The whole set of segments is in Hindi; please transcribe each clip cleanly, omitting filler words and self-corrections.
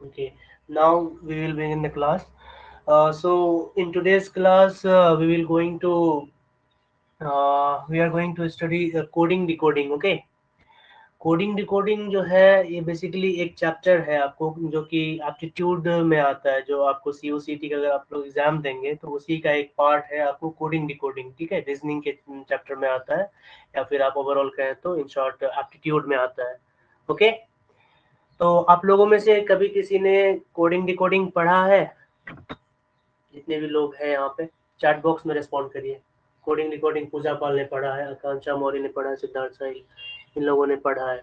Okay, now we will begin the class. So in today's class, we are going to study coding decoding. Okay, coding decoding जो है ये बेसिकली एक चैप्टर है आपको जो कि एप्टीट्यूड में आता है, जो आपको सीओसीटी का अगर आप लोग एग्जाम देंगे तो उसी का एक पार्ट है आपको कोडिंग डिकोडिंग। ठीक है, रीजनिंग के चैप्टर में आता है, या फिर आप ओवरऑल कहें तो इन शॉर्ट एप्टीट्यूड में आता है। ओके, तो आप लोगों में से कभी किसी ने कोडिंग डिकोडिंग पढ़ा है? जितने भी लोग हैं यहाँ पे चैट बॉक्स में रिस्पॉन्ड करिए। कोडिंग डिकोडिंग पूजा पाल ने पढ़ा है, आकांक्षा मौर्य ने पढ़ा है, सिद्धार्थ साहिल, इन लोगों ने पढ़ा है।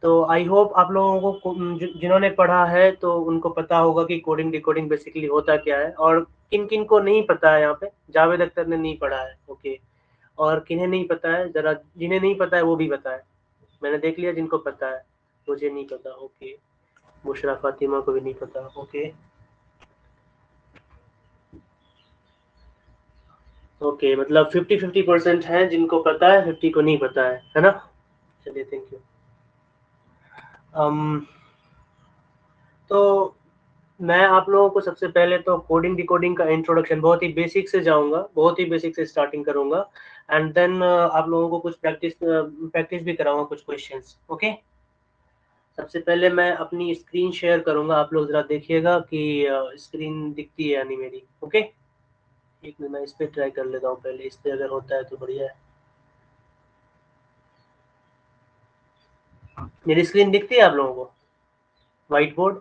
तो आई होप आप लोगों को जिन्होंने पढ़ा है तो उनको पता होगा कि कोडिंग डिकोडिंग बेसिकली होता क्या है, और किन किन को नहीं पता है। यहाँ पे जावेद अख्तर ने नहीं पढ़ा है। ओके, और किन्हें नहीं पता है, जरा जिन्हें नहीं पता है वो भी बताए। मैंने देख लिया जिनको पता है, मुझे नहीं पता। ओके, बुशरा फातिमा को भी नहीं पता। ओके ओके, मतलब 50-50% है जिनको पता है, 50 को नहीं पता है ना? चलिए, थैंक यू। तो मैं आप लोगों को सबसे पहले तो कोडिंग डिकोडिंग का इंट्रोडक्शन बहुत ही बेसिक से जाऊंगा, बहुत ही बेसिक से स्टार्टिंग करूंगा, एंड देन आप लोगों को कुछ प्रैक्टिस भी कराऊंगा, कुछ क्वेश्चंस। ओके, सबसे पहले मैं अपनी स्क्रीन शेयर करूंगा, आप लोग जरा देखिएगा कि स्क्रीन दिखती है या नहीं मेरी। ओके, एक मिनट मैं इस पे ट्राई कर लेता हूँ पहले, इस पे अगर होता है तो बढ़िया है। मेरी स्क्रीन दिखती है आप लोगों को? व्हाइट बोर्ड,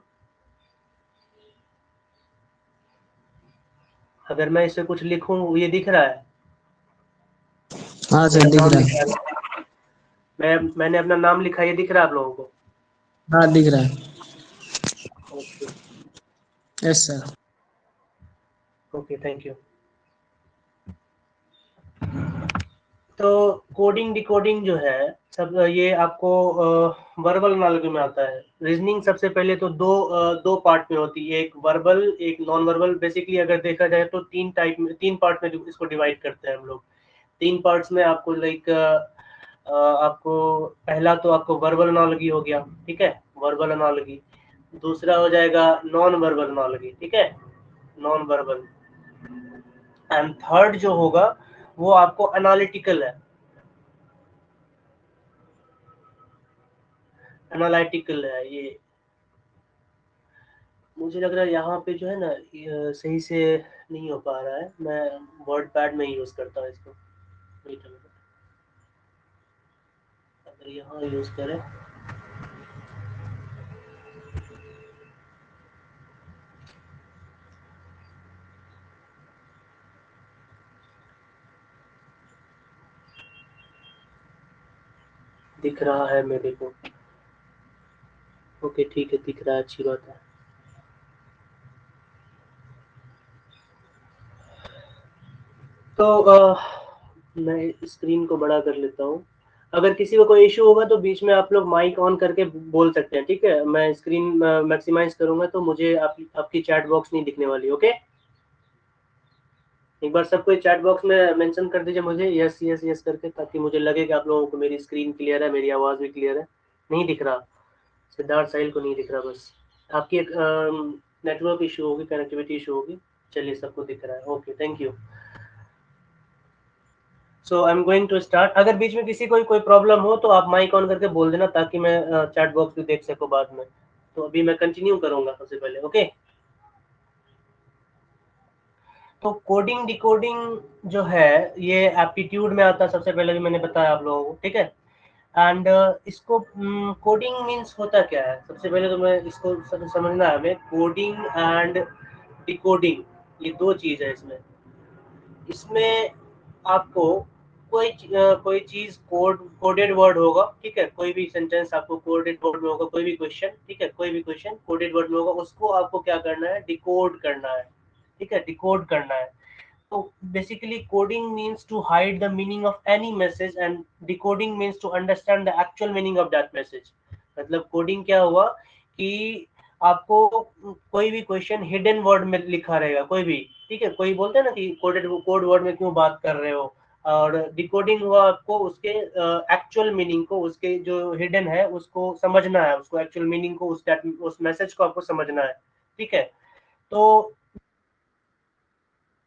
अगर मैं इसे कुछ लिखूं ये दिख रहा है? हाँ सर मेरा दिख नाम रहा लिखा है। है, मैंने अपना नाम लिखा, ये दिख रहा है आप लोगों को? हाँ दिख रहा है। Okay yes sir. Okay, thank you. तो कोडिंग डिकोडिंग जो है सब ये आपको वर्बल नॉलेज में आता है। रीजनिंग सबसे पहले तो दो पार्ट में होती है, एक वर्बल एक नॉन वर्बल। बेसिकली अगर देखा जाए तो तीन पार्ट में इसको डिवाइड करते हैं हम लोग। तीन पार्ट्स में आपको लाइक आपको पहला तो आपको वर्बल एनालॉजी हो गया, ठीक है, वर्बल एनालॉजी। दूसरा हो जाएगा नॉन वर्बल एनालॉजी, ठीक है, नॉन वर्बल। एंड थर्ड जो होगा वो आपको एनालिटिकल है, एनालिटिकल है ये। मुझे लग रहा है यहाँ पे जो है ना सही से नहीं हो पा रहा है, मैं वर्ड पैड में ही यूज करता हूँ इसको। वेट अ मिनट, अगर यहाँ यूज करें दिख रहा है मेरे को? ओके ठीक है, दिख रहा है, अच्छी बात है। तो मैं स्क्रीन को बड़ा कर लेता हूँ। अगर किसी को कोई इशू होगा तो बीच में आप लोग माइक ऑन करके बोल सकते हैं, ठीक है। मैं स्क्रीन मैक्सिमाइज करूंगा तो मुझे आपकी चैट बॉक्स नहीं दिखने वाली। ओके, एक बार सबको चैट बॉक्स में मेंशन कर दीजिए मुझे यस यस यस करके, ताकि मुझे लगे कि आप लोगों को मेरी स्क्रीन क्लियर है, मेरी आवाज़ भी क्लियर है। नहीं दिख रहा, सिद्धार्थ साहिल को नहीं दिख रहा, बस आपकी एक नेटवर्क इशू होगी, कनेक्टिविटी इशू होगी। चलिए, सबको दिख रहा है। Okay, thank you. So I am going to start. अगर बीच में किसी को कोई प्रॉब्लम हो तो आप माइक ऑन करके बोल देना, ताकि मैं चैट बॉक्स भी देख सकूं बाद में। तो अभी मैं कंटिन्यू करूंगा सबसे पहले। ओके, तो कोडिंग डिकोडिंग जो है ये एप्टीट्यूड में आता है, सबसे पहले भी मैंने बताया आप लोगों को, ठीक है। एंड इसको कोडिंग मीन्स होता क्या है, सबसे पहले तो मैं इसको समझना है हमें। कोडिंग एंड डिकोडिंग ये दो चीज है इसमें। इसमें आपको कोई चीज कोडेड वर्ड होगा, ठीक है, कोई भी सेंटेंस आपको कोडेड वर्ड में होगा, कोई भी क्वेश्चन, ठीक है, कोई भी क्वेश्चन कोडेड वर्ड में होगा, उसको आपको क्या करना है, डिकोड करना है, ठीक है, डिकोड करना है। तो basically coding means to hide the meaning of any message, and decoding means to understand the actual meaning of that message. मतलब कोडिंग क्या हुआ कि आपको कोई भी क्वेश्चन हिडन वर्ड में लिखा रहेगा, कोई भी, ठीक है। कोई बोलते हैं ना कि कोड वर्ड में क्यों बात कर रहे हो, और डिकोडिंग हुआ आपको उसके एक्चुअल मीनिंग को, उसके जो हिडन है उसको समझना है, उसको एक्चुअल मीनिंग को, उस मैसेज को आपको समझना है, ठीक है। तो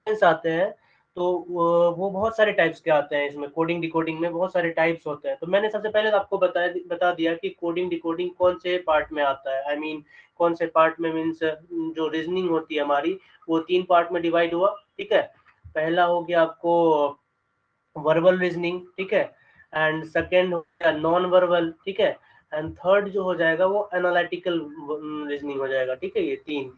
आते हैं तो वो बहुत सारे टाइप्स के आते हैं, इसमें कोडिंग डिकोडिंग में बहुत सारे टाइप्स होते हैं। तो मैंने सबसे पहले तो आपको बता दिया कि कोडिंग डिकोडिंग कौन से पार्ट में आता है, आई मीन कौन से पार्ट में, मीन्स जो रीजनिंग होती है हमारी वो 3 पार्ट में डिवाइड हुआ, ठीक है। पहला हो गया आपको वर्बल रीजनिंग, ठीक है, एंड सेकेंड हो गया नॉन वर्बल, ठीक है, एंड थर्ड जो हो जाएगा वो एनालिटिकल रीजनिंग हो जाएगा, ठीक है, ये 3।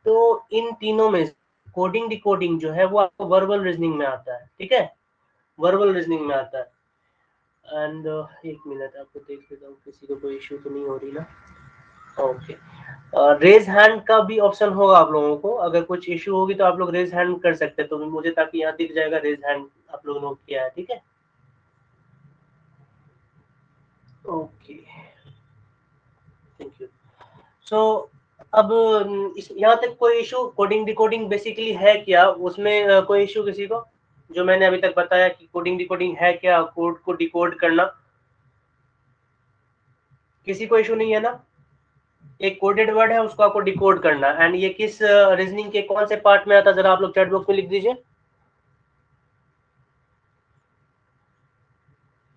तो इन तीनों में कोडिंग डिकोडिंग जो है वो आपको वर्बल रीजनिंग में आता है, ठीक है, वर्बल रीजनिंग में आता है। एंड एक मिनट आपको देख लेता हूँ किसी को कोई इश्यू तो नहीं हो रही ना, ओके। रेज हैंड का भी ऑप्शन होगा आप लोगों को, अगर कुछ इश्यू होगी तो आप लोग रेज हैंड कर सकते हैं, तो मुझे ताकि यहाँ दिख जाएगा रेज हैंड आप लोगों ने किया है, ठीक है, ओके, थैंक यू। सो अब यहाँ तक कोई इशू कोडिंग डिकोडिंग बेसिकली है क्या, उसमें कोई इशू किसी को, जो मैंने अभी तक बताया कि कोडिंग डिकोडिंग है क्या, कोड को डिकोड करना, किसी को इशू नहीं है ना। एक कोडेड वर्ड है उसको आपको डिकोड करना, एंड ये किस रीजनिंग के कौन से पार्ट में आता है, जरा आप लोग चैट बॉक्स में लिख दीजिए,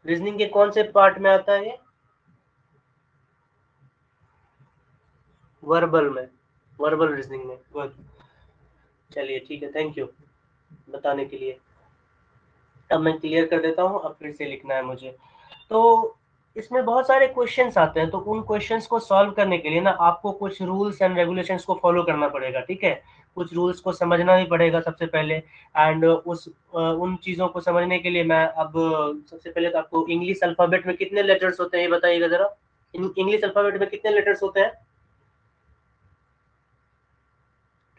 रीजनिंग के कौन से पार्ट में आता है ये, वर्बल में, वर्बल रीजनिंग में, गुड, चलिए ठीक है, थैंक यू बताने के लिए। अब मैं क्लियर कर देता हूँ, अब फिर से लिखना है मुझे। तो इसमें बहुत सारे क्वेश्चंस आते हैं, तो उन क्वेश्चंस को सॉल्व करने के लिए ना आपको कुछ रूल्स एंड रेगुलेशंस को फॉलो करना पड़ेगा, ठीक है, कुछ रूल्स को समझना भी पड़ेगा सबसे पहले। एंड उन चीज़ों को समझने के लिए मैं अब सबसे पहले तो आपको इंग्लिश अल्फ़ाबेट में कितने लेटर्स होते हैं ये बताइएगा जरा, इंग्लिश अल्फ़ाबेट में कितने लेटर्स होते हैं,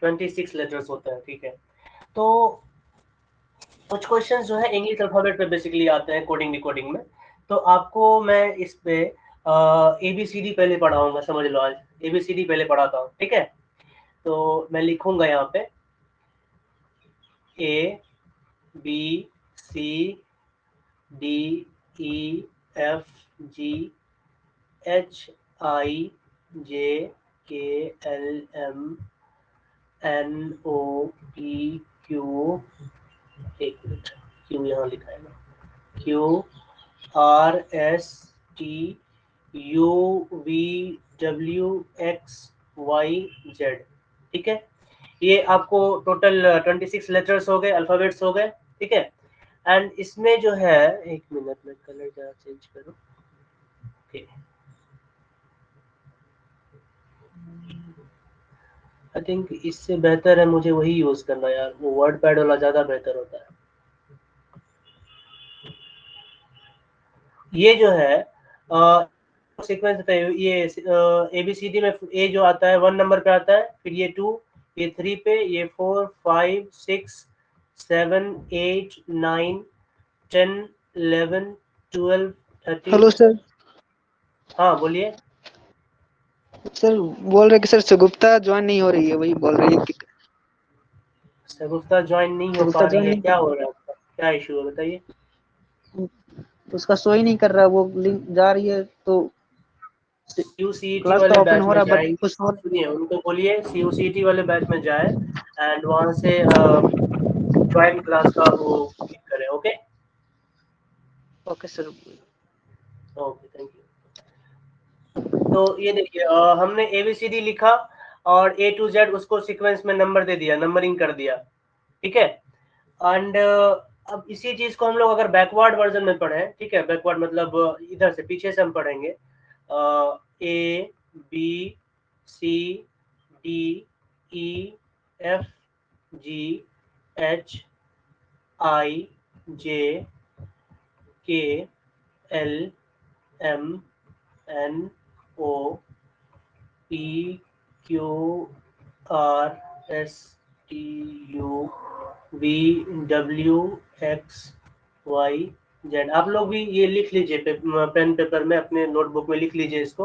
26 लेटर्स होते हैं, ठीक है। तो कुछ क्वेश्चन जो है इंग्लिश अल्फाबेट पे बेसिकली आते हैं कोडिंग डिकोडिंग में। तो आपको मैं इस पे ABCD पहले पढ़ाऊंगा, समझ लो, आज ABCD पहले पढ़ाता हूँ, ठीक है। तो मैं लिखूंगा यहाँ पे ABCDEFGHIJKLMNOPQ, एक मिनट, क्यू यहाँ लिखा है ना, QRSTUVWXYZ, ठीक है। ये आपको टोटल 26 लेटर्स हो गए, अल्फाबेट्स हो गए, ठीक है। एंड इसमें जो है, एक मिनट में कलर जरा चेंज करो, ओके, आई थिंक इससे बेहतर है मुझे वही यूज करना यार, वो वर्ड पैड वाला ज्यादा बेहतर होता है। ये जो है सीक्वेंस बताइए, ये ABCD में ए जो आता है 1 नंबर पे आता है, फिर ये 2, ये 3 पे, ये 4 5 6 7 8 9 10 11 12 13। Hello sir. हाँ बोलिए। सर बोल रहे कि सर सुगुप्ता ज्वाइन नहीं हो रही है, वही बोल रही है कि सगुफ्ता ज्वाइन नहीं हो सुगुप्ता पा रही ज्वाइन है, नहीं, क्या हो रहा है आपका, क्या इशू है बताइए। तो उसका शो ही नहीं कर रहा, वो लिंक जा रही है तो CUCET क्लास वाले तो ओपन बैच हो में रहा बट जाएंगे, कुछ हो। सुनिए उनको बोलिए CUCET वाले बैच में जाए, एंड वहां से ज्वाइन क्लास का वो क्लिक करें, okay, okay sir. Okay, thank you. तो ये देखिए हमने ABCD लिखा और A to Z उसको सीक्वेंस में नंबर दे दिया, नंबरिंग कर दिया, ठीक है। एंड अब इसी चीज को हम लोग अगर बैकवर्ड वर्जन में पढ़ें, ठीक है, बैकवर्ड मतलब इधर से पीछे से हम पढ़ेंगे, ABCDEFGHIJKLMNOPQRSTUVWXYZ। आप लोग भी ये लिख लीजिए पेन पेपर में, अपने नोटबुक में लिख लीजिए इसको,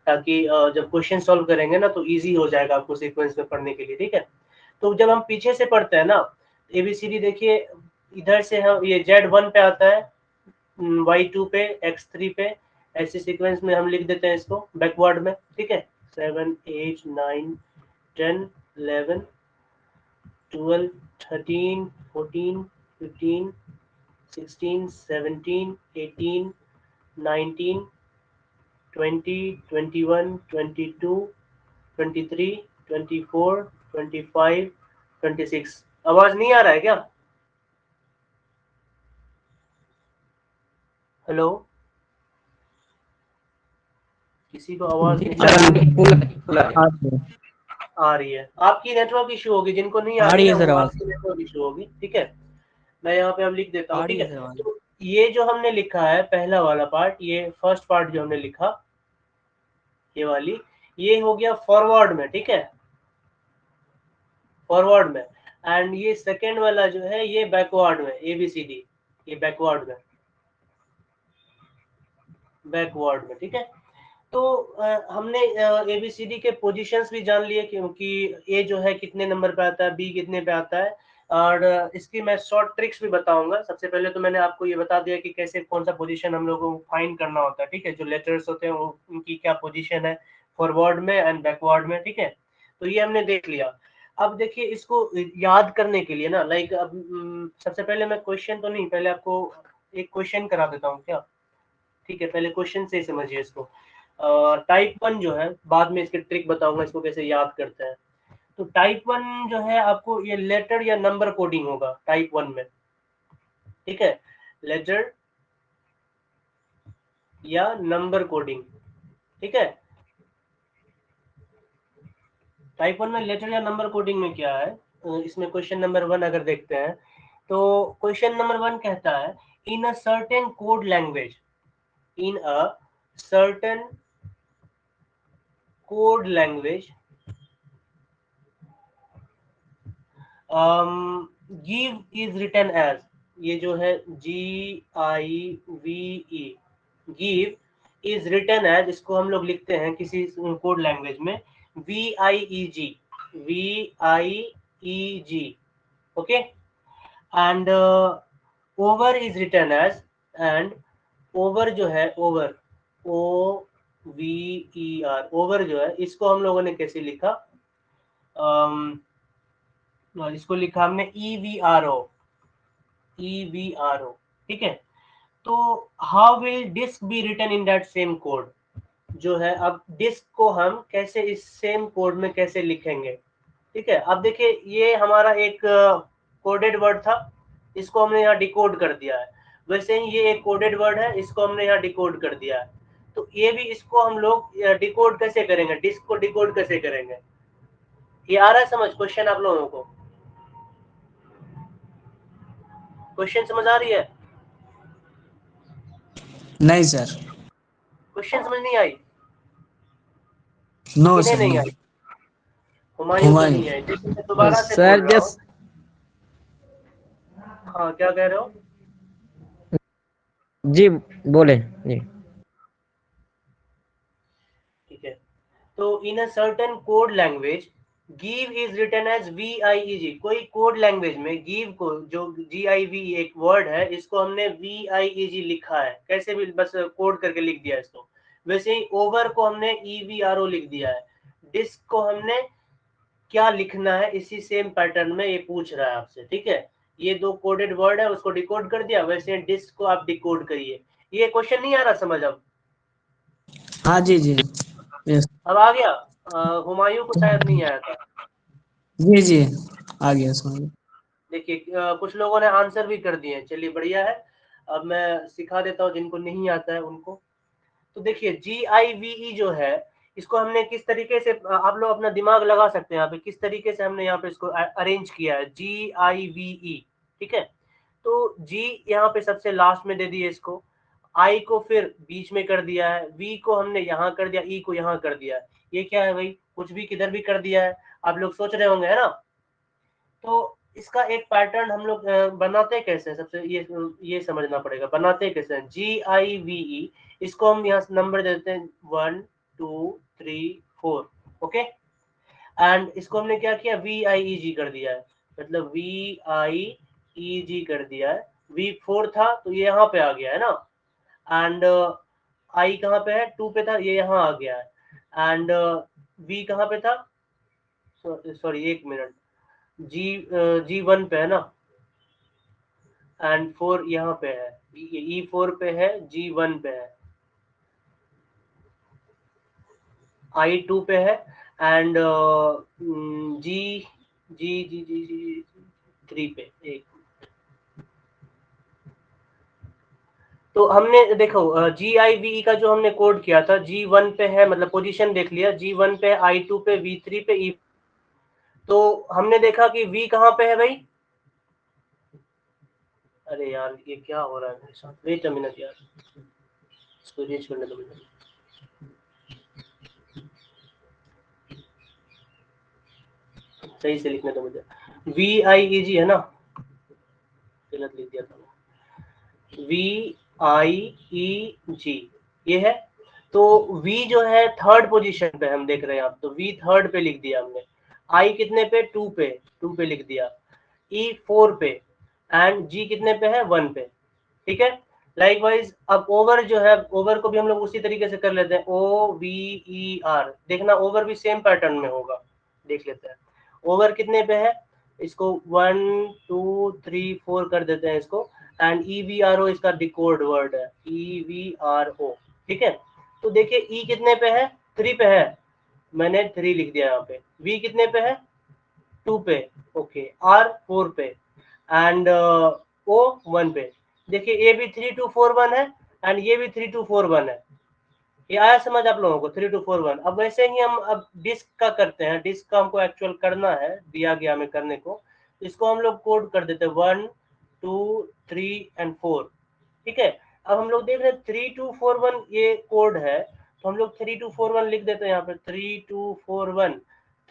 ताकि जब क्वेश्चन सॉल्व करेंगे ना तो इजी हो जाएगा आपको सीक्वेंस में पढ़ने के लिए, ठीक है। तो जब हम पीछे से पढ़ते हैं ना, ABCD देखिए इधर से हम ये Z1 पे आता है, Y2 पे, X3 पे, ऐसे सीक्वेंस में हम लिख देते हैं इसको बैकवर्ड में, ठीक है। 7 8 9 10 11 12 13 14 15 16 17 18 19 20 21 22 23 24 25 26। आवाज नहीं आ रहा है क्या? हेलो, किसी को आवाज नहीं आ रही है? आपकी नेटवर्क इशू होगी, जिनको नहीं आ रही है वो आपकी नेटवर्क इशू होगी, ठीक है। मैं यहाँ पे अब लिख देता हूँ, ठीक है। तो ये जो हमने लिखा है पहला वाला पार्ट, ये फर्स्ट पार्ट जो हमने लिखा, ये वाली, ये हो गया फॉरवर्ड में, ठीक है, फॉरवर्ड में। एंड ये सेकेंड वाला जो है ये बैकवर्ड में, ABCD, ये बैकवर्ड में, बैकवर्ड में, ठीक है। तो हमने ABCD के पोजीशंस भी जान लिए, क्योंकि ए जो है कितने नंबर पे आता है, बी कितने पे आता है, और इसकी मैं शॉर्ट ट्रिक्स भी बताऊंगा। सबसे पहले तो मैंने आपको ये बता दिया कि कैसे कौन सा पोजीशन हम लोगों को फाइंड करना होता है, ठीक है। जो लेटर्स होते हैं वो उनकी क्या पोजीशन है फॉरवर्ड में एंड बैकवर्ड में, ठीक है। तो ये हमने देख लिया। अब देखिए इसको याद करने के लिए ना, लाइक अब सबसे पहले मैं क्वेश्चन तो नहीं, पहले आपको एक क्वेश्चन करा देता हूँ क्या, ठीक है। पहले क्वेश्चन से ही समझिए इसको। टाइप 1 जो है, बाद में इसके ट्रिक बताऊंगा इसको कैसे याद करते हैं। तो टाइप 1 जो है आपको ये लेटर या नंबर कोडिंग होगा टाइप 1 में, ठीक है। लेटर या नंबर कोडिंग, ठीक है। टाइप 1 में लेटर या नंबर कोडिंग में क्या है, इसमें क्वेश्चन नंबर 1 अगर देखते हैं तो क्वेश्चन नंबर 1 कहता है in a certain code language, in a certain code language give is written as, ये जो है GIVE, give is written as, इसको हम लोग लिखते हैं किसी कोड लैंग्वेज में VIEG, VIEG, okay. And over is written as, and over जो है, ओवर, OVER, ओवर जो है इसको हम लोगों ने कैसे लिखा, इसको लिखा हमने EVRO, EVRO, ठीक है। तो how will disk be written in that same code, जो है अब डिस्क को हम कैसे इस सेम कोड में कैसे लिखेंगे, ठीक है। अब देखिए ये हमारा एक कोडेड वर्ड था, इसको हमने यहाँ डिकोड कर दिया है। वैसे ही ये एक कोडेड वर्ड है, इसको हमने यहाँ डिकोड कर दिया है। तो ये भी, इसको हम लोग डिकोड कैसे करेंगे, डिस्क को डिकोड कैसे करेंगे, ये आ रहा है समझ क्वेश्चन आप लोगों को? क्वेश्चन समझ आ रही है? नहीं सर, क्वेश्चन समझ नहीं आई? नो किन्हें सर, नहीं नो। आई? हुमायूं को नहीं आई, देखिए मैं दोबारा से बोल सर रहा हूँ। जस्ट हाँ क्या कह रहे हो? जी बोले जी। ठीक है। तो in a certain code language give is written as VIEG, कोई कोड लैंग्वेज में गिव को, जो GIV एक वर्ड है, इसको हमने VIEG लिखा है, कैसे भी बस कोड करके लिख दिया इसको। वैसे ही ओवर को हमने EVRO लिख दिया है। डिस्क को हमने क्या लिखना है, इसी सेम पैटर्न में ये पूछ रहा है आपसे, ठीक है। ये दो कोडेड वर्ड है, उसको डिकोड कर दिया, वैसे डिस्क को आप डिकोड करिए। ये क्वेश्चन नहीं आ रहा समझ अब? हाँ जी जी, यस। अब आ गया? हुमायूं को शायद नहीं आया था। जी जी, आ गया समझ। देखिए कुछ लोगों ने आंसर भी कर दिए, चलिए बढ़िया है। अब मैं सिखा देता हूँ जिनको नहीं आता है उनको। तो देखिए GIVE जो है, इसको हमने किस तरीके से, आप लोग अपना दिमाग लगा सकते हैं यहाँ पे, किस तरीके से हमने यहाँ पे इसको अरेंज किया है, GIVE, ठीक है। तो G यहाँ पे सबसे लास्ट में दे दिए इसको, I को फिर बीच में कर दिया है, V को हमने यहाँ कर दिया, E को यहाँ कर दिया है। ये क्या है भाई, कुछ भी किधर भी कर दिया है, आप लोग सोच रहे होंगे, है ना। तो इसका एक पैटर्न हम लोग बनाते कैसे हैं, सबसे ये समझना पड़ेगा, बनाते कैसे हैं। GIVE, इसको हम यहाँ नंबर देते हैं 1 2 3 4, ओके। एंड इसको हमने क्या किया, VIEG कर दिया है, मतलब VIEG, ई जी कर दिया है, V4 था तो ये यहाँ पे आ गया है ना, एंड आई कहाँ पे है, 2 पे था, ये यहाँ आ गया है, एंड V कहाँ पे था, सॉरी 1 मिनट, G1 पे है ना, एंड 4 यहाँ पे है, E4 पे है, G1 पे है, I2 पे है, एंड जी जी जी जी जी 3 पे। एक तो हमने देखो GIVE का जो हमने कोड किया था, G1 पे है, मतलब पोजीशन देख लिया, G1 पे, I2 पे, V3 पे, E, तो हमने देखा कि V कहाँ पे है भाई, अरे यार ये क्या हो रहा है मेरे साथ, वेट अ मिनट यार, इसको रीच करने दो मुझे, सही से लिखने दो मुझे, VIEG है ना, गलत लिख दिया था, VIEG ये है, तो V जो है थर्ड पोजीशन पे हम देख रहे हैं आप, तो V थर्ड पे लिख दिया हमने, I कितने पे, 2 पे, 2 पे लिख दिया, E 4 पे, एंड G कितने पे है, 1 पे, ठीक है। लाइकवाइज अब ओवर जो है, ओवर को भी हम लोग उसी तरीके से कर लेते हैं, OVER, देखना ओवर भी सेम पैटर्न में होगा, देख लेते हैं ओवर कितने पे है, इसको 1 2 3 4 कर देते हैं इसको, एंड EVRO इसका डिकोड वर्ड है, EVRO, ठीक है। तो देखिए E कितने पे है, 3 पे है, मैंने 3 लिख दिया यहाँ पे, V कितने पे है, 2 पे, ओके, R 4 पे, एंड O 1 पे, देखिए ये भी 3241 है, एंड ये भी 3241 है, ये आया समझ आप लोगों को, 3241। अब वैसे ही हम अब डिस्क का करते हैं, डिस्क का हमको एक्चुअल करना है, दिया गया हमें करने को, इसको हम लोग कोड कर देते हैं 1 2 3 एंड 4, ठीक है। अब हम लोग देख रहे हैं 3241 ये कोड है, तो हम लोग 3241 लिख देते हैं यहाँ पे, 3241,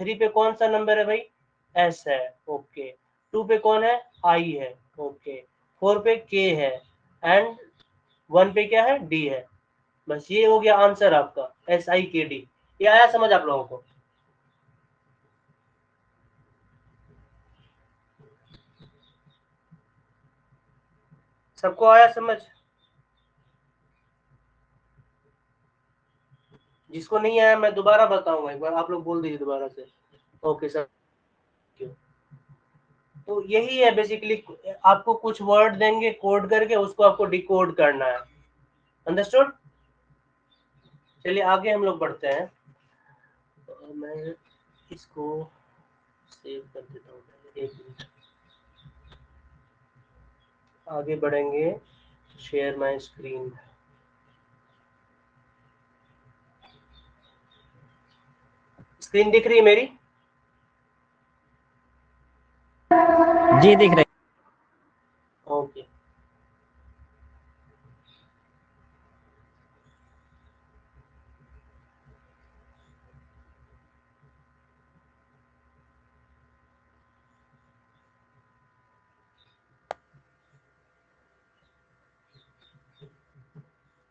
3 पे कौन सा नंबर है भाई, S है, ओके, 2 पे कौन है, I है, ओके, 4 पे K है, एंड 1 पे क्या है, D है, बस ये हो गया आंसर आपका, SIKD। ये आया समझ आप लोगों को, सबको आया समझ, जिसको नहीं आया मैं दोबारा बताऊंगा, एक बार आप लोग बोल दीजिए दोबारा से, ओके सर। तो यही है बेसिकली, आपको कुछ वर्ड देंगे कोड करके, उसको आपको डिकोड करना है, अंडरस्टूड। चलिए आगे हम लोग बढ़ते हैं, तो मैं इसको सेव कर देता हूँ, एक मिनट, आगे बढ़ेंगे, शेयर माय स्क्रीन, स्क्रीन दिख रही है मेरी, जी दिख रही। ओके,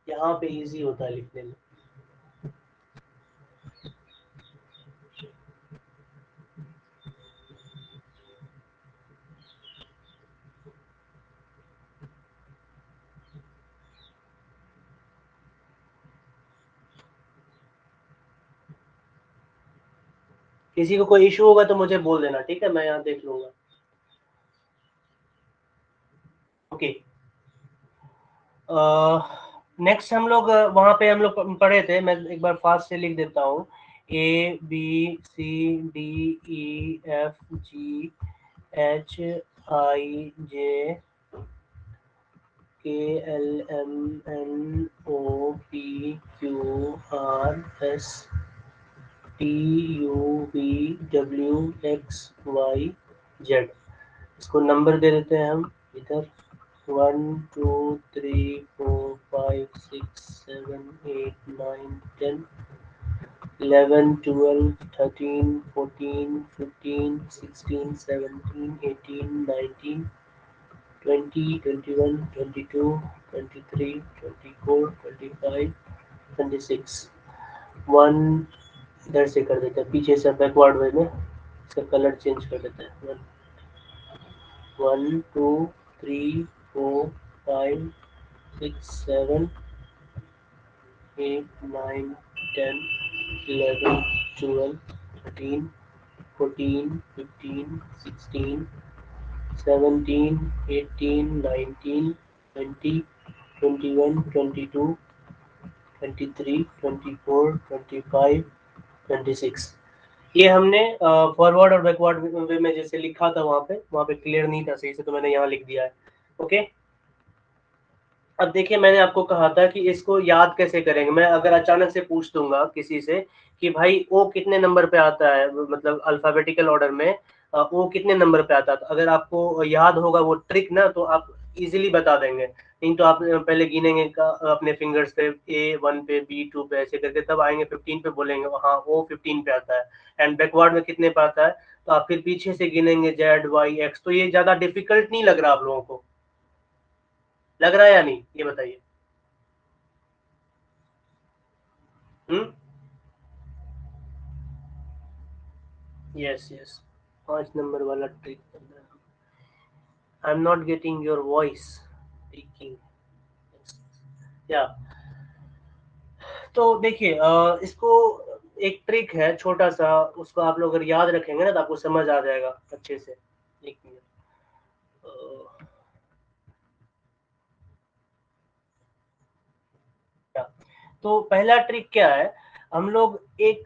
यहाँ पे इजी होता है लिखने में, किसी को कोई इशू होगा तो मुझे बोल देना, ठीक है, मैं यहाँ देख लूंगा, ओके। नेक्स्ट हम लोग वहाँ पे हम लोग पढ़े थे, मैं एक बार फास्ट से लिख देता हूँ, ABCDEFGHIJ KLMNOPQRSTUVWXYZ, इसको नंबर दे देते हैं हम इधर, 1 2 3 4 5 6 7 8 9 10 11 12 13 14 15 16 17 18 19 20 21 22 23 24 25 26, 1 इधर से कर देते हैं, पीछे से बैकवर्ड वे में, इसका कलर चेंज कर देते हैं, 1 1 2 3 4 5 6 7 8 9 10 11 12 13 14 15 16 17 18 19 20 21 22 23 24 25 26। ये हमने फॉरवर्ड और बैकवर्ड वे में जैसे लिखा था वहाँ पे क्लियर नहीं था सही से, तो मैंने यहाँ लिख दिया है। ओके, अब देखिए मैंने आपको कहा था कि इसको याद कैसे करेंगे। मैं अगर अचानक से पूछ दूंगा किसी से कि भाई ओ कितने नंबर पे आता है, मतलब अल्फाबेटिकल ऑर्डर में ओ कितने नंबर पे आता है, तो अगर आपको याद होगा वो ट्रिक ना, तो आप इजीली बता देंगे। नहीं तो आप पहले गिनेंगे अपने फिंगर्स पे, A1 पे, B2 पे, ऐसे करके तब आएंगे 15 पे, बोलेंगे हाँ ओ 15 पे आता है। एंड बैकवर्ड में कितने पे आता है, तो आप फिर पीछे से गिनेंगे Z, Y, X। तो ये ज्यादा डिफिकल्ट नहीं लग रहा आप लोगों को? लग रहा है या नहीं, ये बताइए। यस यस, 5 नंबर वाला ट्रिक करना है। I am not getting your voice speaking. या तो देखिए इसको एक ट्रिक है छोटा सा, उसको आप लोग अगर याद रखेंगे ना तो आपको समझ आ जाएगा अच्छे से। एक मिनट। तो पहला ट्रिक क्या है, हम लोग एक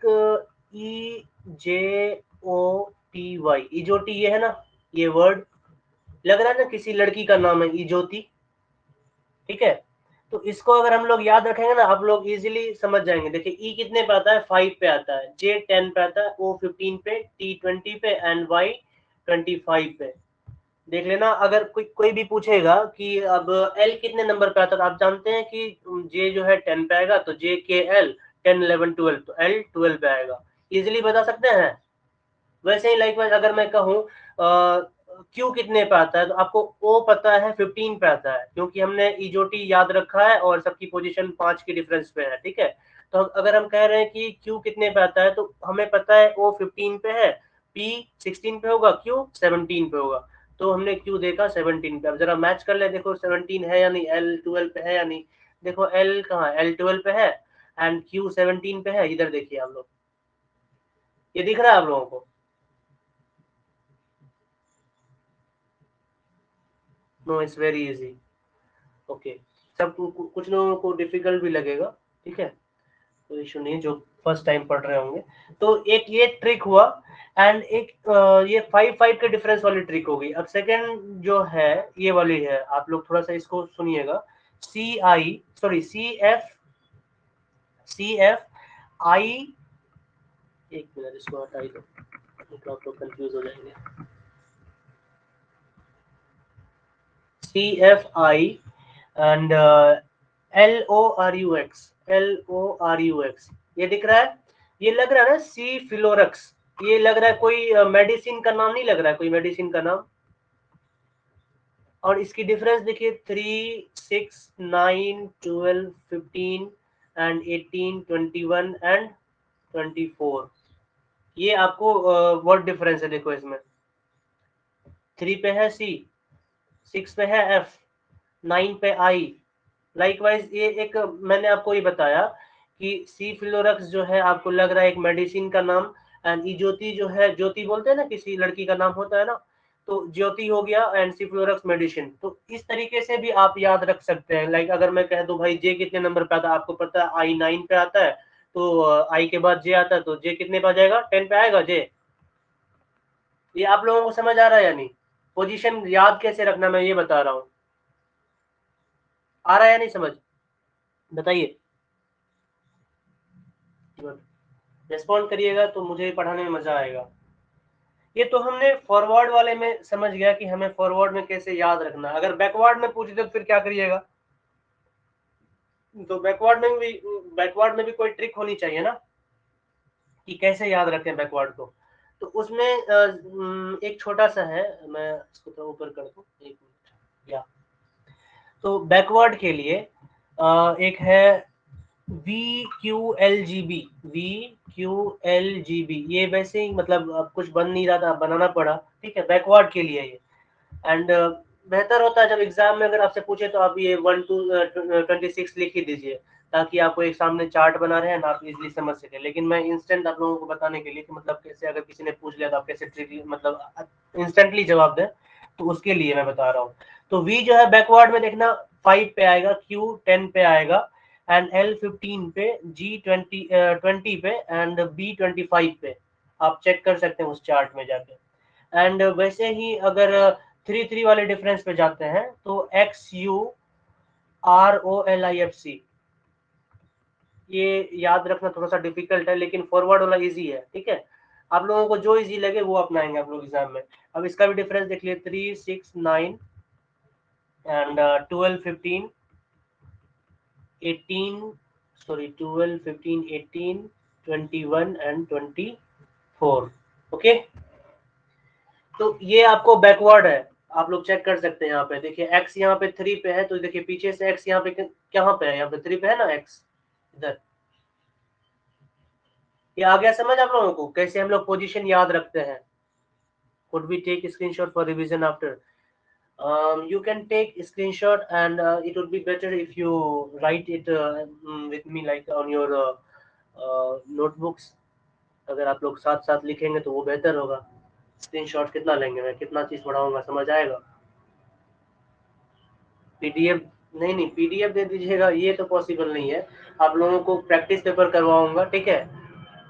EJOTY, इजोटी ये है ना, ये वर्ड लग रहा है ना किसी लड़की का नाम है इजोती, ठीक है। तो इसको अगर हम लोग याद रखेंगे ना, आप लोग इजीली समझ जाएंगे। देखिए ई कितने पे आता है, 5 पे आता है, J 10 पे आता है, O 15 पे, T 20 पे एंड Y 25 पे। देख लेना, अगर कोई भी पूछेगा कि अब L कितने नंबर पे आता है, तो आप जानते हैं कि J जो है 10 पे आएगा, तो J के L 10 11 12, तो L 12 पे आएगा। इजीली बता सकते हैं। वैसे ही लाइकवाइज अगर मैं कहूँ क्यू कितने पे आता है, तो आपको ओ पता है 15 पे आता है, क्योंकि हमने इजोटी याद रखा है और सबकी पोजीशन 5 की डिफरेंस पे है, ठीक है। तो अगर हम कह रहे हैं कि क्यू कितने पे आता है, तो हमें पता है ओ 15 पे है, पी 16 पे होगा, क्यू 17 पे होगा। तो हमने क्यू देखा 17 पे। अब जरा मैच कर ले, देखो 17 है या नहीं, एल 12 पे है या नहीं। देखो एल कहाँ, एल 12 पे है एंड क्यू 17 पे है। इधर देखिए आप लोग, ये दिख रहा है आप लोगों को? No, it's very easy. Okay, सब कुछ लोगों को डिफिकल्ट भी लगेगा, ठीक है, तो इशू नहीं, जो फर्स्ट टाइम पढ़ रहे होंगे। तो एक ये ट्रिक हुआ एंड एक ये 5 के डिफरेंस वाली ट्रिक होगी। अब सेकंड जो है ये वाली है, आप लोग थोड़ा सा इसको सुनिएगा। सी एफ आई, एक मिनट इसको हटाई दो, तो आप लोग कंफ्यूज हो जाएंगे। CFI एंड LORUX, ये दिख रहा है, ये लग रहा है ना सी फिलोरक्स, ये लग रहा है कोई मेडिसिन का नाम नहीं लग रहा है, कोई मेडिसिन का नाम। और इसकी डिफरेंस देखिए 3 6 9 12 15 एंड 18 21 एंड 24। ये आपको वर्ड डिफरेंस है, देखो इसमें 3 पे है C, 6 पे है F, 9 पे I। लाइकवाइज ये एक मैंने आपको ये बताया कि सी फिलोरक्स जो है आपको लग रहा है एक मेडिसिन का नाम, एंड इजोती जो है, ज्योति बोलते हैं ना किसी लड़की का नाम होता है ना, तो ज्योति हो गया एंड सी फिलोरक्स मेडिसिन। तो इस तरीके से भी आप याद रख सकते हैं। लाइक अगर मैं कह दूं भाई जे कितने नंबर पे आता है, आपको पता है आई 9 पे आता है, तो आई के बाद जे आता है, तो जे कितने पे आ जाएगा, 10 पे आएगा जे। ये आप लोगों को समझ आ रहा है या नहीं? पोजीशन याद कैसे रखना मैं ये बता रहा हूँ, आ रहा है या नहीं समझ, बताइए। रिस्पॉन्ड करिएगा तो मुझे पढ़ाने में मजा आएगा। ये तो हमने फॉरवर्ड वाले में समझ गया कि हमें फॉरवर्ड में कैसे याद रखना है। अगर बैकवर्ड में पूछ दे तो फिर क्या करिएगा? तो बैकवर्ड में भी कोई ट्रिक होनी चाहिए ना, कि कैसे याद रखें बैकवर्ड को। तो उसमें एक छोटा सा है, मैं इसको थोड़ा ऊपर कर दूं, एक मिनट। या तो बैकवर्ड के लिए एक है VQLGB, ये वैसे ही मतलब अब कुछ बन नहीं रहा था, बनाना पड़ा, ठीक है, बैकवर्ड के लिए ये। एंड बेहतर होता है जब एग्जाम में अगर आपसे पूछे तो आप ये 1 to 26 लिख ही दीजिए, ताकि आपको एक सामने चार्ट बना रहे हैं ना, आप इजीली समझ सके। लेकिन मैं इंस्टेंट आप लोगों को बताने के लिए कि मतलब कैसे अगर किसी ने पूछ लिया तो आप कैसे ट्रिक मतलब इंस्टेंटली जवाब दें, तो उसके लिए मैं बता रहा हूँ। तो V जो है बैकवर्ड में देखना 5 पे आएगा, Q 10 पे आएगा, एंड L 15 पे, G 20 पे, एंड B 25 पे। आप चेक कर सकते हैं उस चार्ट में जाके। एंड वैसे ही अगर 3 वाले डिफरेंस पे जाते हैं तो XUROLIFC, ये याद रखना थोड़ा सा डिफिकल्ट है, लेकिन फॉरवर्ड वाला इजी है, ठीक है। आप लोगों को जो इजी लगे वो अपनाएंगे आप लोग एग्जाम में। अब इसका भी डिफरेंस देख लिए, 3, 6, 9 एंड 12, 15, 18, सॉरी 12, 15, 18, 21 एंड 24। ओके, तो ये आपको बैकवर्ड है, आप लोग चेक कर सकते हैं। यहाँ पे देखिए x यहाँ पे 3 पे है, तो देखिए पीछे से x यहाँ पे कहाँ पे है, यहाँ पे 3 पे है ना x इधर। ये आ गया समझ आप लोगों को कैसे हम लोग पोजीशन याद रखते हैं? Could we take screenshot for revision after? You can take screenshot and it would be better if you write it with me like on your notebooks. अगर आप लोग साथ साथ लिखेंगे तो वो बेहतर होगा। स्क्रीनशॉट कितना लेंगे, मैं कितना चीज पढ़ाऊंगा, समझ आएगा? पीडीएफ नहीं, पीडीएफ दे दीजिएगा ये तो पॉसिबल नहीं है। आप लोगों को प्रैक्टिस पेपर करवाऊंगा, ठीक है।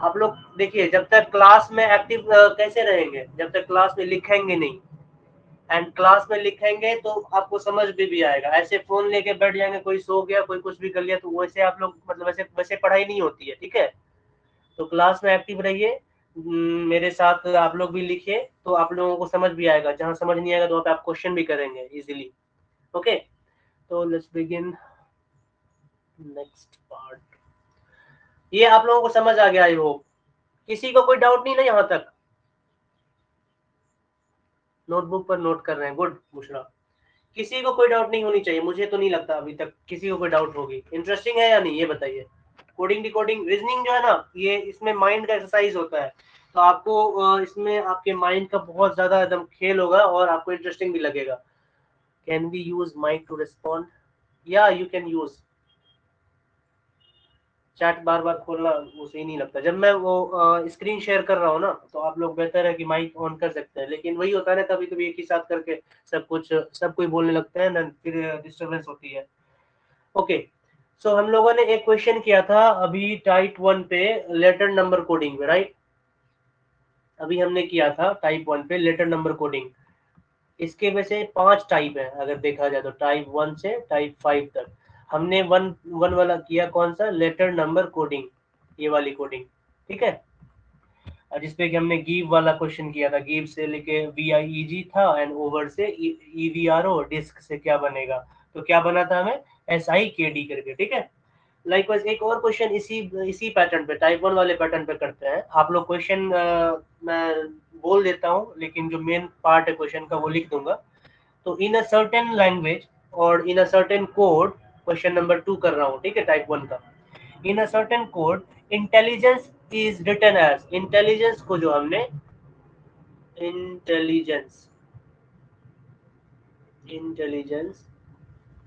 आप लोग देखिए, जब तक क्लास में एक्टिव कैसे रहेंगे, जब तक क्लास में लिखेंगे नहीं, एंड क्लास में लिखेंगे तो आपको समझ भी आएगा। ऐसे फोन लेके बैठ जाएंगे, कोई सो गया, कोई कुछ भी कर लिया, तो वैसे आप लोग मतलब वैसे पढ़ाई नहीं होती है, ठीक है। तो क्लास में एक्टिव रहिए, मेरे साथ आप लोग भी लिखिए, तो आप लोगों को समझ भी आएगा। जहां समझ नहीं आएगा तो वहाँ पे आप क्वेश्चन भी करेंगे इजीली। ओके, तो लेट्स बिगिन नेक्स्ट पार्ट। ये आप लोगों को समझ आ गया आई होप। किसी को कोई डाउट नहीं ना यहाँ तक? नोटबुक पर नोट कर रहे हैं, गुड बुशरा। किसी को कोई डाउट नहीं होनी चाहिए, मुझे तो नहीं लगता अभी तक किसी को कोई डाउट होगी। इंटरेस्टिंग है या नहीं ये बताइए। कोडिंग डिकोडिंग रीजनिंग जो है ना, ये इसमें माइंड का एक्सरसाइज होता है, तो आपको इसमें आपके माइंड का बहुत ज्यादा एकदम खेल होगा और आपको इंटरेस्टिंग भी लगेगा। Can we use mic to respond? या यू कैन यूज चैट। बार बार खोलना वो सही नहीं लगता। जब मैं वो स्क्रीन शेयर कर रहा हूँ ना, तो आप लोग बेहतर है कि माइक ऑन कर सकते हैं, लेकिन वही होता है ना, कभी कभी एक ही साथ करके सब कोई बोलने लगता है ना, फिर डिस्टर्बेंस होती है। ओके, सो हम लोगों ने एक क्वेश्चन किया था अभी टाइप 1 पे लेटर नंबर कोडिंग में, राइट। अभी हमने किया था टाइप 1 पे लेटर नंबर कोडिंग। इसके वैसे 5 टाइप है अगर देखा जाए तो, टाइप 1 से टाइप 5 तक। हमने वन वाला किया, कौन सा? लेटर नंबर कोडिंग, ये वाली कोडिंग, ठीक है। जिसपे कि हमने गिव वाला क्वेश्चन किया था, गिव से लेके VIEG था, एंड ओवर से EVRO, डिस्क से क्या बनेगा, तो क्या बना था हमें SIKD करके, ठीक है। लाइकवाइज एक और क्वेश्चन इसी पैटर्न पे, टाइप 1 वाले पैटर्न पे करते हैं। आप लोग क्वेश्चन मैं बोल देता हूँ, लेकिन जो मेन पार्ट है क्वेश्चन का वो लिख दूंगा। तो इन अ सर्टेन लैंग्वेज और in a certain code, question number 2 कर रहा हूँ, ठीक है, टाइप 1 का। In a certain code intelligence is written as, intelligence को जो हमने इंटेलिजेंस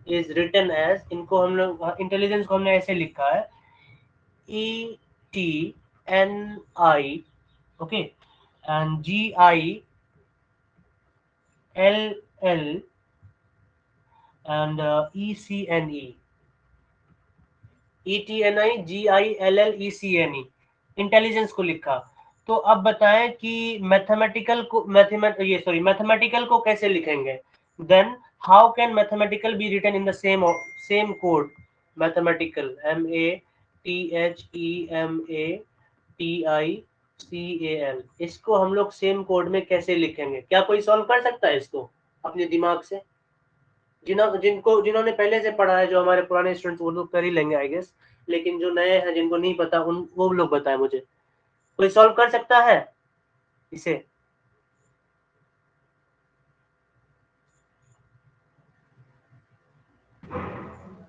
इज रिटन एज, इनको हम लोग इंटेलिजेंस को हमने ऐसे लिखा है ETNI, okay, and GILL and ECNE, ETNI GILL ECNE, intelligence को लिखा। तो अब बताएं कि मैथमेटिकल को कैसे लिखेंगे? Then how can mathematical be written in the same code? Mathematical MATHEMATICAL, इसको हम लोग सेम कोड में कैसे लिखेंगे? क्या कोई सॉल्व कर सकता है इसको अपने दिमाग से? जिन्होंने पहले से पढ़ा है, जो हमारे पुराने स्टूडेंट्स, वो लोग कर ही लेंगे आई गेस, लेकिन जो नए हैं जिनको नहीं पता, उन वो लोग बताएं मुझे, कोई सॉल्व कर सकता है इसे?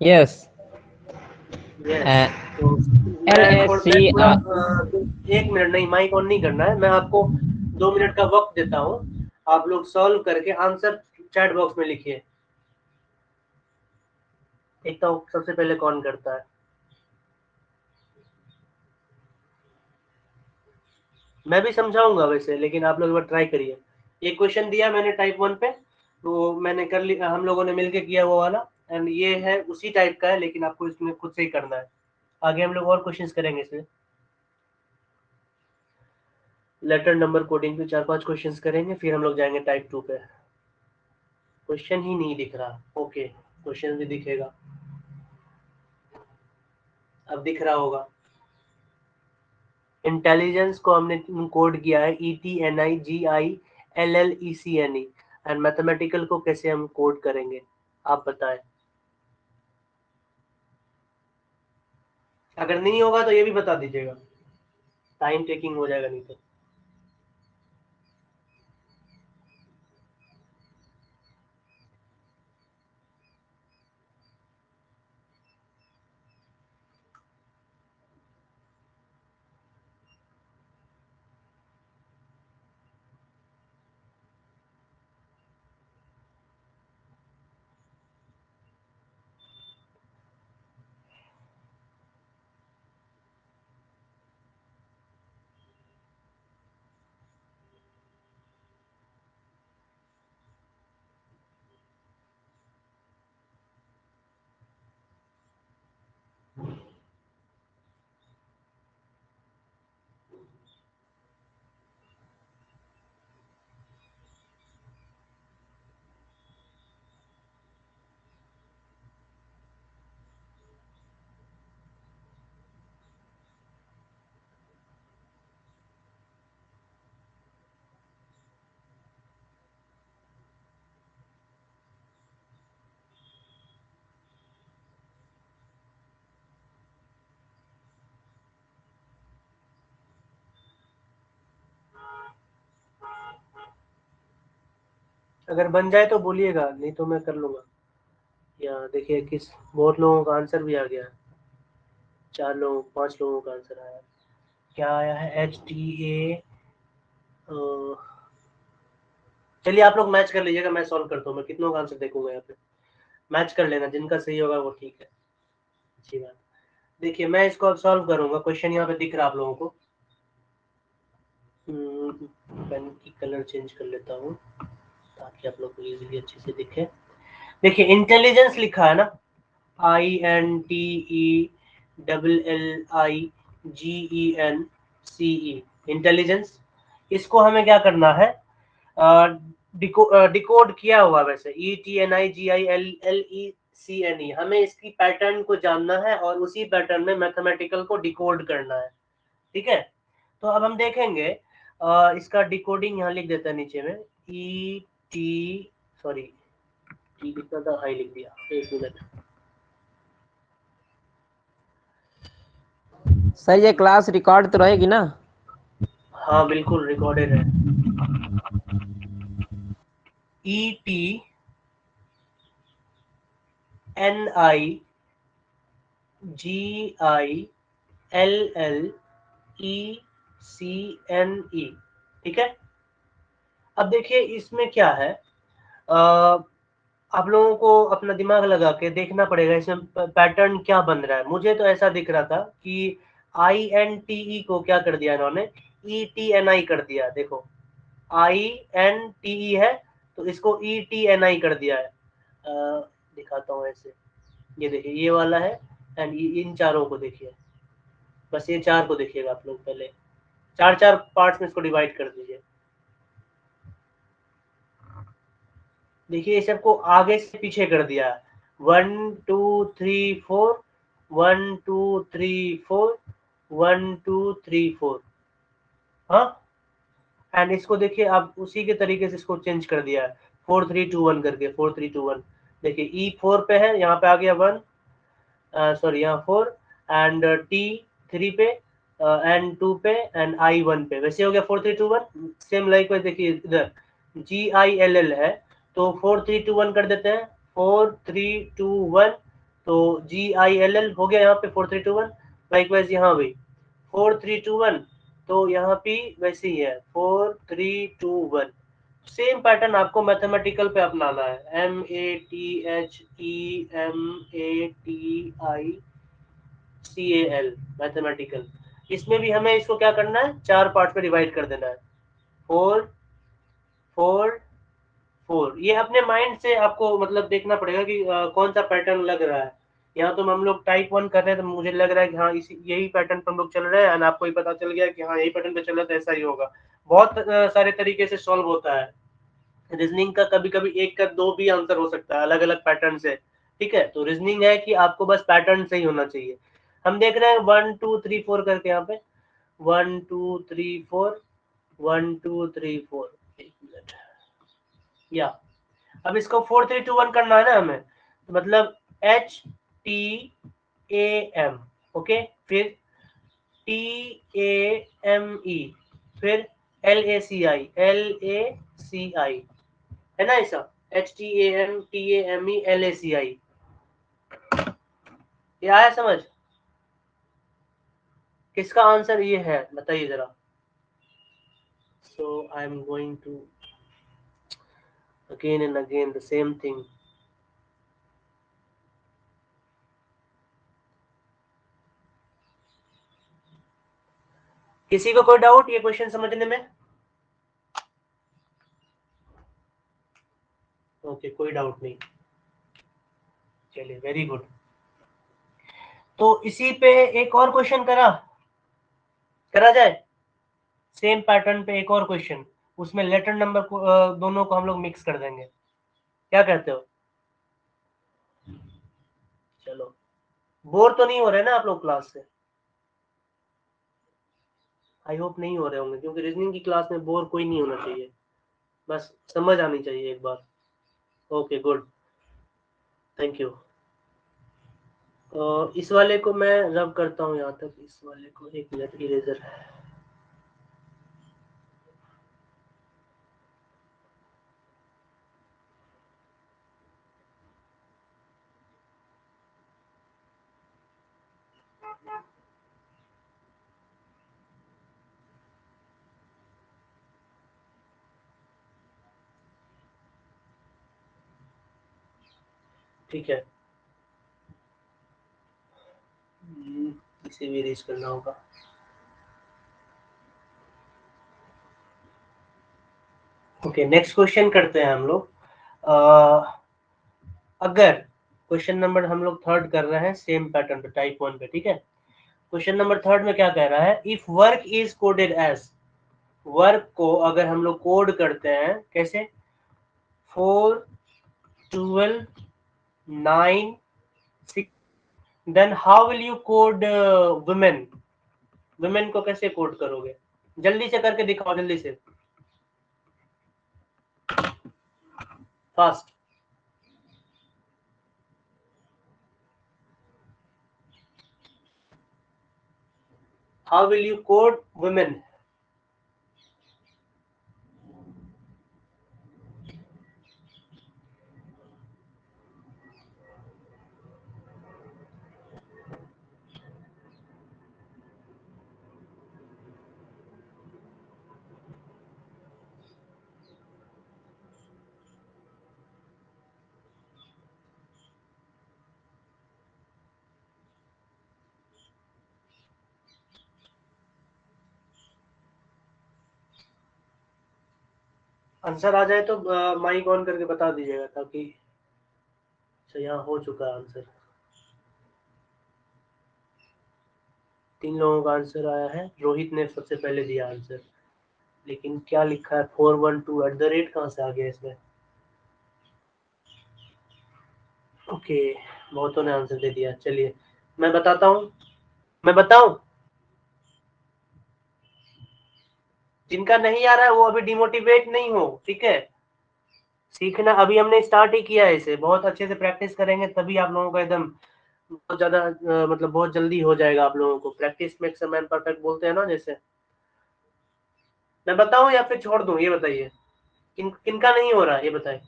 यस। यस, तो मैं थोड़ा 1 मिनट, नहीं माइक ऑन नहीं करना है, मैं आपको 2 मिनट का वक्त देता हूँ। आप लोग सॉल्व करके आंसर चैट बॉक्स में लिखिए। एक तो सबसे पहले कौन करता है? मैं भी समझाऊंगा वैसे, लेकिन आप लोग एक बार ट्राई करिए। एक क्वेश्चन दिया मैंने टाइप 1 पे, तो मैंने कर लिया, हम लोगों ने मिलके किया वो वाला, एंड ये है उसी टाइप का है, लेकिन आपको इसमें खुद से ही करना है। आगे हम लोग और क्वेश्चंस करेंगे इसमें। लेटर नंबर कोडिंग पे 4-5 क्वेश्चंस करेंगे, फिर हम लोग जाएंगे टाइप 2 पे। क्वेश्चन ही नहीं दिख रहा, ओके क्वेश्चन भी दिखेगा, अब दिख रहा होगा। इंटेलिजेंस को हमने कोड किया है ETNIGILLECNE, एंड मैथमेटिकल को कैसे हम कोड करेंगे आप बताएं। अगर नहीं होगा तो ये भी बता दीजिएगा, टाइम टेकिंग हो जाएगा नहीं तो। अगर बन जाए तो बोलिएगा, नहीं तो मैं कर लूंगा। या देखिए किस, बहुत लोगों का आंसर भी आ गया है। 4 लोगों 5 लोगों का आंसर आया है। क्या आया है? HTA। चलिए आप लोग मैच कर लीजिएगा, मैं सॉल्व करता हूँ। मैं कितनों का आंसर देखूंगा यहाँ पे, मैच कर लेना, जिनका सही होगा वो ठीक है। अच्छी बात। देखिए मैं इसको अब सॉल्व करूंगा। क्वेश्चन यहाँ पे दिख रहा है आप लोगों को। पेन की कलर चेंज कर लेता हूँ ताकि आप लोग को इजीली अच्छे से दिखे। देखिए इंटेलिजेंस लिखा है ना, INTELLIGENCE, इंटेलिजेंस। इसको हमें क्या करना है? डिकोड किया हुआ वैसे ETNIGILLECNE, हमें इसकी पैटर्न को जानना है और उसी पैटर्न में मैथमेटिकल को डिकोड करना है। ठीक है, तो अब हम देखेंगे इसका डिकोडिंग यहाँ लिख देता है नीचे में। सॉरी टी लिखना था, आई लिख दिया, एक मिनट। सर ये क्लास रिकॉर्ड तो रहेगी ना? हाँ बिल्कुल रिकॉर्डेड है। ETNIGILLECNE, ठीक है। अब देखिए इसमें क्या है, आप लोगों को अपना दिमाग लगा के देखना पड़ेगा इसमें पैटर्न क्या बन रहा है। मुझे तो ऐसा दिख रहा था कि INTE को क्या कर दिया इन्होंने, ETNI कर दिया। देखो INTE है तो इसको ETNI कर दिया है। दिखाता हूँ ऐसे, ये देखिए ये वाला है, एंड इन चारों को देखिए, बस ये 4 को देखिएगा आप लोग। पहले 4-4 पार्ट्स में इसको डिवाइड कर दीजिए। देखिए ये सबको आगे से पीछे कर दिया, 1 2 3 4, 1 2 3 4, 1 2 3 4। हाँ, एंड इसको देखिए आप उसी के तरीके से इसको चेंज कर दिया है, 4 3 2 1 करके, 4 3 2 1। देखिए E4 पे है, यहाँ पे आ गया 1, सॉरी यहाँ 4, एंड T3 पे, एंड 2 पे, एंड I1 पे। वैसे हो गया 4 3 2 1। सेम लाइक देखिए इधर GILL है तो 4 3 2 1 कर देते हैं, 4 3 2 1, तो GILL हो गया यहाँ पे 4 3 2 1। लाइकवाइज यहाँ भी 4 3 2 1, तो यहाँ पे वैसे ही है 4 3 2 1। सेम पैटर्न आपको मैथमेटिकल पे अपनाना है, MATHEMATICAL, मैथमेटिकल। इसमें भी हमें इसको क्या करना है, 4 पार्ट में डिवाइड कर देना है, 4 4 4। ये अपने माइंड से आपको मतलब देखना पड़ेगा कि कौन सा पैटर्न लग रहा है। यहाँ तो हम लोग टाइप 1 कर रहे हैं तो मुझे लग रहा है कि हाँ इसी यही पैटर्न पर हम लोग चल रहे हैं, और आपको ही पता चल गया कि हाँ यही पैटर्न पे चल रहा है तो ऐसा ही होगा। बहुत सारे तरीके से सॉल्व होता है रीजनिंग का। कभी कभी एक का 2 भी आंसर हो सकता है अलग अलग पैटर्न से, ठीक है। तो रीजनिंग है कि आपको बस पैटर्न सही होना चाहिए। हम देख रहे हैं 1 2 3 4 करके, यहाँ पे 1 2 3 4 1 2 3 4। एक मिनट, या अब इसको 4 3 2 1 करना है ना हमें, तो मतलब HTAM, ओके, फिर TAME, फिर LACI है ना ऐसा, HTAMTAMELACI। ये आया समझ? किसका आंसर ये है बताइए जरा। So I am going to again and again the same thing. किसी को कोई डाउट ये क्वेश्चन समझने में? ओके, कोई डाउट नहीं, चलिए वेरी गुड। तो इसी पे एक और क्वेश्चन करा जाए, सेम पैटर्न पे एक और क्वेश्चन, उसमें लेटर नंबर को दोनों को हम लोग मिक्स कर देंगे, क्या कहते हो? चलो, बोर तो नहीं हो रहे ना आप लोग क्लास से? आई होप नहीं हो रहे होंगे, क्योंकि रीजनिंग की क्लास में बोर कोई नहीं होना चाहिए, बस समझ आनी चाहिए एक बार। Okay good, thank you. इस वाले को मैं रब करता हूँ यहाँ तक, इस वाले को एक मिनट, इरेजर। ठीक है, इसे भी इरेज करना होगा। ओके, नेक्स्ट क्वेश्चन करते हैं हम लोग। अगर क्वेश्चन नंबर हम लोग थर्ड कर रहे हैं सेम पैटर्न पे, टाइप 1 पे, ठीक है। क्वेश्चन नंबर थर्ड में क्या कह रहा है, if work is coded as, work को अगर हम लोग कोड करते हैं कैसे, 4 12 9 6, then how will you code women, women को कैसे कोड करोगे? जल्दी से करके दिखाओ, जल्दी से, fast. How will you code women? Answer आ जाए तो माइक ऑन करके बता दीजिएगा, ताकि अच्छा यहाँ हो चुका है आंसर। 3 लोगों का आंसर आया है, रोहित ने सबसे पहले दिया आंसर, लेकिन क्या लिखा है 412 एट द रेट कहाँ से आ गया इसमें? ओके, बहुतों ने आंसर दे दिया। चलिए मैं बताता हूँ, मैं बताऊं, जिनका नहीं आ रहा है वो अभी डिमोटिवेट नहीं हो, ठीक है। सीखना अभी हमने स्टार्ट ही किया है, इसे बहुत अच्छे से प्रैक्टिस करेंगे तभी आप लोगों का एकदम बहुत ज्यादा मतलब बहुत जल्दी हो जाएगा आप लोगों को। Practice makes a man perfect बोलते हैं ना, जैसे। मैं बताऊं या फिर छोड़ दूं, ये बताइए, किनका नहीं हो रहा है ये बताइए।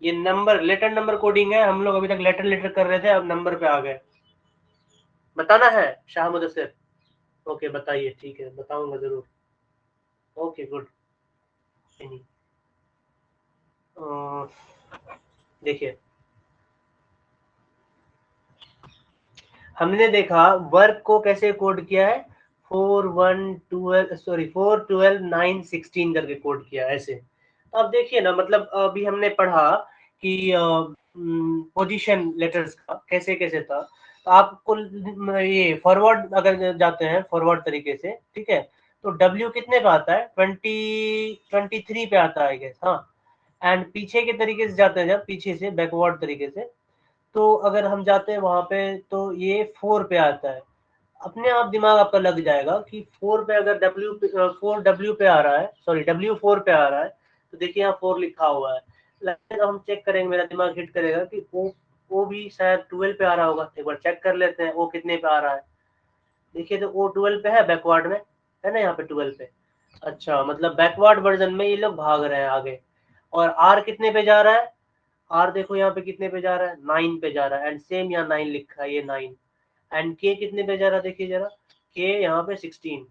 ये नंबर, लेटर नंबर कोडिंग है, हम लोग अभी तक लेटर लेटर कर रहे थे, अब नंबर पे आ गए। बताना है शाह मुदस्सिर? ओके बताइए, ठीक है, बताऊंगा जरूर। Okay good. नहीं, देखिए हमने देखा वर्क को कैसे कोड किया है 4 12 करके कोड किया ऐसे। तो अब देखिए ना, मतलब अभी हमने पढ़ा कि पोजीशन लेटर्स का कैसे कैसे था। तो आपको ये फॉरवर्ड अगर जाते हैं फॉरवर्ड तरीके से, ठीक है, तो W कितने पे आता है 23 पे आता है गेस, हाँ। एंड पीछे के तरीके से जाते हैं, जब पीछे से बैकवर्ड तरीके से, तो अगर हम जाते हैं वहां पे तो ये 4 पे आता है। अपने आप दिमाग आपका लग जाएगा कि 4 पे अगर फोर डब्ल्यू पे आ रहा है, सॉरी W4 पे आ रहा है, तो देखिए यहाँ 4 लिखा हुआ है। लेकिन हम चेक करेंगे, मेरा दिमाग हिट करेगा कि ओ भी शायद 12 पे आ रहा होगा। एक बार चेक कर लेते हैं ओ कितने पे आ रहा है। देखिए तो ओ 12 पे है बैकवर्ड में, है ना यहाँ पे 12 पे। अच्छा, मतलब बैकवर्ड वर्जन में ये लोग भाग रहे हैं आगे। और आर कितने पे जा रहा है, आर देखो यहाँ पे कितने पे जा रहा है 9 पे जा रहा है। एंड सेम यहाँ 9 लिखा है, ये 9। एंड के कितने पे जा रहा है देखिए जरा, के यहाँ पे 16।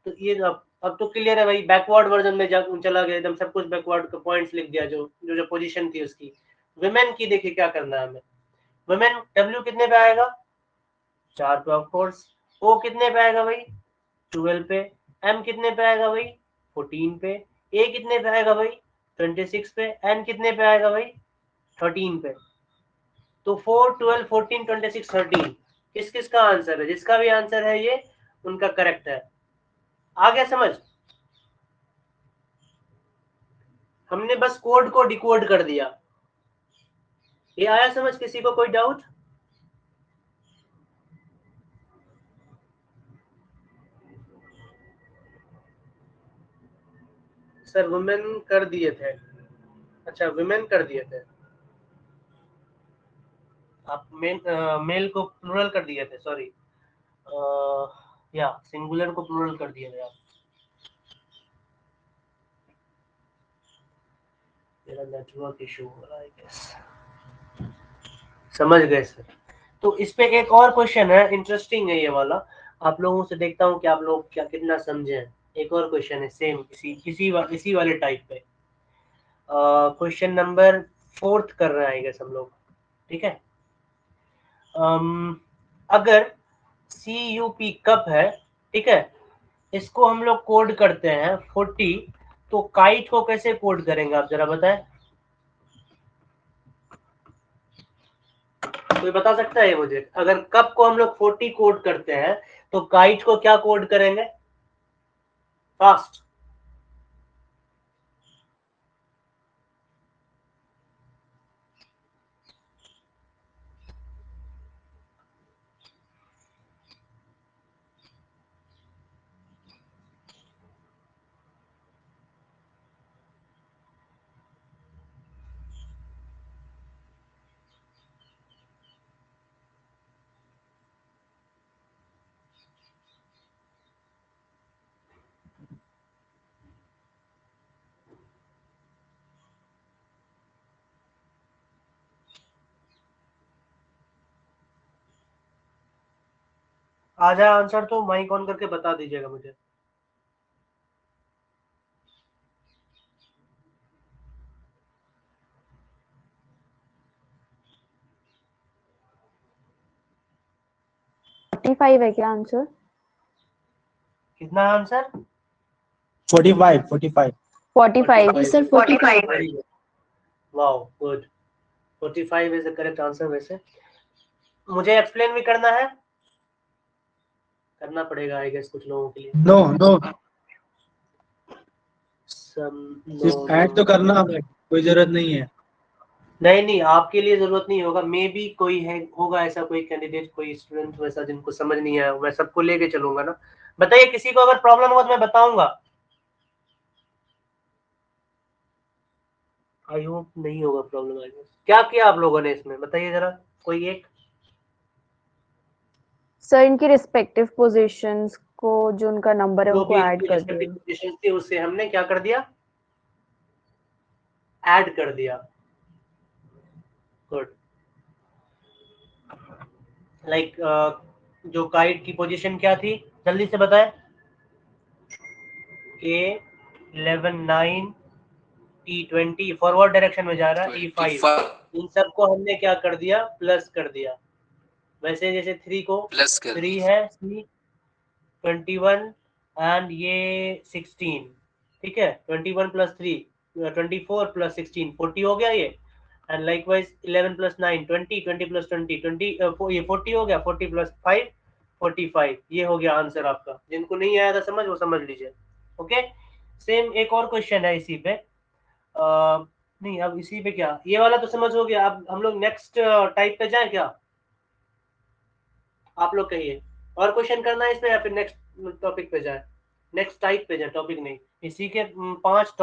तो ये अब तो क्लियर है भाई, बैकवर्ड वर्जन में चला गया एकदम, सब कुछ बैकवर्ड का पॉइंट्स लिख दिया, जो जो जो पोजीशन थी उसकी। वुमेन की देखिए क्या करना है हमें। वुमेन डब्ल्यू कितने पे आएगा 4 पे ऑफ कोर्स। ओ कितने पे आएगा भाई 12 पे। एम कितने पे आएगा भाई 14 पे। ए कितने पे आएगा भाई 26 पे। एन कितने पे आएगा भाई 13 पे। तो 4 12 14 26 13 किस किस का आंसर है, जिसका भी आंसर है ये उनका करेक्ट है। आ गया समझ, हमने बस कोड को डिकोड कर दिया। ये आया समझ, किसी को कोई डाउट? सर वुमेन कर दिए थे। अच्छा वुमेन कर दिए थे आप, मेल को प्लूरल कर दिए थे, सॉरी, या सिंगुलर को प्लूरल कर दिए थे आप। मेरा नेटवर्क इशू हो रहा है आई गेस। समझ गए सर। तो इस पे एक और क्वेश्चन है, इंटरेस्टिंग है ये वाला। आप लोगों से देखता हूँ कि आप लोग क्या कितना समझे हैं। एक और क्वेश्चन है सेम इसी वाले टाइप पे। क्वेश्चन नंबर 4 कर रहे हैं आई गेस हम लोग, ठीक है। अगर CUP कप है, ठीक है, इसको हम लोग कोड करते हैं 40, तो काइट को कैसे कोड करेंगे आप जरा बताएं। कोई बता सकता है मुझे? अगर कप को हम लोग 40 कोड करते हैं तो काइट को क्या कोड करेंगे फास्ट? आ जाए आंसर तो माइक ऑन करके बता दीजिएगा मुझे। फाइव है क्या आंसर? कितना answer? 45 45 45 sir 45 wow good, 45 is the correct answer. वैसे मुझे एक्सप्लेन भी करना है, करना पड़ेगा आई गेस कुछ लोगों के लिए। नो नो नो ऐड तो करना है, कोई जरूरत नहीं है। नहीं नहीं, आपके लिए जरूरत नहीं होगा, मे भी कोई है होगा ऐसा कोई कैंडिडेट, कोई स्टूडेंट वैसा जिनको समझ नहीं आया, मैं सबको लेके चलूंगा ना। बताइए किसी को अगर प्रॉब्लम होगा तो मैं बताऊंगा। आई होप नहीं होगा प्रॉब्लम। आई गेस क्या किया आप लोगों ने इसमें बताइए जरा, कोई एक। सर इनकी रिस्पेक्टिव पोजीशंस को जो उनका नंबर है जो उनको भी ऐड कर रिस्पेक्टिव दिया। पोजीशन थी उससे हमने क्या कर दिया, ऐड कर दिया। गुड। लाइक जो काइट की पोजीशन क्या थी जल्दी से बताएं। के 11 9 T20 फॉरवर्ड डायरेक्शन में जा रहा है, E5 इन सबको हमने क्या कर दिया, प्लस कर दिया। वैसे जैसे 3 को प्लस कर 3 है, C 21 एंड ये 16, ठीक है। 21 प्लस 3 24 प्लस 16 40 हो गया ये। एंड लाइकवाइज 11 प्लस 9 20 20 प्लस 20 20 ये 40 हो गया। 40 प्लस 5 45, ये हो गया आंसर आपका। जिनको नहीं आया था समझ, वो समझ लीजिए। ओके, सेम एक और क्वेश्चन है इसी पे। नहीं, अब इसी पे क्या, ये वाला तो समझ हो गया। अब हम लोग नेक्स्ट टाइप पे जाएं क्या? आप लोग कहिए, और क्वेश्चन करना है इसमें या फिर नेक्स्ट टॉपिक पे जाए? नेक्स्ट टाइप पे जाए, टॉपिक नहीं। इसी के 5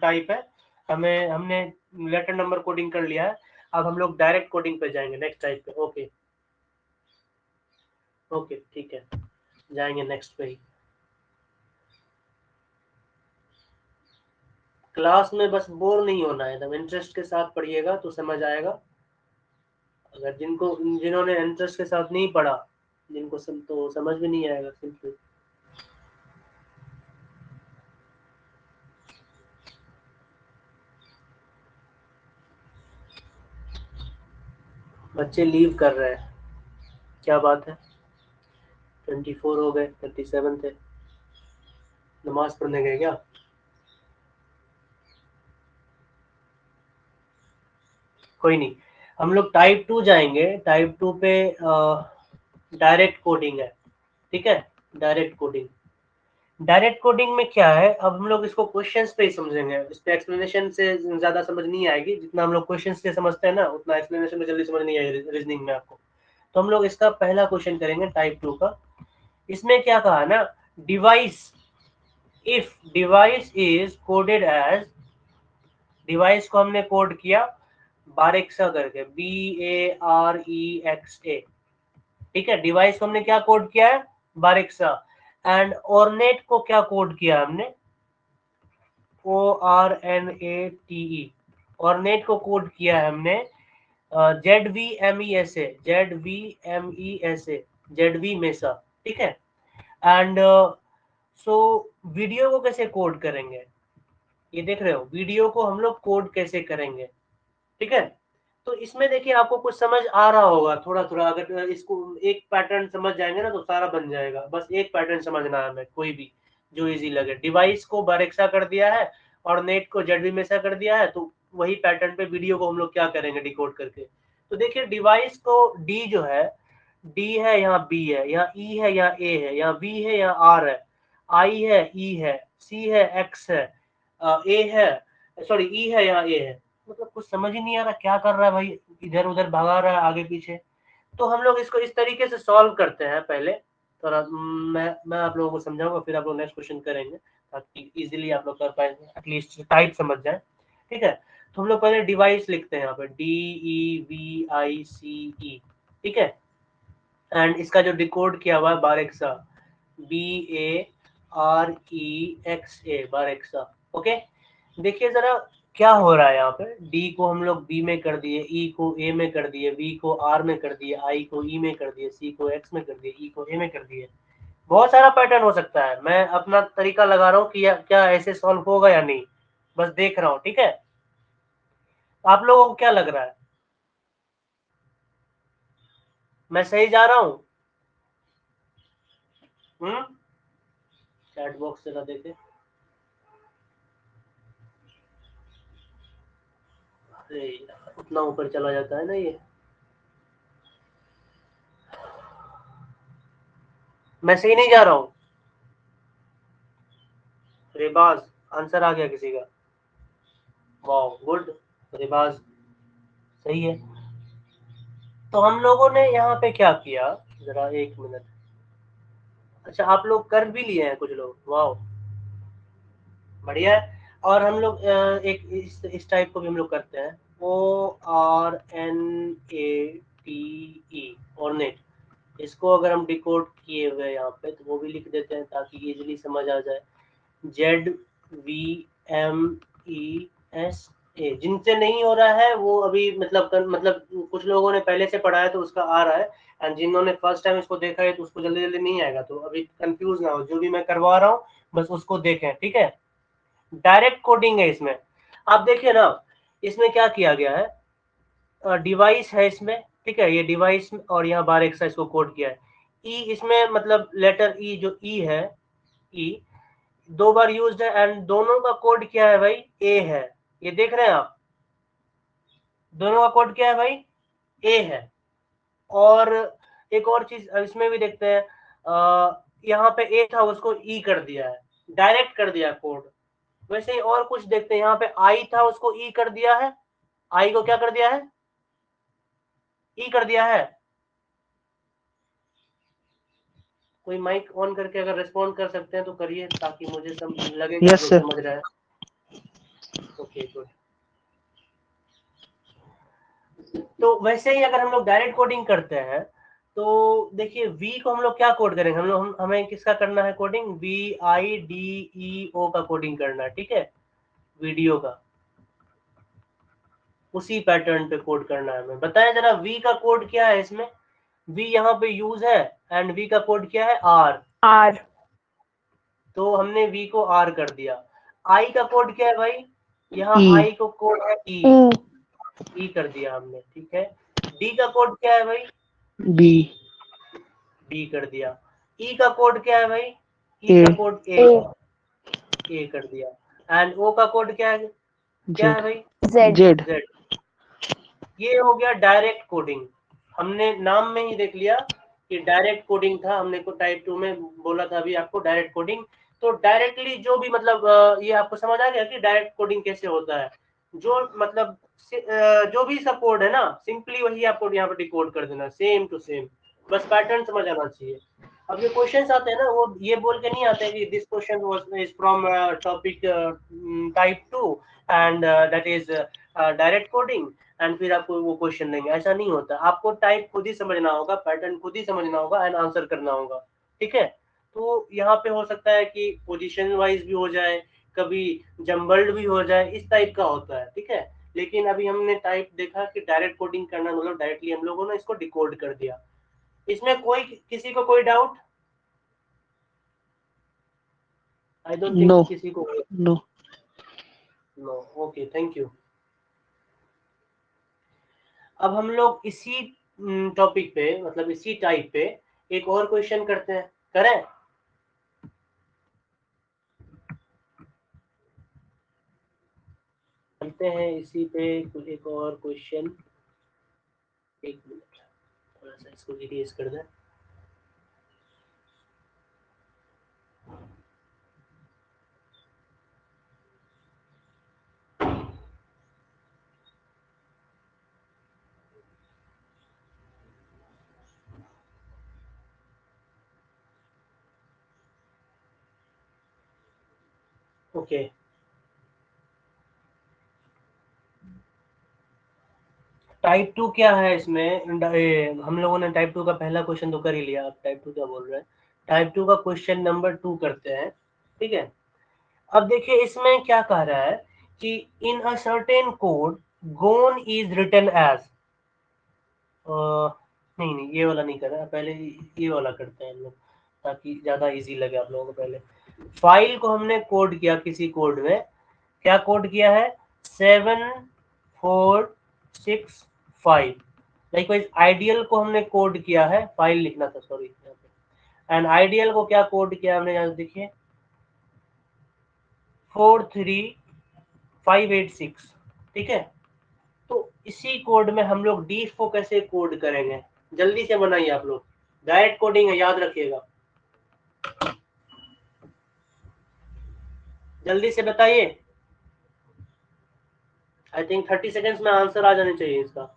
टाइप है। हमने लेटर नंबर कोडिंग कर लिया है। अब हम लोग डायरेक्ट कोडिंग पे जाएंगे, नेक्स्ट टाइप पे। ओके ओके, ठीक है, जाएंगे नेक्स्ट पे ही। क्लास में बस बोर नहीं होना है, एकदम इंटरेस्ट के साथ पढ़िएगा तो समझ आएगा। अगर जिन्होंने इंटरेस्ट के साथ नहीं पढ़ा, जिनको तो समझ भी नहीं आएगा सिंपल। बच्चे लीव कर रहे हैं, क्या बात है? 24 हो गए, 37 थे, नमाज पढ़ने गए क्या? कोई नहीं, हम लोग टाइप 2 जाएंगे। टाइप 2 पे डायरेक्ट कोडिंग है, ठीक है। डायरेक्ट कोडिंग में क्या है, अब हम लोग इसको क्वेश्चंस पे ही समझेंगे। इस पे एक्सप्लेनेशन से ज्यादा समझ नहीं आएगी। जितना हम लोग क्वेश्चंस से समझते हैं ना, उतना एक्सप्लेनेशन में जल्दी समझ नहीं आएगी रीजनिंग में आपको। तो हम लोग इसका पहला क्वेश्चन करेंगे टाइप 2 का। इसमें क्या कहा ना, device, if device is coded as, device को हमने कोड किया बारेक्सा करके, BAREXA, ठीक है। डिवाइस को हमने क्या कोड किया है, बारेक्सा। एंड ऑर्नेट को क्या कोड किया हमने, ORNATE, ऑर्नेट को कोड किया है हमने ZVMESA, ZV मेसा, ठीक है। एंड सो वीडियो को कैसे कोड करेंगे, ये देख रहे हो, वीडियो को हम लोग कोड कैसे करेंगे, ठीक है। तो इसमें देखिए आपको कुछ समझ आ रहा होगा थोड़ा थोड़ा। अगर इसको एक पैटर्न समझ जाएंगे ना तो सारा बन जाएगा। बस एक पैटर्न समझना है हमें, कोई भी जो इजी लगे। डिवाइस को बारेक्सा कर दिया है और नेट को जेडवी मेसा कर दिया है, तो वही पैटर्न पे वीडियो को हम लोग क्या करेंगे, डिकोड करके। तो देखिए डिवाइस को डी जो है, डी है, यहाँ बी है, यहाँ ई है, यहाँ ए है, यहाँ वी है, यहाँ आर है, आई है, ई है, सी है, एक्स है, ए है, सॉरी ई है, यहाँ ए है। मतलब कुछ समझ ही नहीं आ रहा क्या कर रहा है भाई, इधर उधर भगा रहा है आगे पीछे। तो हम लोग इसको इस तरीके से सॉल्व करते हैं पहले। थोड़ा मैं आप लोगों को समझाऊंगा, फिर आप लोग नेक्स्ट क्वेश्चन करेंगे ताकि इजीली आप लोग कर पाएंगे, एटलीस्ट टाइप समझ जाए, ठीक है। तो हम लोग पहले डिवाइस लिखते हैं यहाँ पे, DEVICE, ठीक है। एंड इसका जो डिकोड किया हुआ है बारेक्सा, BAREXA, बारेक्सा, ओके। देखिए जरा क्या हो रहा है यहाँ पे, डी को हम लोग बी में कर दिए, ई को ए में कर दिए, वी को आर में कर दिए, आई को ई में कर दिए, सी को एक्स में कर दिए, ई को ए में कर दिए। बहुत सारा पैटर्न हो सकता है, मैं अपना तरीका लगा रहा हूँ कि क्या ऐसे सॉल्व होगा या नहीं, बस देख रहा हूँ, ठीक है। आप लोगों को क्या लग रहा है, मैं सही जा रहा हूँ? चैट बॉक्स जरा देखे। अरे उतना ऊपर चला जाता है ना ये, मैं सही नहीं जा रहा हूँ? रिबाज, आंसर आ गया किसी का? वाह गुड, रिबाज सही है। तो हम लोगों ने यहाँ पे क्या किया, जरा एक मिनट। अच्छा आप लोग कर भी लिए हैं कुछ लोग, वाह बढ़िया है। और हम लोग एक इस टाइप को भी हम लोग करते हैं, ORNATE, ऑर्नेट। इसको अगर हम डिकोड किए हुए यहाँ पे तो वो भी लिख देते हैं ताकि इजीली समझ आ जाए। ZVMESA, जिनसे नहीं हो रहा है वो अभी मतलब कुछ लोगों ने पहले से पढ़ा है तो उसका आ रहा है, एंड जिन्होंने फर्स्ट टाइम इसको देखा है तो उसको जल्दी जल्दी नहीं आएगा। तो अभी कंफ्यूज ना हो, जो भी मैं करवा रहा हूँ बस उसको देखें, ठीक है। डायरेक्ट कोडिंग है इसमें। आप देखिए ना, इसमें क्या किया गया है, डिवाइस है इसमें, ठीक है, ये डिवाइस और यहाँ बार एक्साइज को कोड किया है। ई इसमें मतलब लेटर ई, जो ई है, ई 2 बार यूज्ड है एंड दोनों का कोड क्या है भाई, ए है। ये देख रहे हैं आप, दोनों का कोड क्या है भाई, ए है। और एक और चीज इसमें भी देखते हैं, यहाँ पे ए था उसको ई कर दिया है, डायरेक्ट कर दिया कोड। वैसे ही और कुछ देखते हैं, यहाँ पे आई था उसको ई कर दिया है, आई को क्या कर दिया है, ई कर दिया है। कोई माइक ऑन करके अगर रिस्पॉन्ड कर सकते हैं तो करिए, ताकि मुझे लगे कि आप यस लोग सर। समझ रहे हैं। Okay good. तो वैसे ही अगर हम लोग डायरेक्ट कोडिंग करते हैं तो देखिए वी को हम लोग क्या कोड करेंगे, हमें किसका करना है कोडिंग, VIDEO का कोडिंग करना है, ठीक है, वीडियो का। उसी पैटर्न पे कोड करना है हमें। बताएं जरा वी का कोड क्या है इसमें, वी यहाँ पे यूज है एंड वी का कोड क्या है, आर। R. तो हमने वी को आर कर दिया। आई का कोड क्या है भाई, यहाँ E. आई को कोड है ई, E. ई कर दिया हमने, ठीक है। डी का कोड क्या है भाई, B. बी कर दिया। ई का कोड क्या है भाई, ई A. का कोड ए, A. ए कर दिया। एंड ओ का कोड क्या है, क्या है Z. भाई, Z. Z. जेड। ये हो गया डायरेक्ट कोडिंग। हमने नाम में ही देख लिया कि डायरेक्ट कोडिंग था, हमने को टाइप 2 में बोला था अभी आपको डायरेक्ट कोडिंग। तो डायरेक्टली जो भी मतलब ये आपको समझ आ गया कि डायरेक्ट कोडिंग कैसे होता है। जो मतलब जो भी इसका कोड है ना, सिंपली वही आपको यहाँ पे डिकोड कर देना, सेम टू सेम, बस पैटर्न समझ आना चाहिए। अब जो क्वेश्चंस आते हैं ना, वो ये बोल के नहीं आते कि this question was is from topic type 2 and that is direct coding, and फिर आपको वो क्वेश्चन देंगे, ऐसा नहीं होता। आपको टाइप खुद ही समझना होगा, पैटर्न खुद ही समझना होगा एंड आंसर करना होगा, ठीक है। तो यहाँ पे हो सकता है कि पोजीशन वाइज भी हो जाए, कभी जम्बल्ड भी हो जाए, इस टाइप का होता है, ठीक है। लेकिन अभी हमने टाइप देखा कि डायरेक्ट कोडिंग करना मतलब डायरेक्टली हम लोगों ने इसको डिकोड कर दिया। इसमें कोई किसी को कोई doubt, I don't think No. किसी को। No. No, okay, thank you. अब हम लोग इसी टॉपिक पे, मतलब इसी टाइप पे एक और क्वेश्चन करते हैं, करें। चलते हैं इसी पे कुछ एक और क्वेश्चन। एक मिनट, थोड़ा सा इसको इरेज कर दें। ओके, टाइप 2 क्या है इसमें, हम लोगों ने टाइप 2 का पहला क्वेश्चन तो कर ही लिया, आप टाइप 2 क्या बोल रहे हैं। टाइप 2 का क्वेश्चन नंबर 2 करते हैं, ठीक है। अब देखिए इसमें क्या कह रहा है कि in a certain code gone is written as, नहीं नहीं ये वाला नहीं कर रहा, पहले ये वाला करते हैं हम लोग, ताकि ज्यादा इजी लगे आप लोगों को। पहले फाइल को हमने कोड किया, किसी कोड में क्या कोड किया है, 7465। लाइकवाइज आइडियल को हमने कोड किया है, फाइल लिखना था सॉरी, एंड आइडियल को क्या कोड किया हमने, यहाँ देखिए 43586, ठीक है। तो इसी कोड में हम लोग डीफ को कैसे कोड करेंगे, जल्दी से बनाइए आप लोग, डायरेक्ट कोडिंग है, याद रखिएगा, जल्दी से बताइए। आई थिंक 30 सेकेंड्स में आंसर आ जाने चाहिए इसका।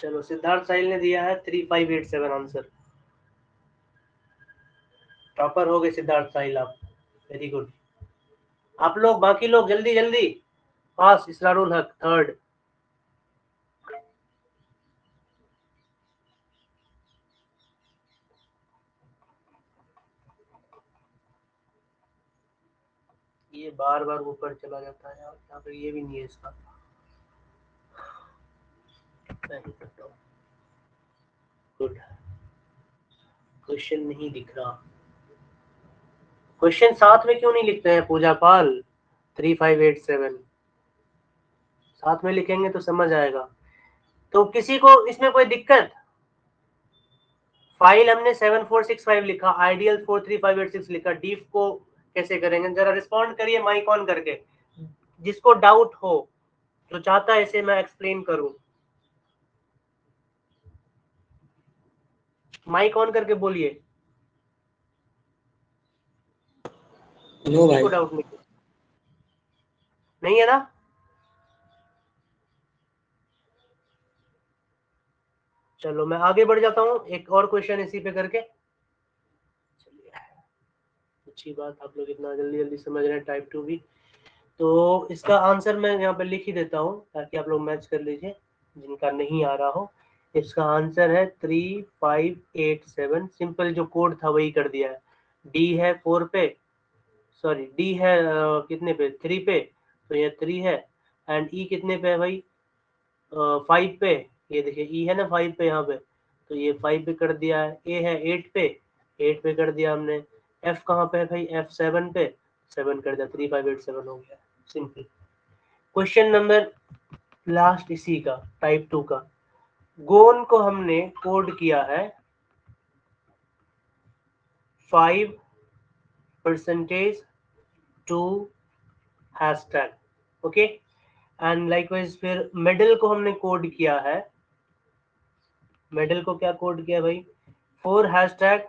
चलो सिद्धार्थ साहिल ने दिया है 3587 आंसर, टॉपर हो गए सिद्धार्थ साहिल आप, वेरी गुड। आप लोग बाकी लोग जल्दी जल्दी, पास इसरारुल हक थर्ड। ये बार बार ऊपर चला जाता है यार, यहाँ पे ये भी नहीं है इसका, मैं ही करता हूँ। गुड। क्वेश्चन नहीं दिख रहा। क्वेश्चन साथ में क्यों नहीं लिखते हैं पूजा पाल? 3587 साथ में लिखेंगे तो समझ आएगा। तो किसी को इसमें कोई दिक्कत? फाइल हमने 7465 लिखा, आइडियल 43586 लिखा, डीफ को कैसे करेंगे? जरा रिस्पॉन्ड करिए माइक ऑन करके, जिसको डाउट हो, जो चाहता है इसे मैं एक्सप्लेन करूं। माइक ऑन करके बोलिए। नो किसी भाई। को डाउट नहीं है ना? चलो मैं आगे बढ़ जाता हूँ, एक और क्वेश्चन इसी पे करके। चलिए, अच्छी बात, आप लोग इतना जल्दी जल्दी समझ रहे हैं टाइप 2 भी। तो इसका आंसर मैं यहाँ पे लिख ही देता हूँ ताकि आप लोग मैच कर लीजिए, जिनका नहीं आ रहा हो। इसका आंसर है 3587। सिंपल जो कोड था वही कर दिया है। डी है 4 पे, सॉरी डी है कितने पे? 3 पे, तो ये 3 है। एंड ई कितने पे है भाई? 5 पे। ये देखिए ई है ना 5 पे यहाँ पे, तो ये 5 पे कर दिया है। ए है 8 पे, 8 पे कर दिया हमने। एफ कहाँ पे है भाई? एफ 7 पे, 7 कर दिया। 3587 हो गया, सिंपल। क्वेश्चन नंबर लास्ट इसी का, टाइप 2 का। गोन को हमने कोड किया है 5% to hashtag, okay. And likewise फिर मेडल को हमने कोड किया है, मेडल को क्या कोड किया भाई? 4 hashtag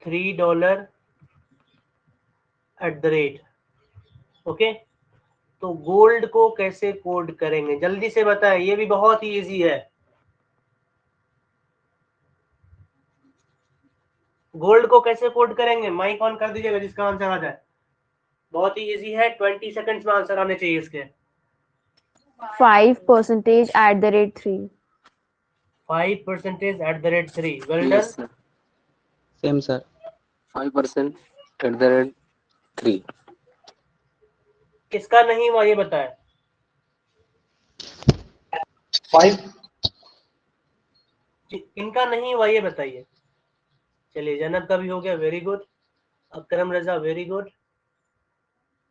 $3 eight the rate, okay. तो गोल्ड को कैसे कोड करेंगे जल्दी से बताएं, ये भी बहुत ही इजी है। गोल्ड को कैसे कोड करेंगे? माइक ऑन कर दीजिएगा जिसका आंसर आ जाए। बहुत ही इजी है, 20 सेकंड्स में आंसर आने चाहिए इसके। 5% @3. 5% @3, well done. Yes, sir. Same, sir. 5% @3. किसका नहीं हुआ ये बताएं। 5 इनका नहीं हुआ ये बताइए। चलिए जन्नत का भी हो गया, वेरी गुड। अकरम रजा, वेरी गुड।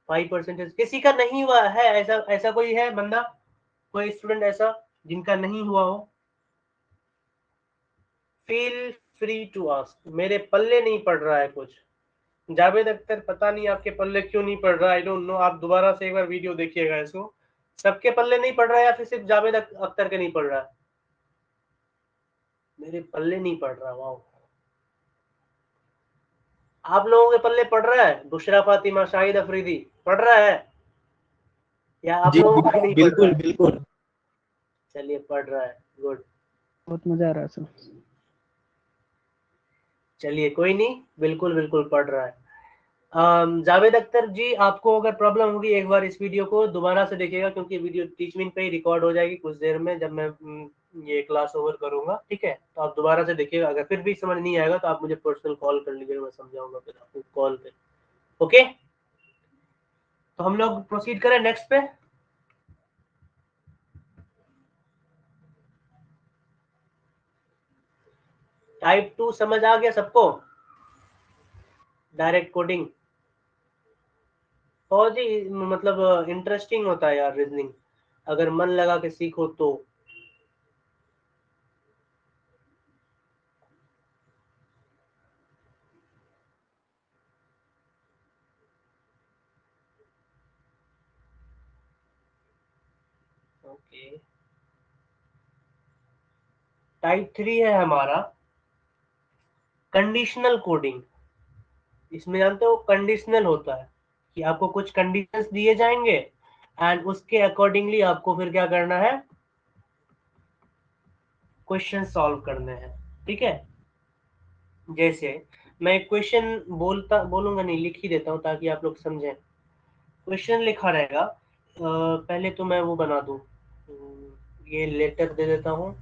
5%। किसी का नहीं हुआ है? ऐसा ऐसा कोई है बंदा, कोई स्टूडेंट ऐसा जिनका नहीं हुआ हो? Feel free to ask. मेरे पल्ले नहीं पड़ रहा है कुछ। जावेद अख्तर, पता नहीं आपके पल्ले क्यों नहीं पड़ रहा, आई डोंट नो। आप दोबारा से एक बार वीडियो देखिएगा इसको। सबके पल्ले नहीं पड़ रहा है या फिर सिर्फ जावेद अख्तर के नहीं पड़ रहा है? मेरे पल्ले नहीं पड़ रहा, वाह। आप लोगों के पल्ले पड़ रहा है? बुशरा फातिमा, शाहिद अफरीदी, पड़ रहा है या आप जी लोगों का नहीं पड़ रहा बिल्कुल है? बिल्कुल। चलिए पड़ रहा है, गुड। बहुत मजा आ रहा है सर। चलिए कोई नहीं, बिल्कुल बिल्कुल पड़ रहा है। जावेद अख्तर जी, आपको अगर प्रॉब्लम होगी एक बार इस वीडियो को दोबारा से देखिएगा, क्योंकि वीडियो टीचमिन पे ही रिकॉर्ड हो जाएगी कुछ देर में जब मैं ये क्लास ओवर करूंगा, ठीक है। तो आप दोबारा से देखिएगा, अगर फिर भी समझ नहीं आएगा तो आप मुझे पर्सनल कॉल कर लीजिएगा, मैं समझाऊंगा फिर आपको कॉल पे, ओके। तो हम लोग प्रोसीड करें नेक्स्ट पे। टाइप 2 समझ आ गया सबको? डायरेक्ट कोडिंग बहुत ही मतलब इंटरेस्टिंग होता है यार रीजनिंग, अगर मन लगा के सीखो तो। ओके, टाइप 3 है हमारा कंडीशनल कोडिंग। इसमें जानते हो कंडीशनल होता है कि आपको कुछ कंडीशंस दिए जाएंगे एंड उसके अकॉर्डिंगली आपको फिर क्या करना है? क्वेश्चन सॉल्व करने हैं, ठीक है। जैसे मैं क्वेश्चन बोलूंगा नहीं, लिख ही देता हूँ ताकि आप लोग समझें। क्वेश्चन लिखा रहेगा, पहले तो मैं वो बना दूं, ये लेटर दे देता हूँ,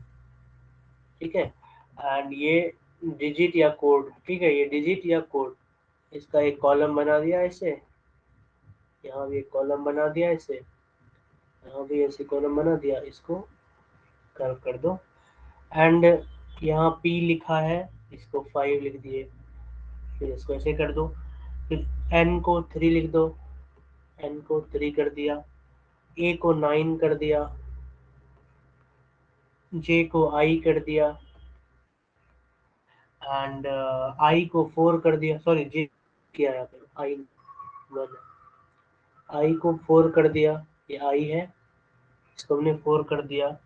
ठीक है। एंड ये डिजिट या कोड, ठीक है, ये डिजिट या कोड, इसका एक कॉलम बना दिया इसे, यहाँ भी एक कॉलम बना दिया इसे, यहाँ भी ऐसे कॉलम बना दिया, इसको कर्व कर दो। एंड यहाँ P लिखा है, इसको 5 लिख दिए, फिर इसको ऐसे कर दो, फिर N को 3 लिख दो, N को 3 कर दिया, A को 9 कर दिया, J को I कर दिया, एंड I को 4 कर दिया, सॉरी J किया यहाँ पे, I को 4 कर दिया, ये I है, इसको हमने 4 कर दिया,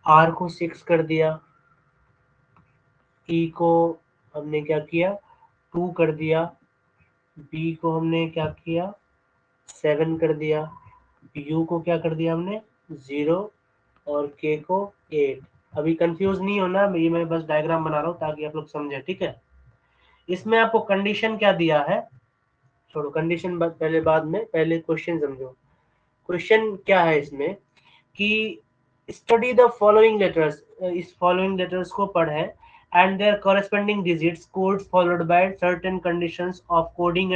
R को 6 कर दिया, E को हमने क्या किया 2 कर दिया, B को हमने क्या किया 7 कर दिया, U को क्या कर दिया हमने 0 और K को 8। अभी कंफ्यूज नहीं होना, ये मैं बस डायग्राम बना रहा हूँ ताकि आप लोग समझें, ठीक है। इसमें आपको कंडीशन क्या दिया है, छोड़ो कंडीशन पहले बाद में, पहले क्वेश्चन समझो। क्वेश्चन क्या है इसमें कि स्टडी द फॉलोइंग लेटर्स, इस फॉलोइंग लेटर्स को पढ़ें and their corresponding digits codes followed by certain conditions of coding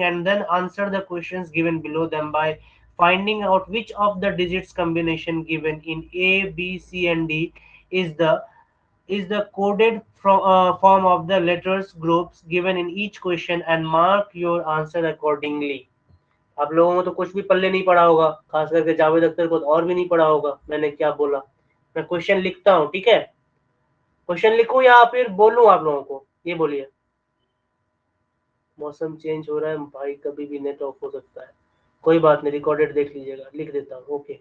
and then answer the questions given below them by finding out which of the digits combination given in A, B, C and D is the coded form of the letters groups given in each question and mark your answer accordingly। आप लोगों को तो कुछ भी पल्ले नहीं पड़ा होगा, खास करके जावेद अख्तर को तो और भी नहीं पड़ा होगा मैंने क्या बोला। मैं क्वेश्चन लिखता हूँ, ठीक है, क्वेश्चन लिखूं या फिर बोलूं आप लोगों को, ये बोलिए। मौसम चेंज हो रहा है भाई, कभी भी नेट ऑफ हो सकता है, कोई बात नहीं, रिकॉर्डेड देख लीजिएगा, लिख देता हूँ, ओके।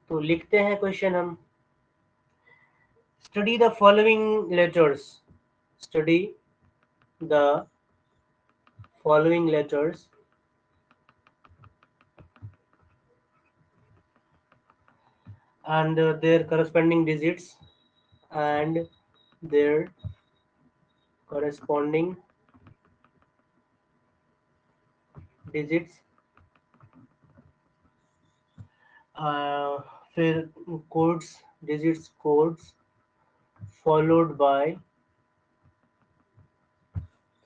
तो लिखते हैं क्वेश्चन हम। Study the following letters, study the following letters and their corresponding digits and their corresponding digits, फिर codes, digits codes followed by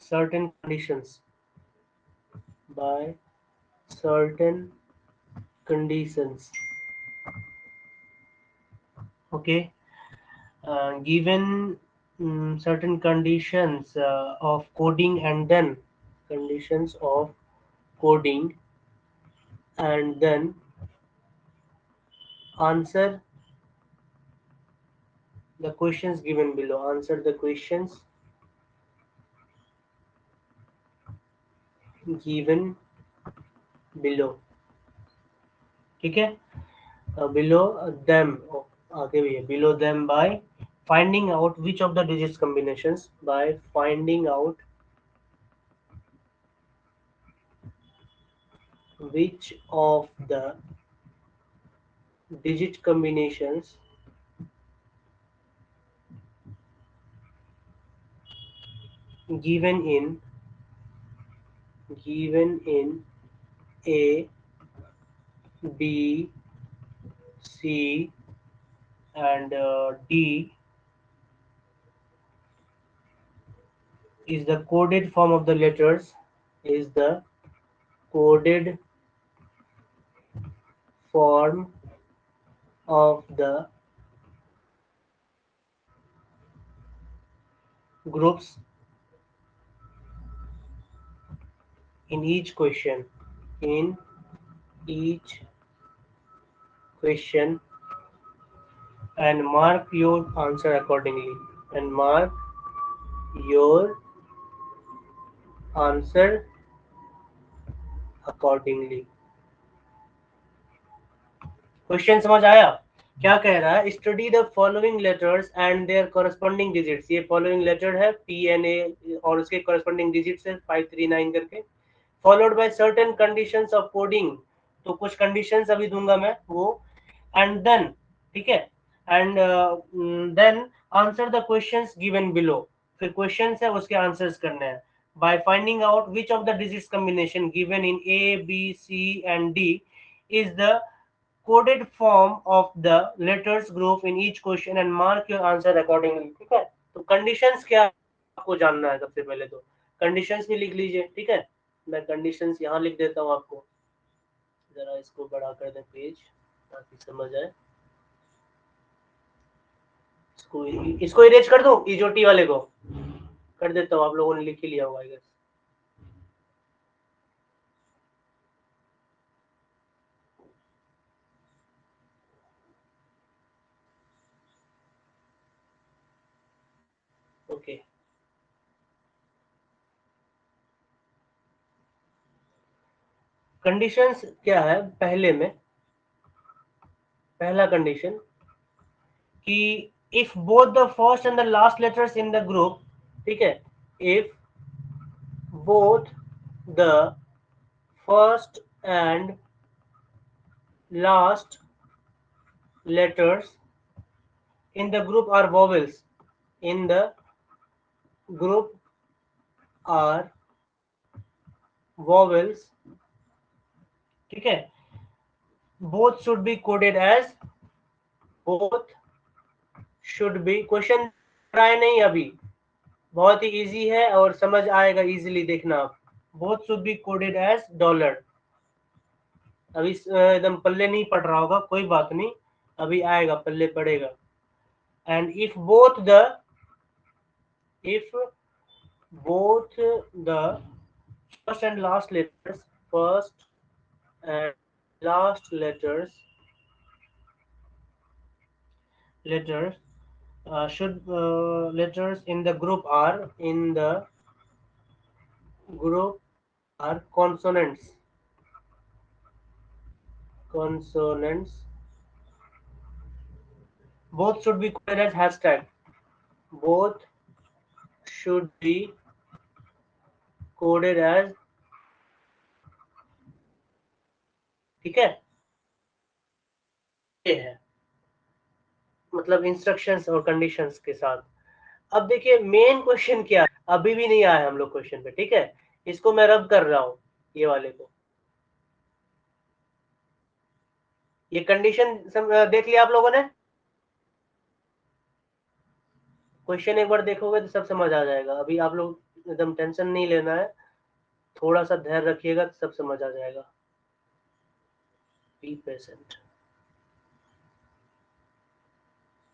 certain conditions, by certain conditions, okay, given certain conditions of coding and then conditions of coding and then answer the questions given below, answer the questions given below, ठीक है। below them, आगे भी है, below them by finding out which of the digits combinations, by finding out which of the digit combinations given in A, B, C and D is the coded form of the letters, is the coded form of the groups in each question, in each question, and mark your answer accordingly, and mark your answer accordingly। Question समझ आया? क्या कह रहा है, study the following letters and their corresponding digits, ये फॉलोइंग लेटर है PNA और उसके कॉरेस्पॉन्डिंग डिजिट्स है 539 करके, followed by certain conditions of coding, तो कुछ कंडीशंस अभी दूंगा मैं वो, एंड देन, ठीक है, and then answer the questions given below, फिर क्वेश्चंस है उसके आंसर्स करने हैं, by finding out which of the digits combination given in A, B, C and D is the coded form of the letters group in each question and mark your answer accordingly, ठीक है। तो कंडीशंस क्या आपको जानना है, सबसे पहले तो कंडीशंस भी लिख लीजिए, ठीक है। मैं कंडीशंस यहाँ लिख देता हूँ आपको, जरा इसको बड़ा कर दें पेज, ताकि समझ आए। इसको इरेज कर दूं, ईजोटी वाले को कर देता हूँ, आप लोगों ने लिख ही लिया होगा आई गेस। ओके, कंडीशंस क्या है पहले में, पहला कंडीशन कि if both the first and the last letters in the group, ठीक है, if both the first and last letters in the group are vowels, in the group are vowels, ठीक है, both should be coded as, both should be, question try नहीं अभी, बहुत ही इजी है और समझ आएगा इजीली, देखना आप, both should be coded as $, अभी एकदम पल्ले नहीं पड़ रहा होगा, कोई बात नहीं, अभी आएगा, पल्ले पड़ेगा। and if both the first and last letters letters in the group are consonants, both should be coded as hashtag, both should be coded as, ठीक है, ये है मतलब इंस्ट्रक्शंस और कंडीशंस के साथ। अब देखिए मेन क्वेश्चन क्या है, अभी भी नहीं आया हम लोग क्वेश्चन पे, ठीक है, इसको मैं रब कर रहा हूं, ये वाले को, ये कंडीशन देख लिया आप लोगों ने, क्वेश्चन एक बार देखोगे तो सब समझ आ जाएगा। अभी आप लोग एकदम टेंशन नहीं लेना है, थोड़ा सा धैर्य रखिएगा तो सब समझ आ जाएगा। बी पेशेंट,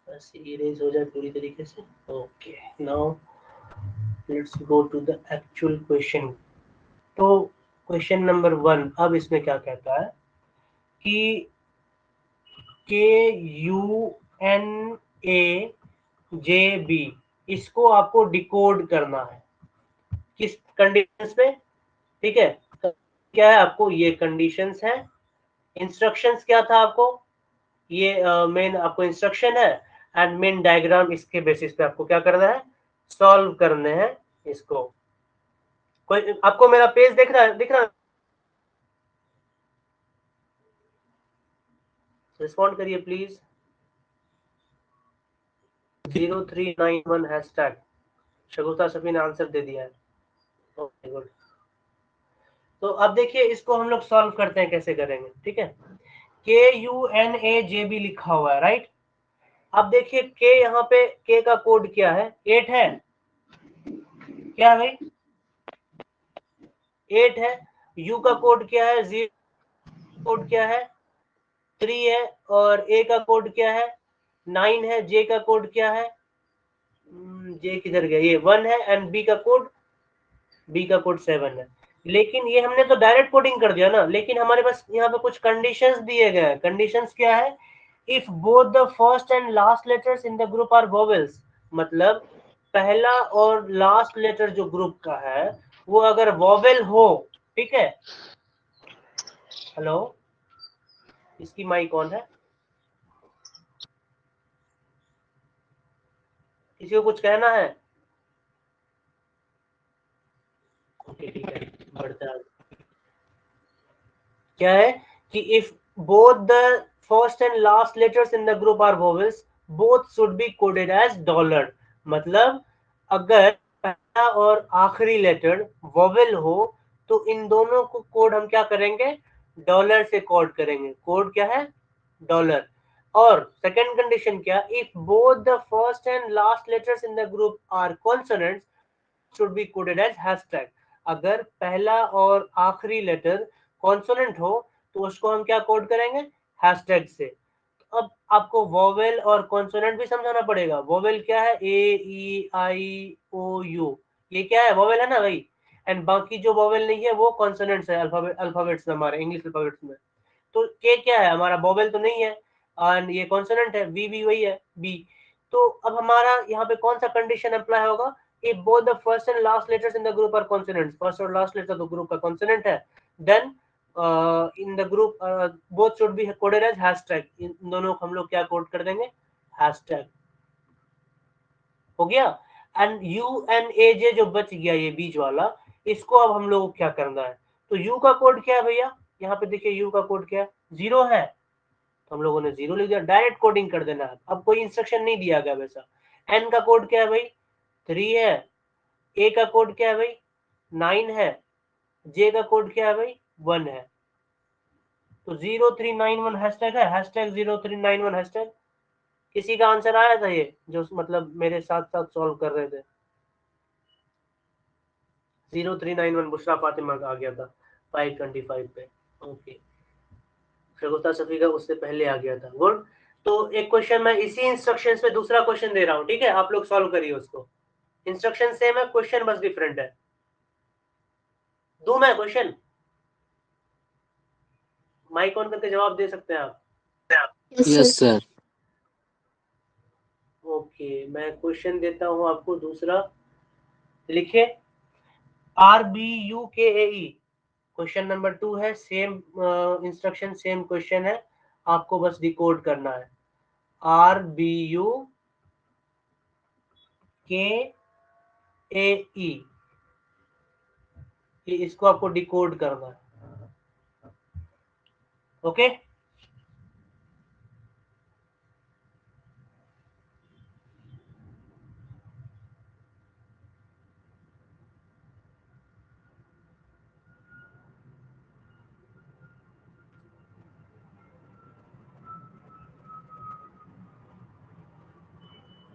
बस इरेज हो जाए पूरी तरीके से। Okay, now let's go to the actual question. तो क्वेश्चन नंबर 1 अब इसमें क्या कहता है कि KUNAJB इसको आपको डिकोड करना है, किस कंडीशंस पे, ठीक है, क्या है आपको, ये कंडीशंस है, इंस्ट्रक्शंस क्या था आपको, ये मेन आपको इंस्ट्रक्शन है, एंड मेन डायग्राम इसके बेसिस पे आपको क्या करना है, सॉल्व करने हैं इसको। कोई आपको मेरा पेज दिख रहा है, रिस्पॉन्ड करिए प्लीज। 0391 हैशटैग, शगुफ्ता सफी ने आंसर दे दिया है, ओके गुड। तो अब देखिए इसको हम लोग सॉल्व करते हैं, कैसे करेंगे, ठीक है, KUNAJB लिखा हुआ है, राइट। अब देखिए के यहाँ पे के का कोड क्या है, 8 है, क्या है भाई, 8 है। U का कोड क्या है, 0 कोड क्या है, 3 है, और A का कोड क्या है, 9 है। J का कोड क्या है, J किधर गया, ये 1 है, एंड B का कोड 7 है। लेकिन ये हमने तो डायरेक्ट कोडिंग कर दिया ना, लेकिन हमारे पास यहाँ पे कुछ कंडीशंस दिए गए हैं। कंडीशंस क्या है, if both the first and last letters in the group are vowels, मतलब पहला और लास्ट लेटर जो ग्रुप का है वो अगर वोवेल हो, ठीक है। हेलो, इसकी माइक ऑन है, किसी को कुछ कहना है, ओके ठीक है, बढ़ता है। क्या है कि if both the first and last letters in the group are vowels, both should be coded as $, मतलब अगर पहला और आखिरी लेटर वोवेल हो तो इन दोनों को कोड हम क्या करेंगे, $, से कोड करेंगे। कोड क्या है, $। और सेकंड कंडीशन क्या, if both the first and last letters in the group are consonants should be coded as hashtag, अगर पहला और आखिरी लेटर कॉन्सोनेंट हो तो उसको हम क्या कोड करेंगे, हैशटैग से। तो अब आपको वोवेल और कॉन्सोनेंट भी समझाना पड़ेगा। वोवेल क्या है? A E I O U, ये क्या है? वोवेल है ना भाई। एंड बाकी जो वोवेल नहीं है वो कॉन्सोनेंट्स है अल्फाबेट्स में, हमारे इंग्लिश अल्फाबेट्स में। तो के क्या है? हमारा वोवेल तो नहीं है, एंड ये कॉन्सोनेंट है। वी भी वही है, बी। तो अब हमारा यहाँ पे कौन सा कंडीशन अप्लाई होगा? if both the first and last letters in the group are consonants, first और last letter तो ग्रुप का consonant है, then in the group both should be coded as hashtag। इन दोनों को हम लोग क्या कोड कर देंगे? हैशटैग। हो गया। एंड यू एन ए जे जो बच गया ये बीच वाला, इसको अब हम लोग को क्या करना है? तो यू का कोड क्या है भैया? यहाँ पे देखिए यू का कोड क्या है? 0 है, तो हम लोगों ने 0 लिख दिया, डायरेक्ट कोडिंग कर देना है। अब कोई इंस्ट्रक्शन नहीं दिया गया वैसा। एन का कोड क्या है भाई? 3 है। ए का कोड क्या है भाई? 9 है। जे का कोड क्या है भाई? 1 है। तो 0391 हैशटैग है, हैशटैग 0391 हैशटैग। किसी का आंसर आया था ये, जो मतलब मेरे साथ साथ सॉल्व कर रहे थे? 0391 बुशरा फातिमा का आ गया था 525 पे। ओके, शगुफ्ता सफी का उससे पहले आ गया था। गुड। तो एक क्वेश्चन मैं इसी इंस्ट्रक्शंस पे दूसरा क्वेश्चन दे रहा हूँ, ठीक है? आप लोग सॉल्व करिए उसको। इंस्ट्रक्शन सेम है, क्वेश्चन बस डिफरेंट है। दूं मैं क्वेश्चन? माइक ऑन करके जवाब दे सकते हैं आप? Yes, sir. ओके, मैं क्वेश्चन देता हूं आपको दूसरा। लिखिए RBUKAE, क्वेश्चन नंबर 2 है। सेम इंस्ट्रक्शन, सेम क्वेश्चन है, आपको बस डिकोड करना है। RBUKAE, इसको आपको डिकोड करना है। ओके,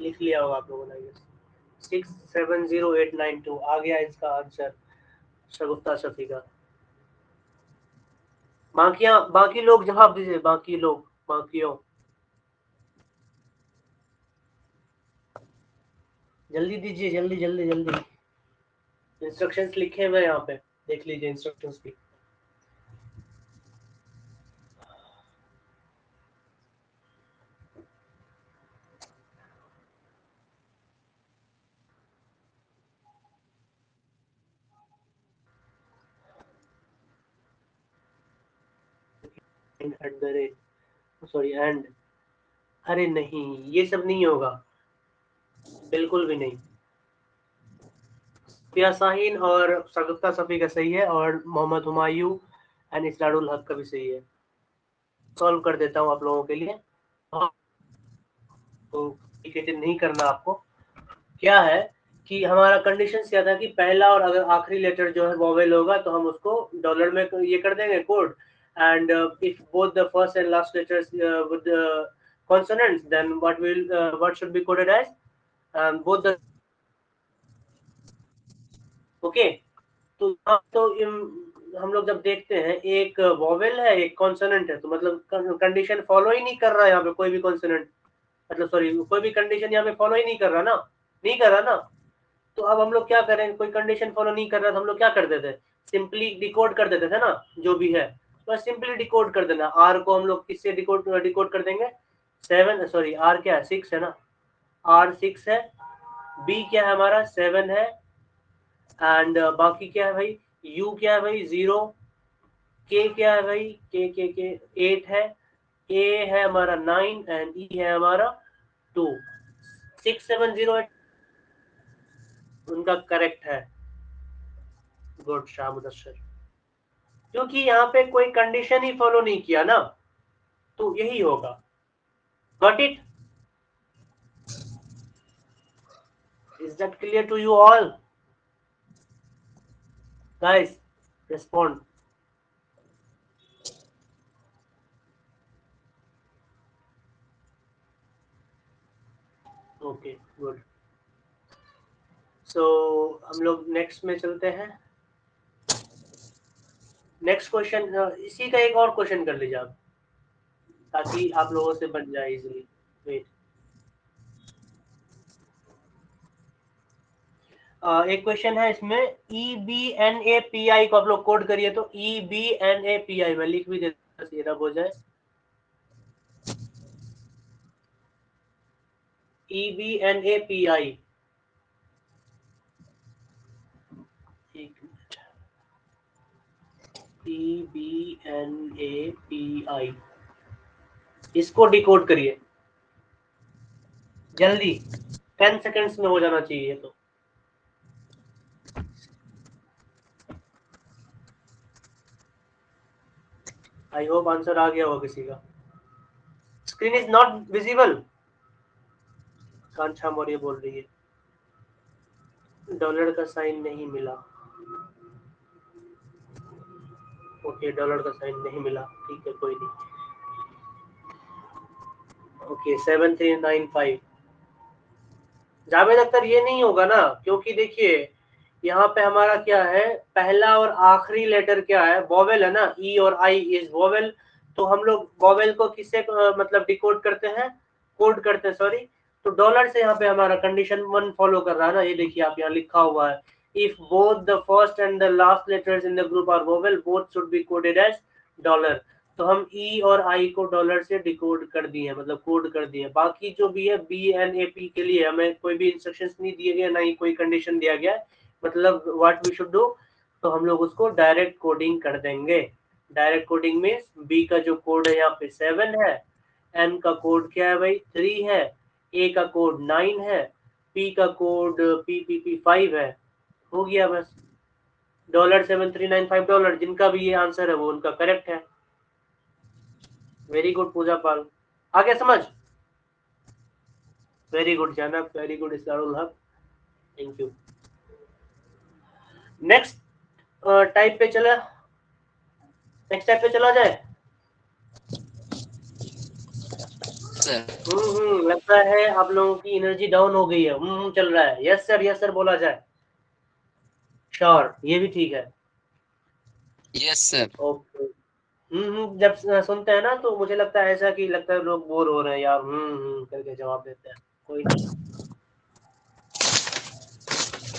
लिख लिया होगा आप लोगों ने। 670892 आ गया इसका आंसर शगुफ्ता शफी का। बाकी लोग जवाब दीजिए, बाकी लोग, बाकियों जल्दी दीजिए, जल्दी जल्दी जल्दी। इंस्ट्रक्शंस लिखे हुए यहाँ पे, देख लीजिए इंस्ट्रक्शंस भी। Eight the rate, sorry and, अरे नहीं ये सब नहीं होगा, बिल्कुल भी नहीं। पिया साहिन और शगुफ्ता सफी का सही है, और मोहम्मद हुमायूं एंड इसरारुल हक का भी सही है। सॉल्व कर देता हूँ आप लोगों के लिए, तो कॉम्प्लिकेटेड नहीं करना आपको। क्या है कि हमारा कंडीशन क्या था कि पहला और अगर आखिरी लेटर जो है वोवेल होगा तो हम उसको डॉलर में ये कर देंगे code. And if both the first and last letters with consonants, then what should be coded as both the। Okay, तो हम लोग जब देखते हैं एक वोवेल है एक कॉन्सोनेंट है, तो मतलब कंडीशन फॉलो ही नहीं कर रहा है यहाँ पे कोई भी कॉन्सोनेंट, मतलब सॉरी कोई भी कंडीशन यहाँ पे फॉलो ही नहीं कर रहा ना, नहीं कर रहा ना। तो अब हम लोग क्या करें? कोई कंडीशन फॉलो नहीं कर रहा, तो हम लोग क्या कर देते? सिंपली डिकोड कर देते थे ना, जो भी है बस सिंपली डिकोड कर देना। आर को हम लोग किससे डिकोड कर देंगे? 7, सॉरी आर क्या है? 6 है ना, आर 6 है। बी क्या है हमारा? 7 है। एंड बाकी क्या है भाई? यू क्या है भाई? 0। के क्या है भाई? के 8 है। ए है हमारा 9 एंड ई है हमारा 2। 6708 उनका करेक्ट है। गुड शाह मुदस्सिर, क्योंकि यहाँ पे कोई कंडीशन ही फॉलो नहीं किया ना, तो यही होगा। Got it? Is that clear to you all guys? Respond. Okay good. So हम लोग नेक्स्ट में चलते हैं। नेक्स्ट क्वेश्चन, इसी का एक और क्वेश्चन कर लीजिए आप। ताकि आप लोगों से बन जाए इजीली। वेट, एक क्वेश्चन है इसमें, EBNAPI को आप लोग कोड करिए। तो EBNAPI मैं लिख भी देता ये रब हो जाए। EBNAPI, एक मिनट, EBNAPI, इसको डिकोड करिए जल्दी, 10 सेकंड्स में हो जाना चाहिए। तो आई होप आंसर आ गया होगा किसी का। Screen is not visible, Kancha Maurya बोल रही है, डॉलर का साइन नहीं मिला। ओके, डॉलर का साइन नहीं मिला, ठीक है कोई नहीं। ओके 7395, जावेद अख्तर ये नहीं होगा ना, क्योंकि देखिए यहाँ पे हमारा क्या है, पहला और आखिरी लेटर क्या है, वोवेल है ना, ई और आई इज वोवेल। तो हम लोग वोवेल को किससे मतलब डिकोड करते हैं, कोड करते हैं सॉरी। तो डॉलर से यहाँ पे हमारा कंडीशन 1 फॉलो कर रहा है ना, ये देखिए आप यहाँ लिखा हुआ है, if both the first and the last letters in the group are vowel both should be coded as dollar. तो हम ई और आई को डॉलर से डिकोड कर दिए, मतलब कोड कर दिए। बाकी जो भी है BNAP के लिए हमें कोई भी इंस्ट्रक्शंस नहीं दिए गए, ना ही कोई कंडीशन दिया गया है, मतलब व्हाट वी शुड डू। तो हम लोग उसको डायरेक्ट कोडिंग कर देंगे। डायरेक्ट कोडिंग में बी का जो कोड है यहाँ पे 7 है, एन का कोड क्या है भाई 3 है, ए का कोड 9 है, पी का कोड PPP 5 है। हो गया बस, $7395 जिनका भी ये आंसर है वो उनका करेक्ट है। वेरी गुड पूजा पाल, आ गया समझ? वेरी गुड जानब, वेरी गुड इस्लारुल हक, थैंक यू। नेक्स्ट टाइप पे चला, नेक्स्ट टाइप पे चला जाए। लगता है आप लोगों की एनर्जी डाउन हो गई है। चल रहा है, यस सर बोला जाए, श्योर, ये भी ठीक है। Yes sir. ओके। जब सुनते हैं ना तो मुझे लगता है ऐसा कि लगता है लोग बोर हो रहे हैं यार, करके जवाब देते हैं, कोई नहीं।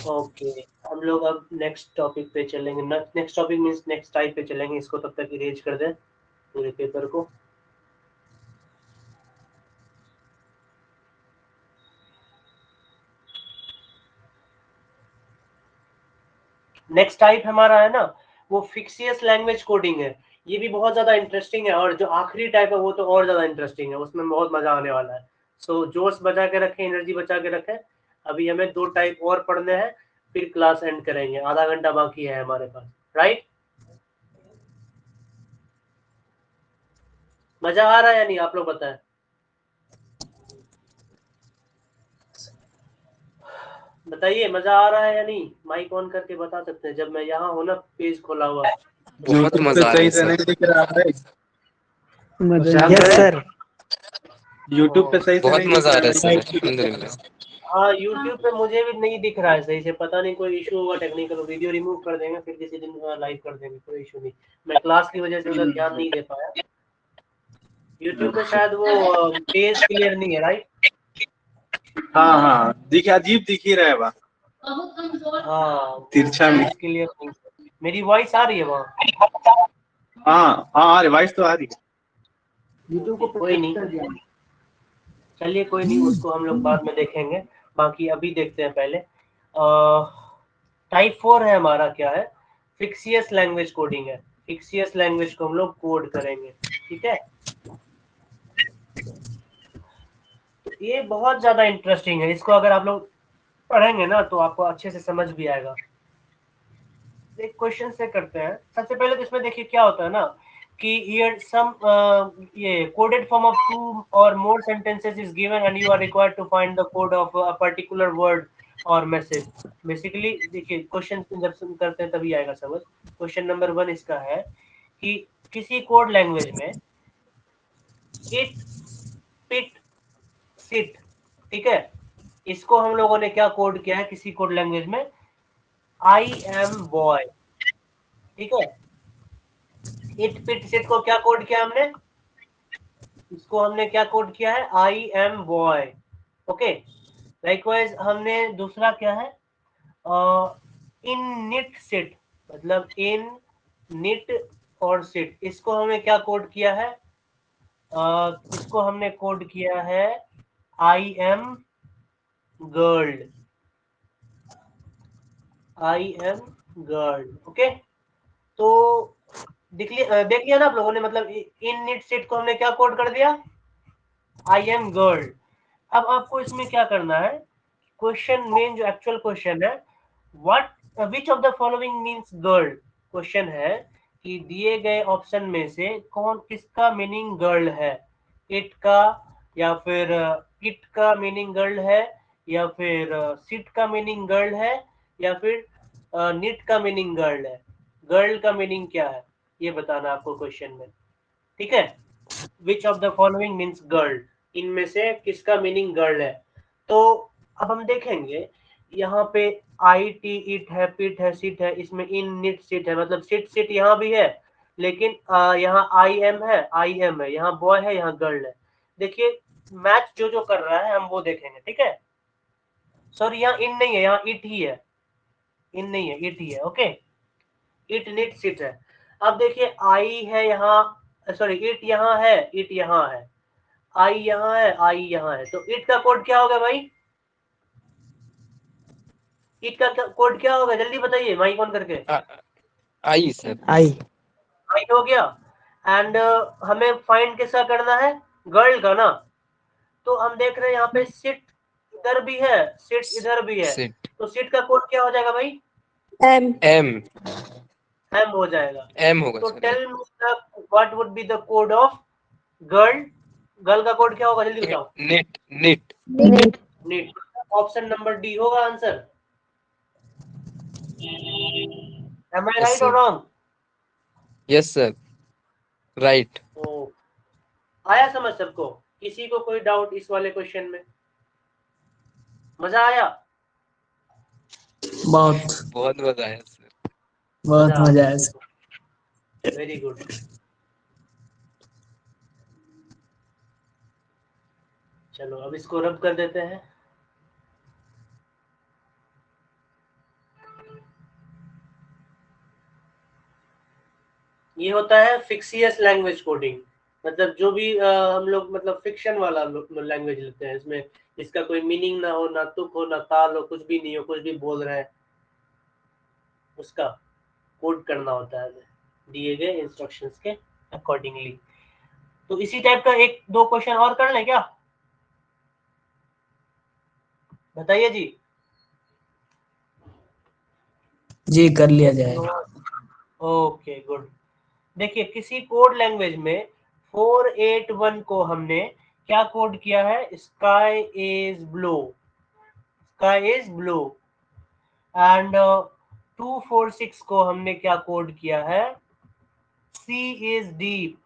ओके, हम लोग अब नेक्स्ट टॉपिक पे चलेंगे। Next topic means next type पे चलेंगे। इसको तब तक इरेज कर दें पूरे पेपर को। नेक्स्ट टाइप हमारा है ना वो फिक्सियस लैंग्वेज कोडिंग है। ये भी बहुत ज्यादा इंटरेस्टिंग है, और जो आखिरी टाइप है वो तो और ज्यादा इंटरेस्टिंग है, उसमें बहुत मजा आने वाला है। सो जोश बचा के रखें, एनर्जी बचा के रखें। अभी हमें 2 टाइप और पढ़ने हैं, फिर क्लास एंड करेंगे, आधा घंटा बाकी है हमारे पास, राइट? मजा आ रहा है या नहीं, आप लोग बताएं। बताइए मजा आ रहा है या नहीं, माइक ऑन करके बता सकते हैं जब मैं यहाँ हूँ ना, पेज खोला हुआ। बहुत मजा आ रहा है सर। नहीं दिख रहा है। Yes sir. यूट्यूब पे सही से बहुत नहीं मजा आ रहा है दिख सर, रहा अल्हम्दुलिल्लाह। हाँ यूट्यूब पे मुझे भी नहीं दिख रहा है सही से, पता नहीं कोई इशू होगा टेक्निकल, वीडियो रिमूव कर देंगे फिर किसी दिन लाइव कर देंगे, कोई इशू नहीं। मैं क्लास की वजह से उधर ध्यान नहीं दे पाया। यूट्यूब पे शायद वो पेज क्लियर नहीं है, राइट? हाँ हाँ, दिखे, अजीब दिख ही रहा है वहाँ हाँ तिरछा में। पेज क्लियर नहीं। मेरी वॉइस आ रही है वहाँ? हाँ हाँ, रिवाइज तो आ रही है। कोई नहीं, चलिए कोई नहीं, उसको हम लोग बाद में देखेंगे। बाकी अभी देखते हैं पहले। टाइप 4 है हमारा, क्या है, फिक्सियस लैंग्वेज कोडिंग है। फिक्सियस लैंग्वेज को हम लोग कोड करेंगे, ठीक है। तो ये बहुत ज्यादा इंटरेस्टिंग है, इसको अगर आप लोग पढ़ेंगे ना तो आपको अच्छे से समझ भी आएगा। एक क्वेश्चन से करते हैं सबसे पहले। तो इसमें देखिए क्या होता है ना कि ये कोडेड फॉर्म ऑफ 2 और more sentences is given and you are required to find the code of a particular word और मैसेज। बेसिकली देखिए क्वेश्चन जब करते हैं तभी आएगा समझ। क्वेश्चन नंबर 1 इसका है कि किसी कोड लैंग्वेज में इट, पिट, सिट, ठीक है, इसको हम लोगों ने क्या कोड किया है किसी कोड लैंग्वेज में, आई एम बॉय, ठीक है। इट, पिट, सिट को क्या कोड किया हमने, इसको हमने क्या कोड किया है, I am boy. Okay, likewise हमने दूसरा क्या है, इन निट सिट, मतलब इन निट और सिट, इसको हमने क्या कोड किया है, इसको हमने कोड किया है I am girl, I am girl. Okay, तो देख लिया ना आप लोगों ने, मतलब इन निट सिट को हमने क्या कोड कर दिया, आई एम गर्ल। अब आपको इसमें क्या करना है, क्वेश्चन मेन जो एक्चुअल क्वेश्चन है, what which of the following means girl, question है कि दिए गए ऑप्शन में से कौन किसका मीनिंग गर्ल है, इट का, या फिर इट का मीनिंग गर्ल है, या फिर सिट का मीनिंग गर्ल है, या फिर निट का मीनिंग गर्ल है। गर्ल का मीनिंग क्या है ये बताना आपको क्वेश्चन में, ठीक है। Which of the following means girl, इनमें से किसका मीनिंग गर्ल है। तो अब हम देखेंगे यहाँ पे आई टी इट है, पिट है, सिट है, इसमें इन निट सिट है, मतलब सिट सिट यहाँ भी है, लेकिन यहाँ आई एम है, आई एम है, यहाँ बॉय है, यहाँ गर्ल है। देखिए मैच जो जो कर रहा है हम वो देखेंगे, ठीक है। सॉरी यहाँ इन नहीं है, यहाँ इट ही है, इन नहीं है, इट ही है। ओके, इट निट सिट है। अब देखिए आई है यहाँ, सॉरी इट यहाँ है, इट यहाँ है, आई यहाँ है, आई यहाँ है, तो इट का कोड क्या होगा भाई, इट का कोड क्या होगा, जल्दी बताइए माइक ऑन करके। आई सर। आई। आई हो गया। एंड हमें फाइंड किसका करना है, गर्ल का ना। तो हम देख रहे हैं यहाँ पे सिट इधर भी है, सिट इधर भी है, सिट तो सिट का कोड क्या हो जाएगा भाई, एम एम हो जाएगा। एम होगा तो sir. Tell me what would be the code of girl, girl का कोड क्या होगा जल्दी बताओ। Knit knit neat, option number D होगा answer. Am I yes right or sir. wrong? Yes sir, right. ओ, आया समझ सबको, किसी को कोई डाउट इस वाले क्वेश्चन में, मजा आया, बहुत बहुत मजा आया सर। बहुत मजा आया सर। Very good. चलो अब इसको रब कर देते हैं। ये होता है फिक्सियस लैंग्वेज कोडिंग, मतलब जो भी हम लोग मतलब फिक्शन वाला लैंग्वेज लेते हैं, इसमें इसका कोई मीनिंग ना हो, ना तुक हो, ना ताल हो, कुछ भी नहीं हो, कुछ भी बोल रहे हैं, उसका कोड करना होता है दिए गए इंस्ट्रक्शंस के अकॉर्डिंगली। तो इसी टाइप का एक दो क्वेश्चन और कर लें क्या, बताइए जी। जी कर लिया जाएगा। Okay good. देखिए किसी कोड लैंग्वेज में 481 को हमने क्या कोड किया है, sky is blue, sky is blue. And 246 को हमने क्या कोड किया है, sea is deep,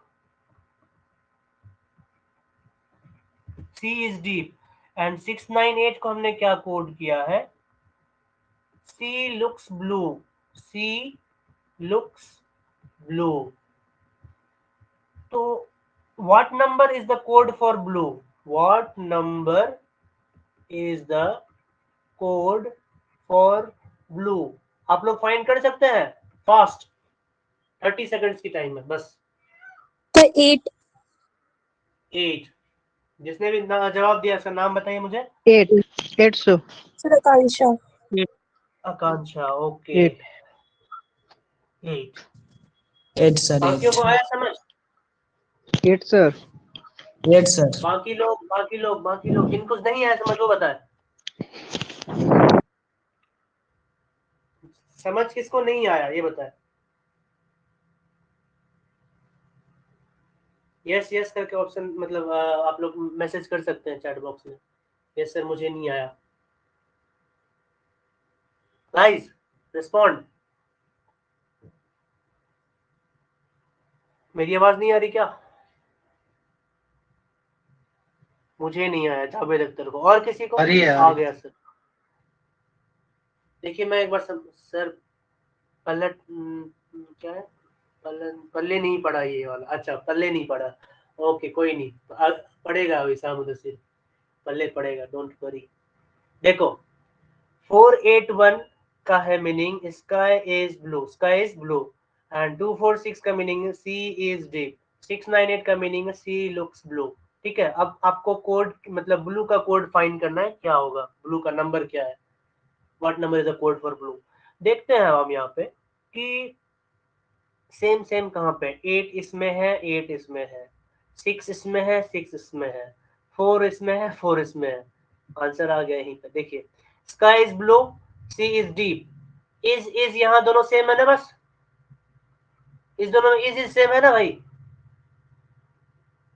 sea is deep. And 698 को हमने क्या कोड किया है, sea looks blue, sea looks blue. तो what number is the code for blue, what number is the code for blue, आप लोग फाइंड कर सकते हैं फास्ट, 30 सेकंड्स की टाइम है बस। तो 8 8, जिसने भी जवाब दिया उसका नाम बताइए मुझे। 800 सर आकांक्षा। आकांक्षा, ओके 8। 8 सर। बाकियों को आया समझ, 8 सर। 8 सर। बाकी लोग जिनको नहीं आया समझ वो बताए, समझ किसको नहीं आया ये बताए। यस यस करके ऑप्शन, मतलब आप लोग मैसेज कर सकते हैं चैट बॉक्स में, यस सर मुझे नहीं आया। गाइस रिस्पॉन्ड, मेरी आवाज नहीं आ रही क्या, मुझे नहीं आया जावेद अख्तर को, और किसी को आ गया सर। देखिए मैं एक बार सर पलट क्या है, पल्ले नहीं पड़ा ये वाला, अच्छा पल्ले नहीं पड़ा, ओके कोई नहीं, पड़ेगा वैसा मुदस्सिर, पल्ले पड़ेगा, डोंट वरी। देखो 481 का है meaning sky is blue, sky is blue, and 246 का मीनिंग सी इज डीप, 698 का मीनिंग सी लुक्स ब्लू। ठीक है, अब आपको कोड मतलब ब्लू का कोड फाइंड करना है, क्या होगा, ब्लू का नंबर क्या है, what number is the code for blue. देखते हैं हम यहाँ पे कि सेम सेम कहाँ पे, 8 इसमें है, 8 इसमें है, 6 इसमें है, 6 इसमें है, 4 इसमें है, 4 इसमें है, आंसर आ गया यहीं पे। देखिए sky is blue, sea is deep, is यहाँ दोनों सेम है ना, बस इस दोनों में इज सेम है ना भाई,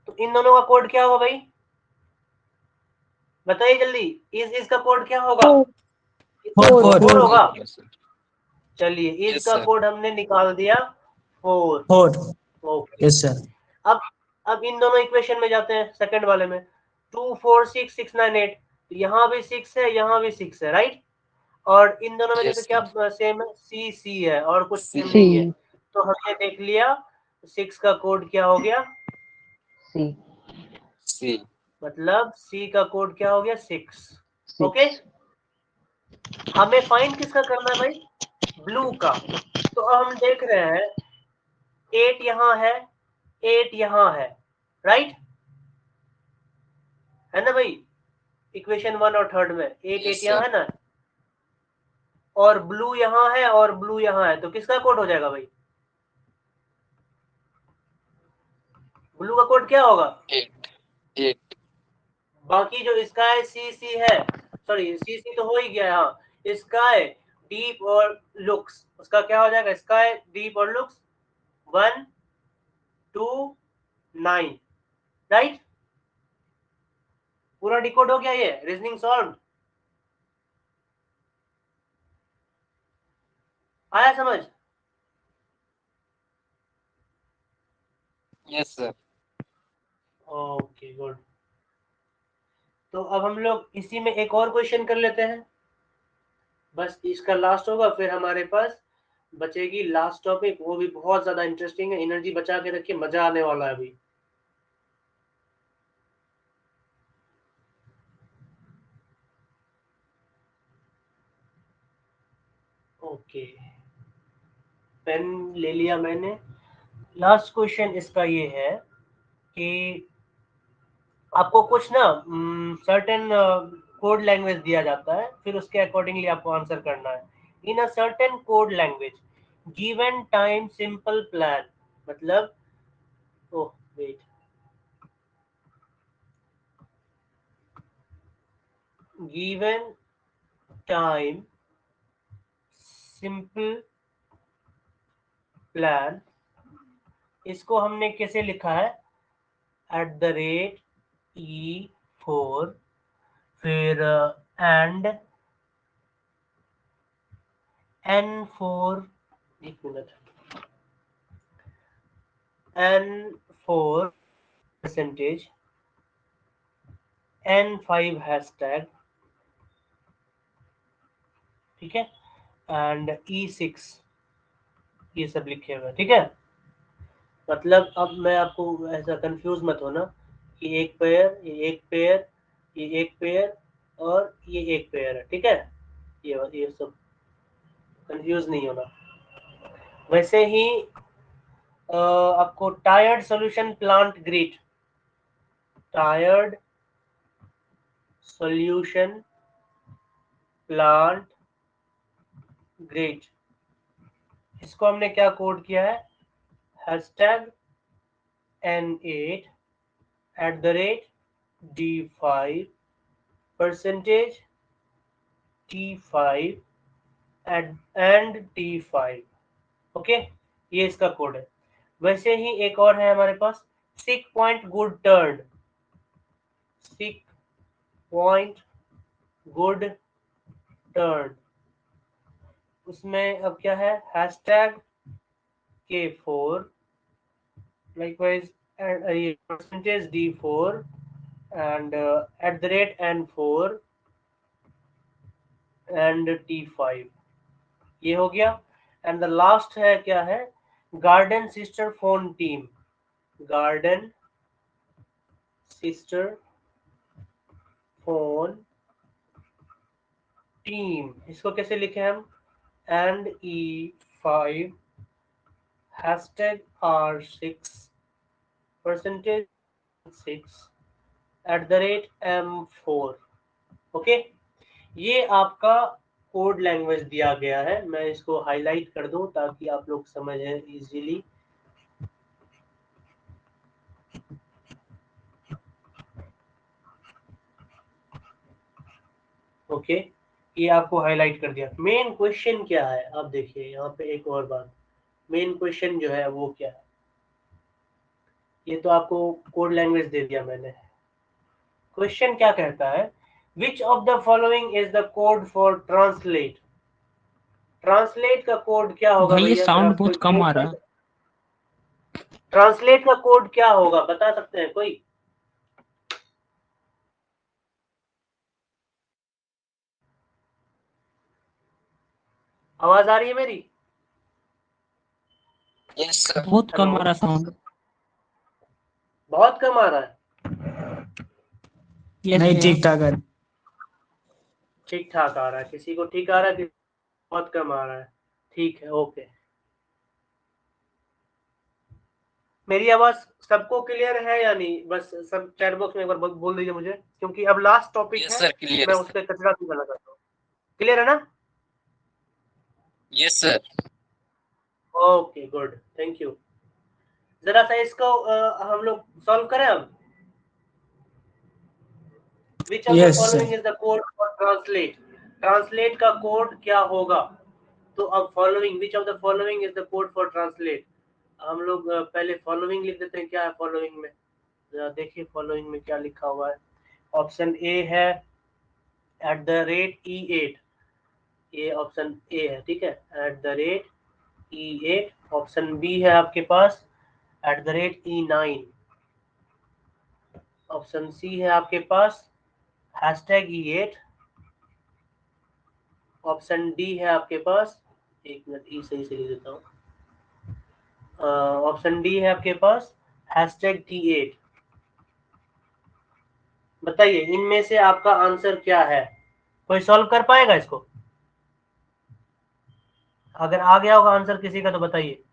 तो इन दोनों का कोड क्या होगा भाई, बताइए जल्दी, इज का कोड क्या होगा, फोर फोर फोर होगा। Yes, sir. चलिए इज Yes, का sir. कोड हमने निकाल दिया 4। फोर। Okay, yes sir. अब इन दोनों इक्वेशन में जाते हैं, सेकंड वाले में 2 4 6 6 9 8, यहाँ भी 6 है, यहाँ भी 6 है, राइट। और इन दोनों में जैसे Yes, क्या sir. सेम है, सी सी है और कुछ सेम C. नहीं है, सी तो हमने देख लिया 6 का कोड क्या हो गया, सी C. मतलब सी का कोड क्या हो गया 6। ओके, 6 हमें फाइंड किसका करना है भाई, ब्लू का। तो अब हम देख रहे हैं 8 यहाँ है, 8 यहाँ है, राइट है ना भाई, इक्वेशन 1 और थर्ड में 8 Yes, 8 यहाँ sir. है ना, और ब्लू यहाँ है और ब्लू यहाँ है, तो किसका कोड हो जाएगा भाई, ब्लू का कोड क्या होगा, 8. 8. बाकी जो स्काई सी सी है, सॉरी सी सी तो हो ही गया, यहाँ स्काई डीप और लुक्स, उसका क्या हो जाएगा, स्काई डीप और लुक्स 1 2 9, राइट। पूरा डिकोड हो गया, ये रीजनिंग सॉल्व आया समझ। Yes, sir. ओके गुड, तो अब हम लोग इसी में एक और क्वेश्चन कर लेते हैं, बस इसका लास्ट होगा, फिर हमारे पास बचेगी लास्ट टॉपिक, वो भी बहुत ज्यादा इंटरेस्टिंग है, एनर्जी बचा के रखिए, मजा आने वाला है अभी। ओके, पेन ले लिया मैंने। लास्ट क्वेश्चन इसका ये है कि आपको कुछ ना सर्टेन कोड लैंग्वेज दिया जाता है, फिर उसके अकॉर्डिंगली आपको आंसर करना है। In a certain code language given time simple plan, मतलब oh wait, given time simple plan, इसको हमने कैसे लिखा है, @E4, फिर एंड N4, एक minute, N4 percentage, N5 hashtag, ठीक है, एंड E6, ये सब लिखे हुए, ठीक है। मतलब अब मैं आपको ऐसा कंफ्यूज मत होना कि एक पेयर, ये एक पेयर, ये एक पेयर और ये एक पेयर है, ठीक है, ये सब कंफ्यूज नहीं होना। वैसे ही आपको tired solution plant grid, tired solution plant grid, इसको हमने क्या कोड किया है, hashtag N8 @D5 percentage T5 and T5, okay, ये इसका कोड है। वैसे ही एक और है हमारे पास, सिक पॉइंट गुड टर्न, सिक पॉइंट गुड टर्न, उसमें अब क्या है, hashtag K4 likewise percentage D4 and @N4 and T5, ये हो गया। एंड द लास्ट है क्या है, garden sister phone team, garden sister phone team, इसको कैसे लिखे हम? And E5 hashtag R6 percentage 6 @M4। Okay, ये आपका कोड लैंग्वेज दिया गया है। मैं इसको हाईलाइट कर दूं ताकि आप लोग समझें इजीली। ओके, ये आपको हाईलाइट कर दिया। मेन क्वेश्चन क्या है? आप देखिए यहाँ पे एक और बात, मेन क्वेश्चन जो है वो क्या है? ये तो आपको कोड लैंग्वेज दे दिया मैंने। क्वेश्चन क्या कहता है? Which of the following is the code for translate? Translate का कोड क्या होगा भाई ये भैया? साउंड बहुत कम आ रहा है। ट्रांसलेट का कोड क्या होगा, बता सकते हैं कोई? आवाज आ रही है मेरी? Yes, sir. बहुत कम हेलो, आ रहा साउंड। बहुत कम आ रहा है। नहीं ठीक ठाक है। ठीक ठाक आ रहा है, किसी को ठीक आ रहा है, किसी को बहुत कम आ रहा है। ठीक है, ओके। मेरी आवाज सबको क्लियर है या नहीं? बस सब चैट बॉक्स में एक बार बोल दीजिए मुझे, क्योंकि अब लास्ट टॉपिक Yes, है, sir. Clear. मैं उस पर कचरा नहीं करना चाहता हूँ। क्लियर है ना? Yes, sir. Okay, good, thank you. जरा सा इसको हम लोग सॉल्व करें अब। Which of the following is the code for translate? Translate का कोड क्या होगा? तो अब following, which of the following is the code for translate? हम लोग पहले फॉलोइंग लिख देते हैं। क्या है फॉलोइंग में? जरा देखिए फॉलोइंग में क्या लिखा हुआ है। ऑप्शन ए है @E8, ये ऑप्शन ए है, ठीक है, @E8। ऑप्शन बी है आपके पास @E9। ऑप्शन सी है आपके पास #E8। ऑप्शन डी है आपके पास, एक मिनट ई सही से लिख देता हूँ। ऑप्शन डी है आपके पास #T8। बताइए इनमें से आपका आंसर क्या है? कोई सॉल्व कर पाएगा इसको? अगर आ गया होगा आंसर किसी का तो बताइए।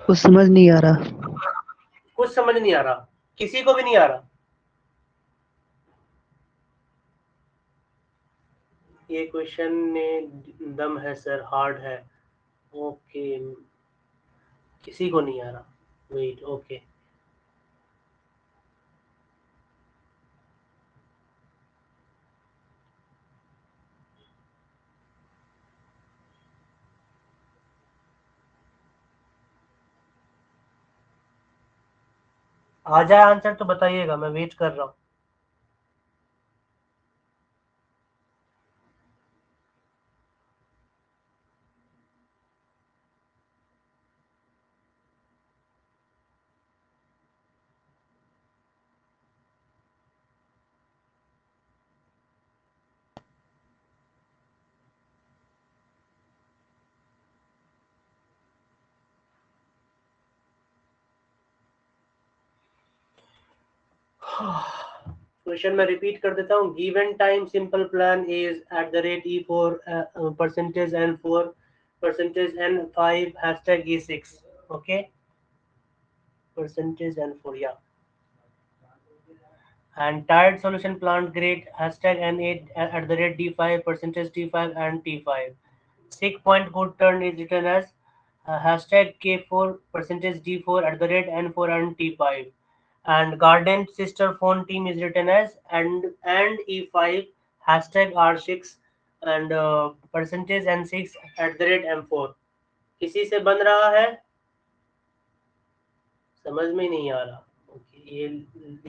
कुछ समझ नहीं आ रहा। कुछ समझ नहीं आ रहा? किसी को भी नहीं आ रहा? ये क्वेश्चन में दम है सर, हार्ड है। ओके, किसी को नहीं आ रहा। Wait, okay. आ जाए आंसर तो बताइएगा, मैं वेट कर रहा हूँ। क्वेश्चन मैं रिपीट कर देता हूँ। Given time simple plan is @E4 percentage N4 percentage N5 #E6। Okay, percentage N4 या and tired solution plant grade #N8 @D5 percentage D5 and T5. 6 point good turn is written as #K4 percentage D4 @N4 and T5. And garden sister phone team is written as and E5 #R6 and percentage N6 @M4। किसी से बन रहा है? समझ में नहीं आ रहा। ओके,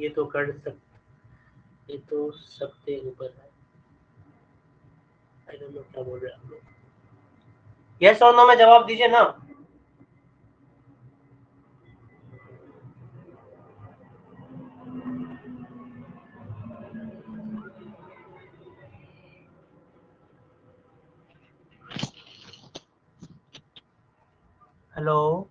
ये तो कर सकते, ये तो सबसे ऊपर है। आई डोंट नो क्या बोल रहे हैं आप लोग। यस और नो में जवाब दीजिए ना। हेलो,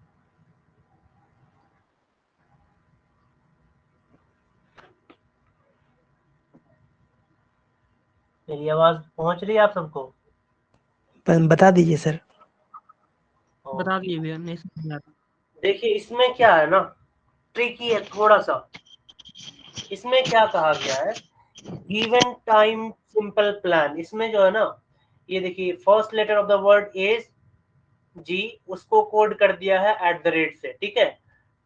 मेरी आवाज पहुंच रही है आप सबको? बता दीजिए सर। बता दिए भैया, नहीं समझ में आता। देखिए इसमें क्या है ना, ट्रिकी है थोड़ा सा। इसमें क्या कहा गया है, गिवन टाइम सिंपल प्लान। इसमें जो है ना, ये देखिए first letter of the word is G, उसको कोड कर दिया है एट द रेट से, ठीक है।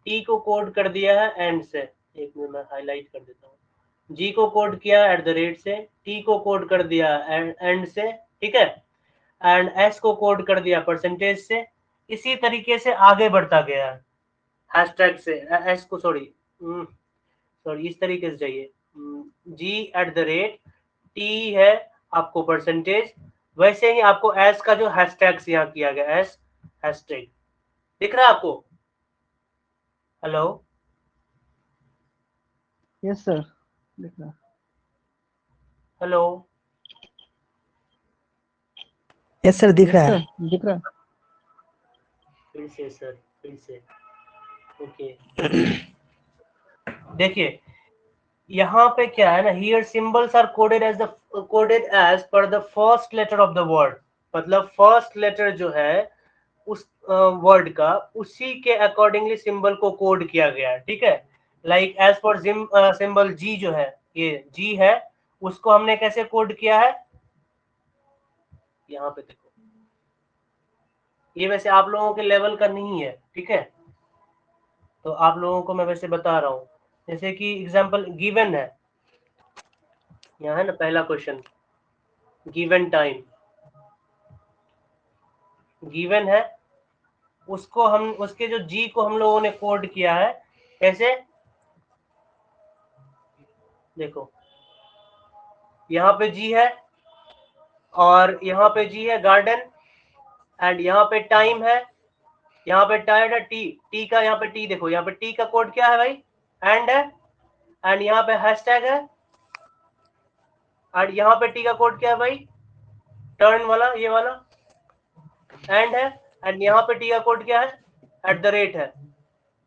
टी को कोड कर दिया है एंड से, एक मिनट मैं हाईलाइट कर देता हूँ। जी को कोड किया एट द रेट से, टी को कोड कर दिया एंड से, ठीक है, एंड एस को कोड कर दिया परसेंटेज से। इसी तरीके से आगे बढ़ता गया है हैशटैग से, एस को सॉरी इस तरीके से चाहिए, जी एट द रेट, टी है आपको परसेंटेज, वैसे ही आपको एस का जो हैशटैग यहाँ किया गया, एस हैशटैग दिख रहा है आपको? हेलो, यस सर, दिख रहा। हेलो, यस सर, दिख रहा है। सर दिख रहा। फिर से सर, फिर से, ओके। देखिए यहाँ पे क्या है ना, here symbols are coded as per the first letter of the word. मतलब फर्स्ट लेटर जो है उस वर्ड का, उसी के अकॉर्डिंगली सिंबल को कोड किया गया है, ठीक है। लाइक एज फॉर सिंबल जी जो है, ये जी है, उसको हमने कैसे कोड किया है, यहाँ पे देखो। ये वैसे आप लोगों के लेवल का नहीं है, ठीक है, तो आप लोगों को मैं वैसे बता रहा हूँ। जैसे कि एग्जांपल गिवन है, यहाँ है ना पहला क्वेश्चन, गिवन टाइम गिवन है, उसको हम, उसके जो जी को हम लोगों ने कोड किया है कैसे, देखो यहाँ पे जी है, और यहाँ पे जी है गार्डन, एंड यहाँ पे टाइम है, यहाँ पे टायर्ड है, टी, टी का यहाँ पे टी देखो, यहाँ पे टी का कोड क्या है भाई, एंड है, एंड यहाँ पे हैशटैग है, और यहाँ पे टी का कोड क्या है भाई, टर्न वाला, ये वाला, एंड है, एंड यहाँ पे टी का कोड क्या है, एट द रेट है।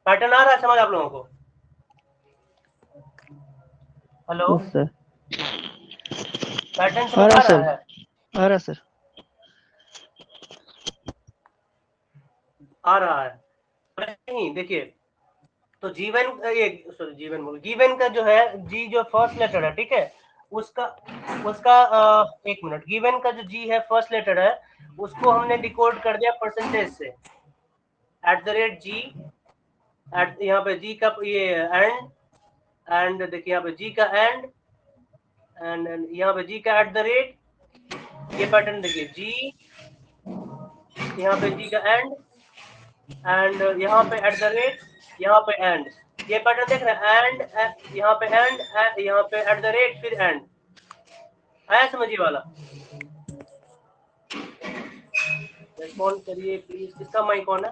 पैटर्न आ रहा है समझ आप लोगों को? हेलो, यस सर, पैटर्न आ समझ रहा आ सर, रहा है? आ रहा सर। आ रहा है नहीं, देखिए तो जीवन, ये सॉरी जीवन बोल, गिवन का जो है जी जो फर्स्ट लेटर है, ठीक है, उसका उसका एक मिनट, गिवन का जो जी है फर्स्ट लेटर है, उसको हमने डिकोड कर दिया परसेंटेज से, एट द रेट जी, एट यहाँ पे जी का ये एंड देखिए यहाँ पे जी का एंड यहाँ पे जी का एट द रेट, ये पैटर्न देखिए, जी यहाँ पे जी का एंड यहाँ पे एट द रेट, यहाँ पे एंड, ये पैटर्न देख रहे हैं, एंड यहाँ पे एंड, यहाँ पे एट द रेट, फिर एंड। आया समझिए वाला? रिस्पॉन्ड करिए प्लीज, किसका माइक ऑन है?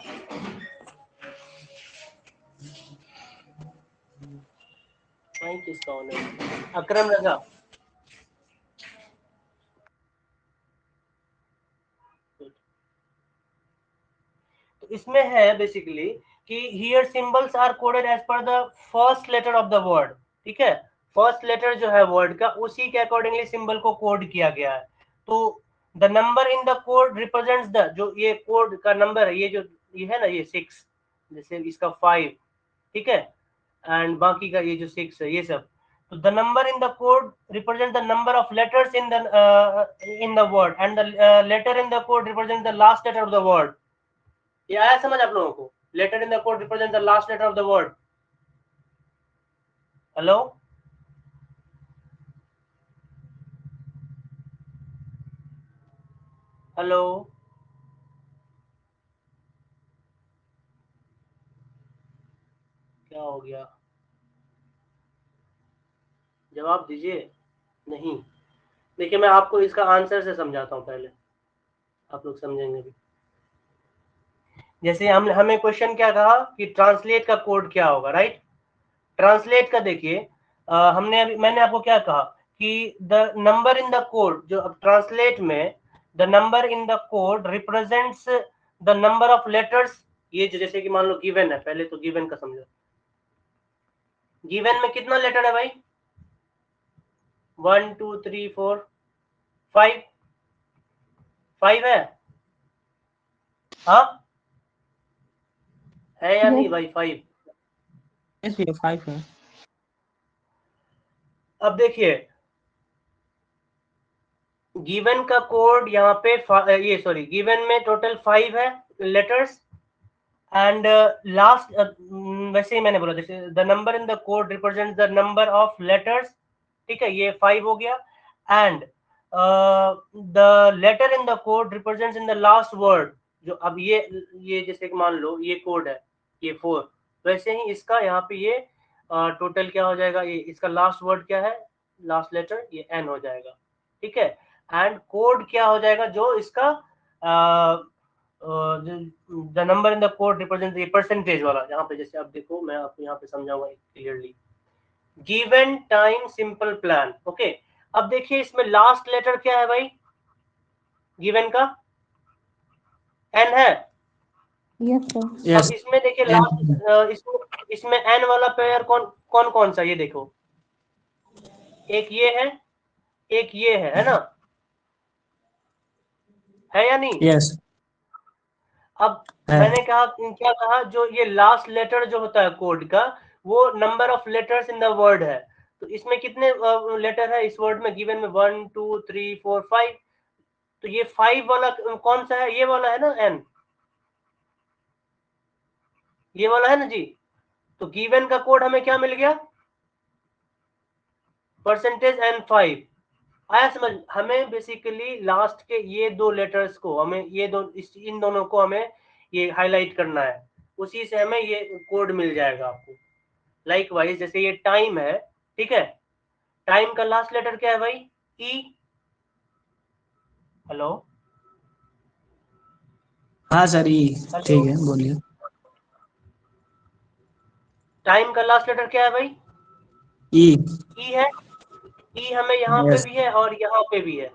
माइक किसका ऑन है? अकरम रजा। तो इसमें है बेसिकली कि here symbols are coded as per the first letter of the word, ठीक है, फर्स्ट लेटर जो है वर्ड का, उसी के अकॉर्डिंगली सिंबल को कोड किया गया है। तो the number in the code represents the, जो ये कोड का नंबर है, ये जो ये है ना, ये 6, जैसे इसका 5, ठीक है, एंड बाकी का ये जो 6 है, ये सब, तो the number in the code represent the number of letters in the word, and the letter in the code represent the last letter of the word. ये आया समझ आप लोगों को? Letter in the code represent the last letter of the word. Hello, hello, क्या हो गया? जवाब दीजिए। नहीं, देखिए मैं आपको इसका आंसर से समझाता हूँ पहले, आप लोग समझेंगे भी। जैसे हमें क्वेश्चन क्या कहा कि ट्रांसलेट का कोड क्या होगा, राइट? ट्रांसलेट का देखिए, मैंने आपको क्या कहा कि the number in the code, जो अब ट्रांसलेट में the number in the code represents the number of letters ये जैसे कि मान लो गिवन है, पहले तो गिवन का समझो। गिवन में कितना लेटर है भाई? 1 2 3 4 5 5 है। हाँ है या नहीं भाई? 5। यस भैया 5 है। अब देखिए गिवन का कोड यहाँ पे ये सॉरी गिवन में टोटल 5 है लेटर्स एंड लास्ट वैसे ही मैंने बोला जैसे the number in the code represent the number of letters, ठीक है, ये 5 हो गया। And the letter in the code represents in the last word, जो अब ये जैसे कि मान लो ये कोड है ये 4, वैसे ही इसका यहाँ पे ये टोटल क्या हो जाएगा, ये इसका लास्ट वर्ड क्या है, लास्ट लेटर ये एन हो जाएगा, ठीक है। एंड कोड क्या हो जाएगा जो इसका the number in the code represent ये परसेंटेज वाला, यहाँ पे जैसे अब देखो मैं आपको यहाँ पे समझाऊंगा clearly. Given time simple plan, okay. अब देखिए इसमें लास्ट लेटर क्या है भाई गिवन का? एन है। Yes sir. अब इसमें देखिए लास्ट इसमें एन वाला पेयर कौन कौन सा, ये देखो एक ये है एक ये है ना, है या नहीं? यस अब मैंने कहा क्या कहा, जो ये लास्ट लेटर जो होता है कोड का वो number of letters in the word है। तो इसमें कितने लेटर है इस वर्ड में गिवन में? 1 2 3 4 5। तो ये 5 वाला कौन सा है? ये वाला है ना एन, ये वाला है ना जी। तो गिवन का कोड हमें क्या मिल गया? परसेंटेज एन 5। आया समझ? हमें बेसिकली लास्ट के ये दो लेटर्स को हमें इन दोनों को हमें ये हाईलाइट करना है, उसी से हमें ये कोड मिल जाएगा आपको। लाइकवाइज जैसे ये टाइम है, ठीक है, टाइम का लास्ट लेटर क्या है भाई? ई। हेलो हाँ सर ई, ठीक है बोलिए। टाइम का लास्ट लेटर क्या है भाई? ई। ई है। ई हमें यहाँ पे भी है और यहाँ पे भी है,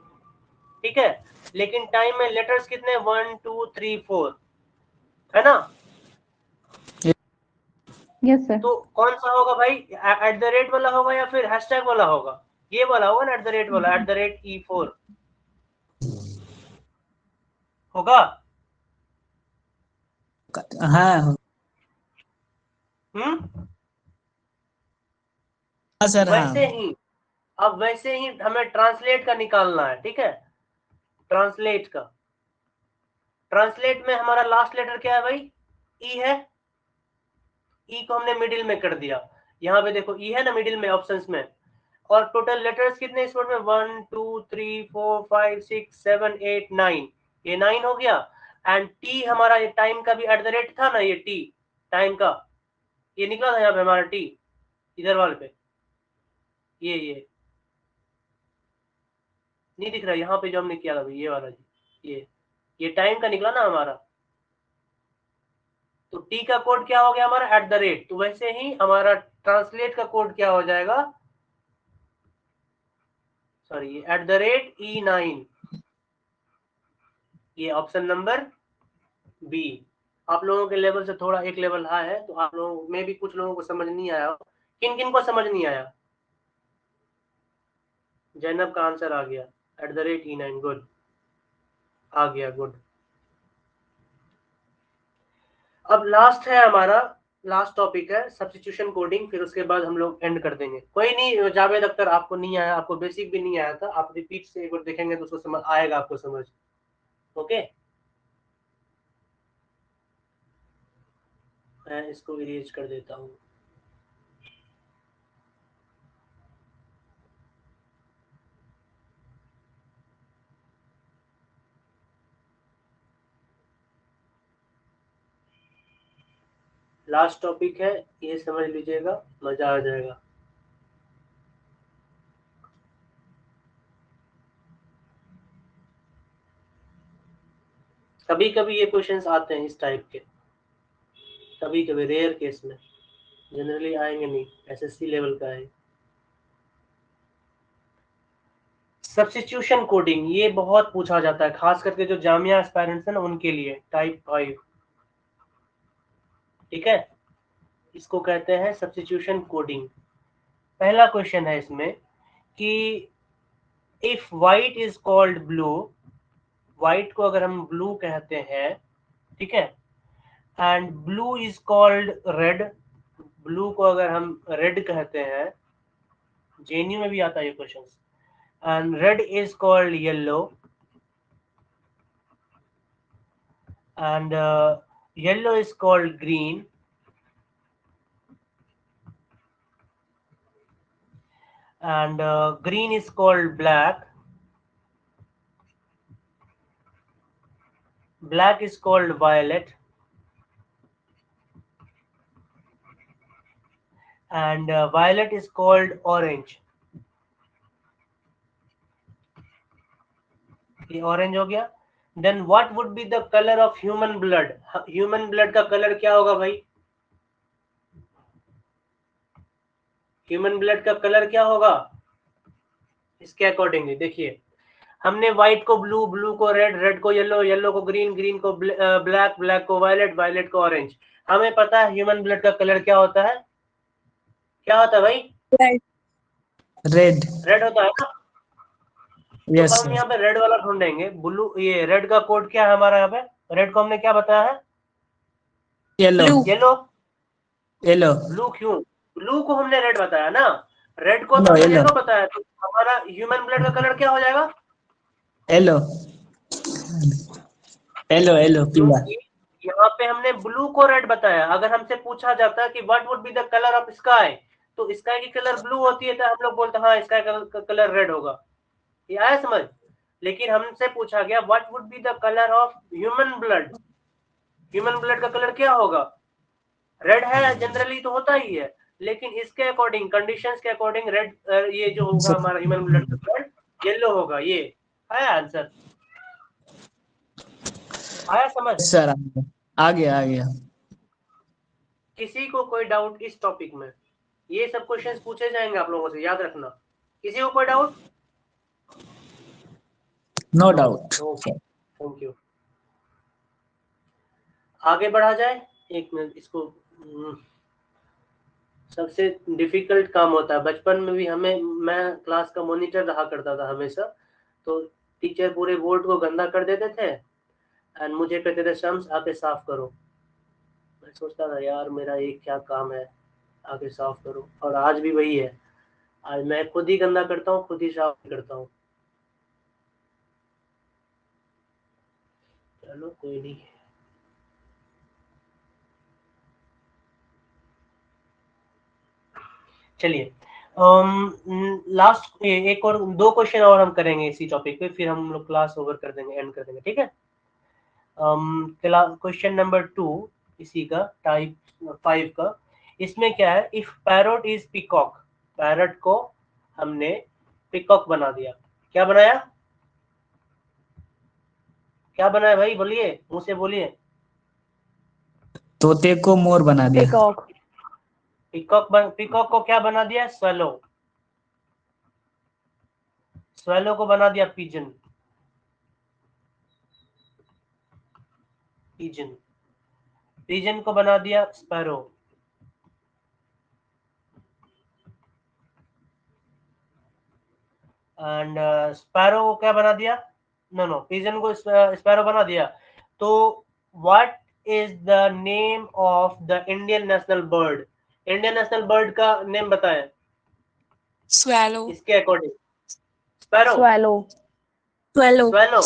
ठीक है। लेकिन टाइम में लेटर्स कितने? 1 2 3 4 है ना? Yes sir. तो कौन सा होगा भाई? एट द रेट वाला होगा या फिर हैशटैग वाला होगा? ये वाला होगा ना, एट द रेट वाला, @E4 होगा। हाँ सर। वैसे ही अब वैसे ही हमें ट्रांसलेट का निकालना है, ठीक है। ट्रांसलेट में हमारा लास्ट लेटर क्या है भाई? ई है। ई को हमने मिडिल में कर दिया, यहाँ पे देखो ई है ना मिडिल में ऑप्शंस में। और टोटल लेटर्स कितने इस वर्ड में? 1 2 3 4 5 6 7 8 9, ये 9 हो गया। एंड टी हमारा ये टाइम का भी एट द रेट था ना, ये टी टाइम का ये निकला था यहाँ पे हमारा टी, इधर वाले पे ये नहीं दिख रहा यहाँ पे जो हमने किया था ये वाला जी, ये टाइम का निकला ना हमारा। तो टी का कोड क्या हो गया हमारा? Eight the rate. तो वैसे ही हमारा ट्रांसलेट का कोड क्या हो जाएगा? सॉरी @E9, ये ऑप्शन नंबर बी। आप लोगों के लेवल से थोड़ा एक लेवल हाई है, तो आप लोगों में भी कुछ लोगों को समझ नहीं आया। किन किन को समझ नहीं आया? जैनब का आंसर आ गया @E9, गुड, आ गया, गुड। अब लास्ट है हमारा, लास्ट टॉपिक है सब्स्टिट्यूशन कोडिंग, फिर उसके बाद हम लोग एंड कर देंगे। कोई नहीं जावेद अख्तर, आपको नहीं आया, आपको बेसिक भी नहीं आया था, आप रिपीट से एक बार देखेंगे तो उसको समझ आएगा, आपको समझ। ओके, मैं इसको इरेज कर देता हूँ। लास्ट टॉपिक है, ये समझ लीजिएगा, मजा आ जाएगा। कभी कभी ये क्वेश्चंस आते हैं इस टाइप के, कभी कभी, रेयर केस में, जनरली आएंगे नहीं, एसएससी लेवल का है। सब्स्टिट्यूशन कोडिंग ये बहुत पूछा जाता है, खास करके जो जामिया एस्पायरेंट्स है ना उनके लिए, टाइप 5। ठीक है, इसको कहते हैं सब्स्टिट्यूशन कोडिंग। पहला क्वेश्चन है इसमें कि if white is called blue, white को अगर हम ब्लू कहते हैं, ठीक है, and blue is called red, blue को अगर हम रेड कहते हैं, जेएनयू में भी आता है ये question, and red is called yellow, and yellow is called green, and green is called black, black is called violet, and violet is called orange। ये ऑरेंज हो गया। Then what would be the colour of human blood, human blood का कलर क्या होगा भाई, ह्यूमन ब्लड का कलर क्या होगा, इसके अकॉर्डिंगली देखिए, हमने व्हाइट को ब्लू, ब्लू को रेड, रेड को येलो, येलो को ग्रीन, ग्रीन को ब्लैक, ब्लैक को वायलेट, वायलेट को ऑरेंज। हमें पता है ह्यूमन ब्लड का कलर क्या होता है, क्या होता है भाई, रेड। रेड होता है ना। यस तो हम यहाँ पे रेड वाला ढूंढेंगे, ब्लू, ये रेड का कोड क्या है हमारा, यहाँ पे रेड को हमने क्या बताया है, येलो। Yellow, yellow. ब्लू क्यों, ब्लू को हमने रेड बताया ना, रेड को तो हमने येलो बताया, तो हमारा ह्यूमन ब्लड का कलर क्या हो जाएगा, येलो। येलो येलो पीला। यहाँ पे हमने ब्लू को रेड बताया। अगर हमसे पूछा जाता है कि what would be the colour of sky, तो स्काई की कलर ब्लू होती है, तो हम लोग बोलते हैं हाँ स्काई का कलर रेड होगा, ये आया समझ। लेकिन हमसे पूछा गया what would be the colour of human blood, human blood का कलर क्या होगा, रेड है, जनरली तो होता ही है, लेकिन इसके अकॉर्डिंग, कंडीशंस के अकॉर्डिंग रेड, ये जो होगा हमारा ह्यूमन ब्लड का कलर येलो होगा। ये आया आंसर, आया समझ सर आ गया आ गया। किसी को कोई डाउट इस टॉपिक में, ये सब क्वेश्चंस पूछे जाएंगे आप लोगों से, याद रखना। किसी को कोई doubt, no doubt. Thank you. आगे बढ़ा जाए, एक मिनट, इसको सबसे डिफिकल्ट काम होता है, बचपन में भी हमें, मैं क्लास का मॉनिटर रहा करता था हमेशा, तो टीचर पूरे बोर्ड को गंदा कर देते थे एंड मुझे कहते थे शम्स आके साफ करो। मैं सोचता था यार मेरा एक क्या काम है, आके साफ करो, और आज भी वही है, आज मैं खुद ही गंदा करता हूँ, खुद ही साफ करता हूँ। चलो कोई नहीं। चलिए लास्ट एक और दो क्वेश्चन और हम करेंगे इसी टॉपिक पे, फिर हम लोग क्लास ओवर कर देंगे, एंड कर देंगे, ठीक है। क्वेश्चन नंबर 2 इसी का टाइप 5 का, इसमें क्या है, if parrot is peacock, parrot को हमने पीकॉक बना दिया, क्या बनाया, क्या बनाया भाई, बोलिए, मुंह से बोलिए। तोते को मोर बना दिया। पीकॉक, पीकॉक को क्या बना दिया, स्वेलो, स्वेलो को बना दिया पिजन, पिजन, पिजन को बना दिया स्पैरो, एंड स्पैरो को क्या बना दिया, नो पिजन को स्पैरो बना दिया। तो what is the name of the Indian national bird, Indian national bird का नेम बताएं, swallow, इसके according, sparrow, swallow, swallow, swallow,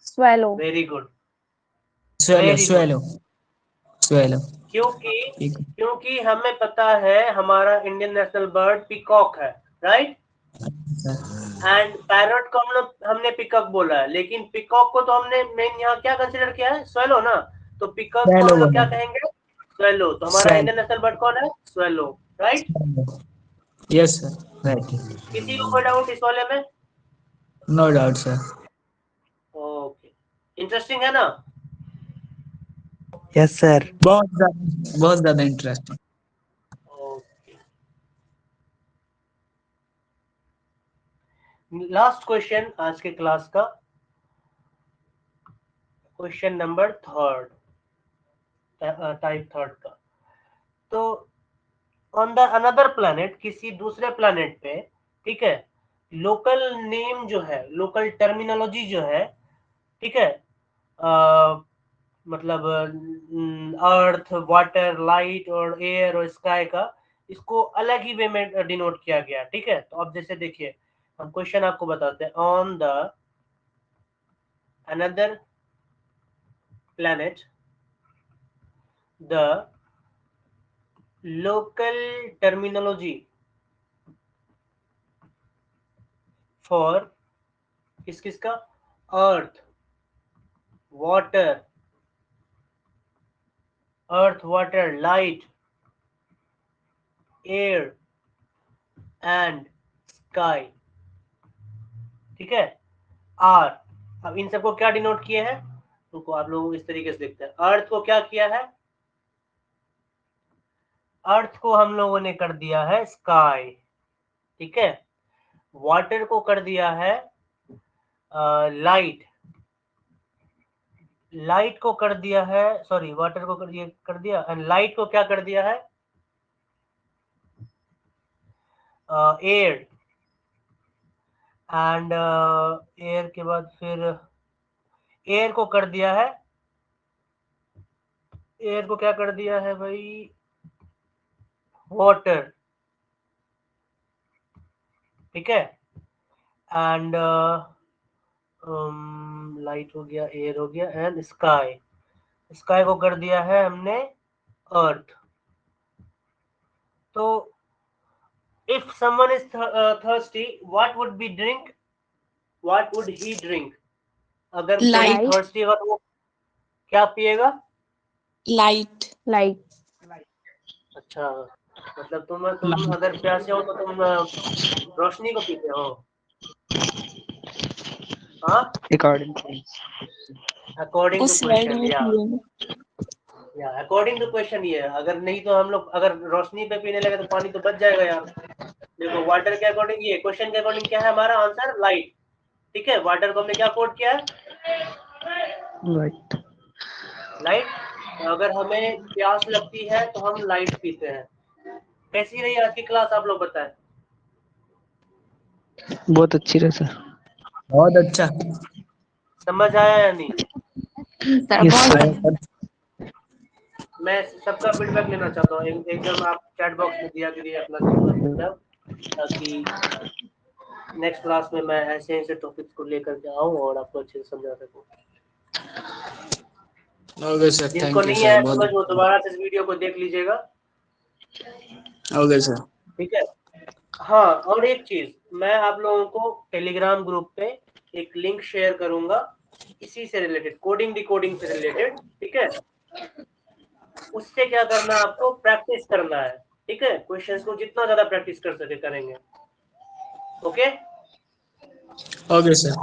swallow, very good, swallow swallow swallow. क्योंकि हमें पता है हमारा इंडियन नेशनल बर्ड पीकॉक है, राइट, एंड पैरट को हमने पिकॉक बोला है, लेकिन पिकॉक को तो हमने मेन यहाँ क्या कंसीडर किया है, स्वेलो ना, तो पिकॉक को हम लोग क्या कहेंगे, स्वेलो। तो हमारा इंडियन नेशनल बर्ड कौन है, swallow, right. Yes sir, right. किसी को कोई डाउट इस वाले में, no doubt sir. Okay, interesting है ना, यस सर। बहुत ज्यादा इंटरेस्टिंग। लास्ट क्वेश्चन आज के क्लास का, क्वेश्चन नंबर 3, टाइप थर्ड का। तो ऑन द अनदर प्लैनेट, किसी दूसरे प्लैनेट पे, ठीक है, लोकल नेम जो है, लोकल टर्मिनोलॉजी जो है, ठीक है, मतलब अर्थ, वाटर, लाइट और एयर और स्काई का, इसको अलग ही वे में डिनोट किया गया, ठीक है। तो अब जैसे देखिए, हम क्वेश्चन आपको बताते हैं। On the another planet the local terminology for किसका, earth, water, light, air and sky, ठीक है, आर। अब इन सबको क्या डिनोट किए हैं, उनको आप लोग इस तरीके से लिखते हैं। अर्थ को क्या किया है, अर्थ को हम लोगों ने कर दिया है स्काई, ठीक है। वाटर को कर दिया है लाइट, लाइट को कर दिया है, सॉरी, वाटर को कर दिया एंड लाइट को क्या कर दिया है, एयर, एंड एयर के बाद फिर एयर को कर दिया है, एयर को क्या कर दिया है भाई, वाटर, ठीक है, एंड लाइट हो गया, एयर हो गया एंड स्काई, स्काई को कर दिया है हमने अर्थ। तो if someone is thirsty, what would be drink, what would he drink? अगर कोई Light. thirsty होगा तो वो क्या पिएगा, Light. लाइट। अच्छा, मतलब तुम अगर प्यासे हो तो तुम रोशनी को पीते हो, हाँ, अकॉर्डिंग अकॉर्डिंग टू उस वर्ड क्वेश्चन, में पिएंगे। या अकॉर्डिंग टू क्वेश्चन ये है। अगर नहीं तो हम लोग अगर रोशनी पे पीने लगे तो पानी तो बच जाएगा यार। देखो वाटर के अकॉर्डिंग, ये क्वेश्चन के अकॉर्डिंग क्या है हमारा आंसर, लाइट, ठीक है। वाटर को हमने क्या कोड किया है, राइट। लाइट। अगर हमें प्यास लगती है तो हम लाइट पीते हैं। कैसी रही आज की क्लास, आप लोग बताएं। बहुत अच्छी रहे सर। बहुत अच्छा। समझ आया या नहीं? सर Yes, बहुत sir. मैं सबका फीडबैक लेना चाहता हूँ, एकदम आप चैट बॉक्स में दिया करिए अपना फीडबैक, ताकि नेक्स्ट क्लास में मैं ऐसे ऐसे टॉपिक्स को लेकर के आऊँ और आपको अच्छे से समझा सकूँ। ओके सर, जिनको थैंक यू नहीं सर। है समझ वो दोबारा से इस वीडियो को देख लीजिएगा, ओके सर। ठीक है। हाँ, और एक चीज, मैं आप लोगों को टेलीग्राम ग्रुप पे एक लिंक शेयर करूंगा इसी से रिलेटेड, कोडिंग डिकोडिंग से रिलेटेड, ठीक है। उससे क्या करना है, आपको प्रैक्टिस करना है, ठीक है। क्वेश्चंस को जितना ज्यादा प्रैक्टिस कर सके करेंगे, ओके। Okay sir.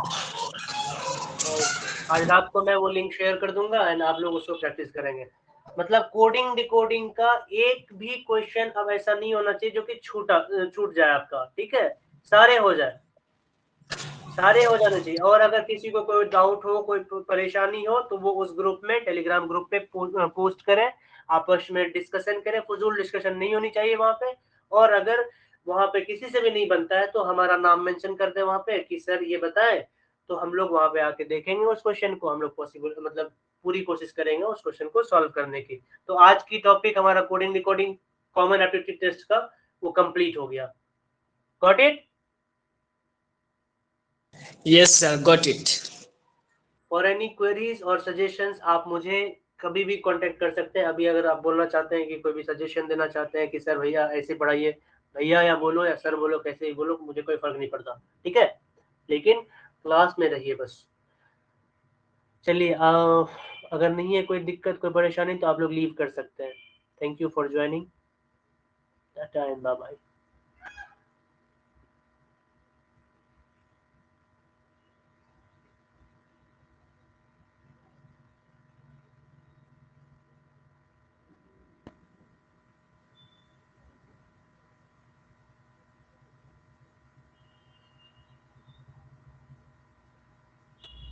आज रात को मैं वो लिंक शेयर कर दूंगा एंड आप लोग उसको प्रैक्टिस करेंगे। मतलब कोडिंग डिकोडिंग का एक भी क्वेश्चन अब ऐसा नहीं होना चाहिए जो कि छूट जाए आपका, ठीक है। सारे हो जाए, सारे हो जाने चाहिए। और अगर किसी को कोई डाउट हो, कोई परेशानी हो, तो वो उस ग्रुप में, टेलीग्राम ग्रुप पे पोस्ट करें, आपस में डिस्कशन करें। फजूल डिस्कशन नहीं होनी चाहिए वहां पे। और अगर वहां पे किसी से भी नहीं बनता है तो हमारा नाम मेंशन कर दे वहां पे कि सर ये बताएं, तो हम लोग वहां पे आके देखेंगे उस क्वेश्चन को। हम लोग पॉसिबल मतलब पूरी कोशिश करेंगे उस क्वेश्चन को सॉल्व करने की। तो आज की टॉपिक हमारा coding decoding common aptitude test का वो कंप्लीट हो गया। Got it? Yes sir, got it. For any queries और सजेशंस आप मुझे कभी भी कांटेक्ट कर सकते हैं। अभी अगर आप बोलना चाहते हैं कि कोई भी सजेशन देना चाहते हैं कि सर भैया ऐसे पढ़ाइए, भैया या बोलो या सर बोलो, कैसे ही बोलो, मुझे कोई फर्क नहीं पड़ता, ठीक है। लेकिन क्लास में रहिए बस। चलिए, अगर नहीं है कोई दिक्कत, कोई परेशानी, तो आप लोग लीव कर सकते हैं। Thank you for joining, tata and bye bye.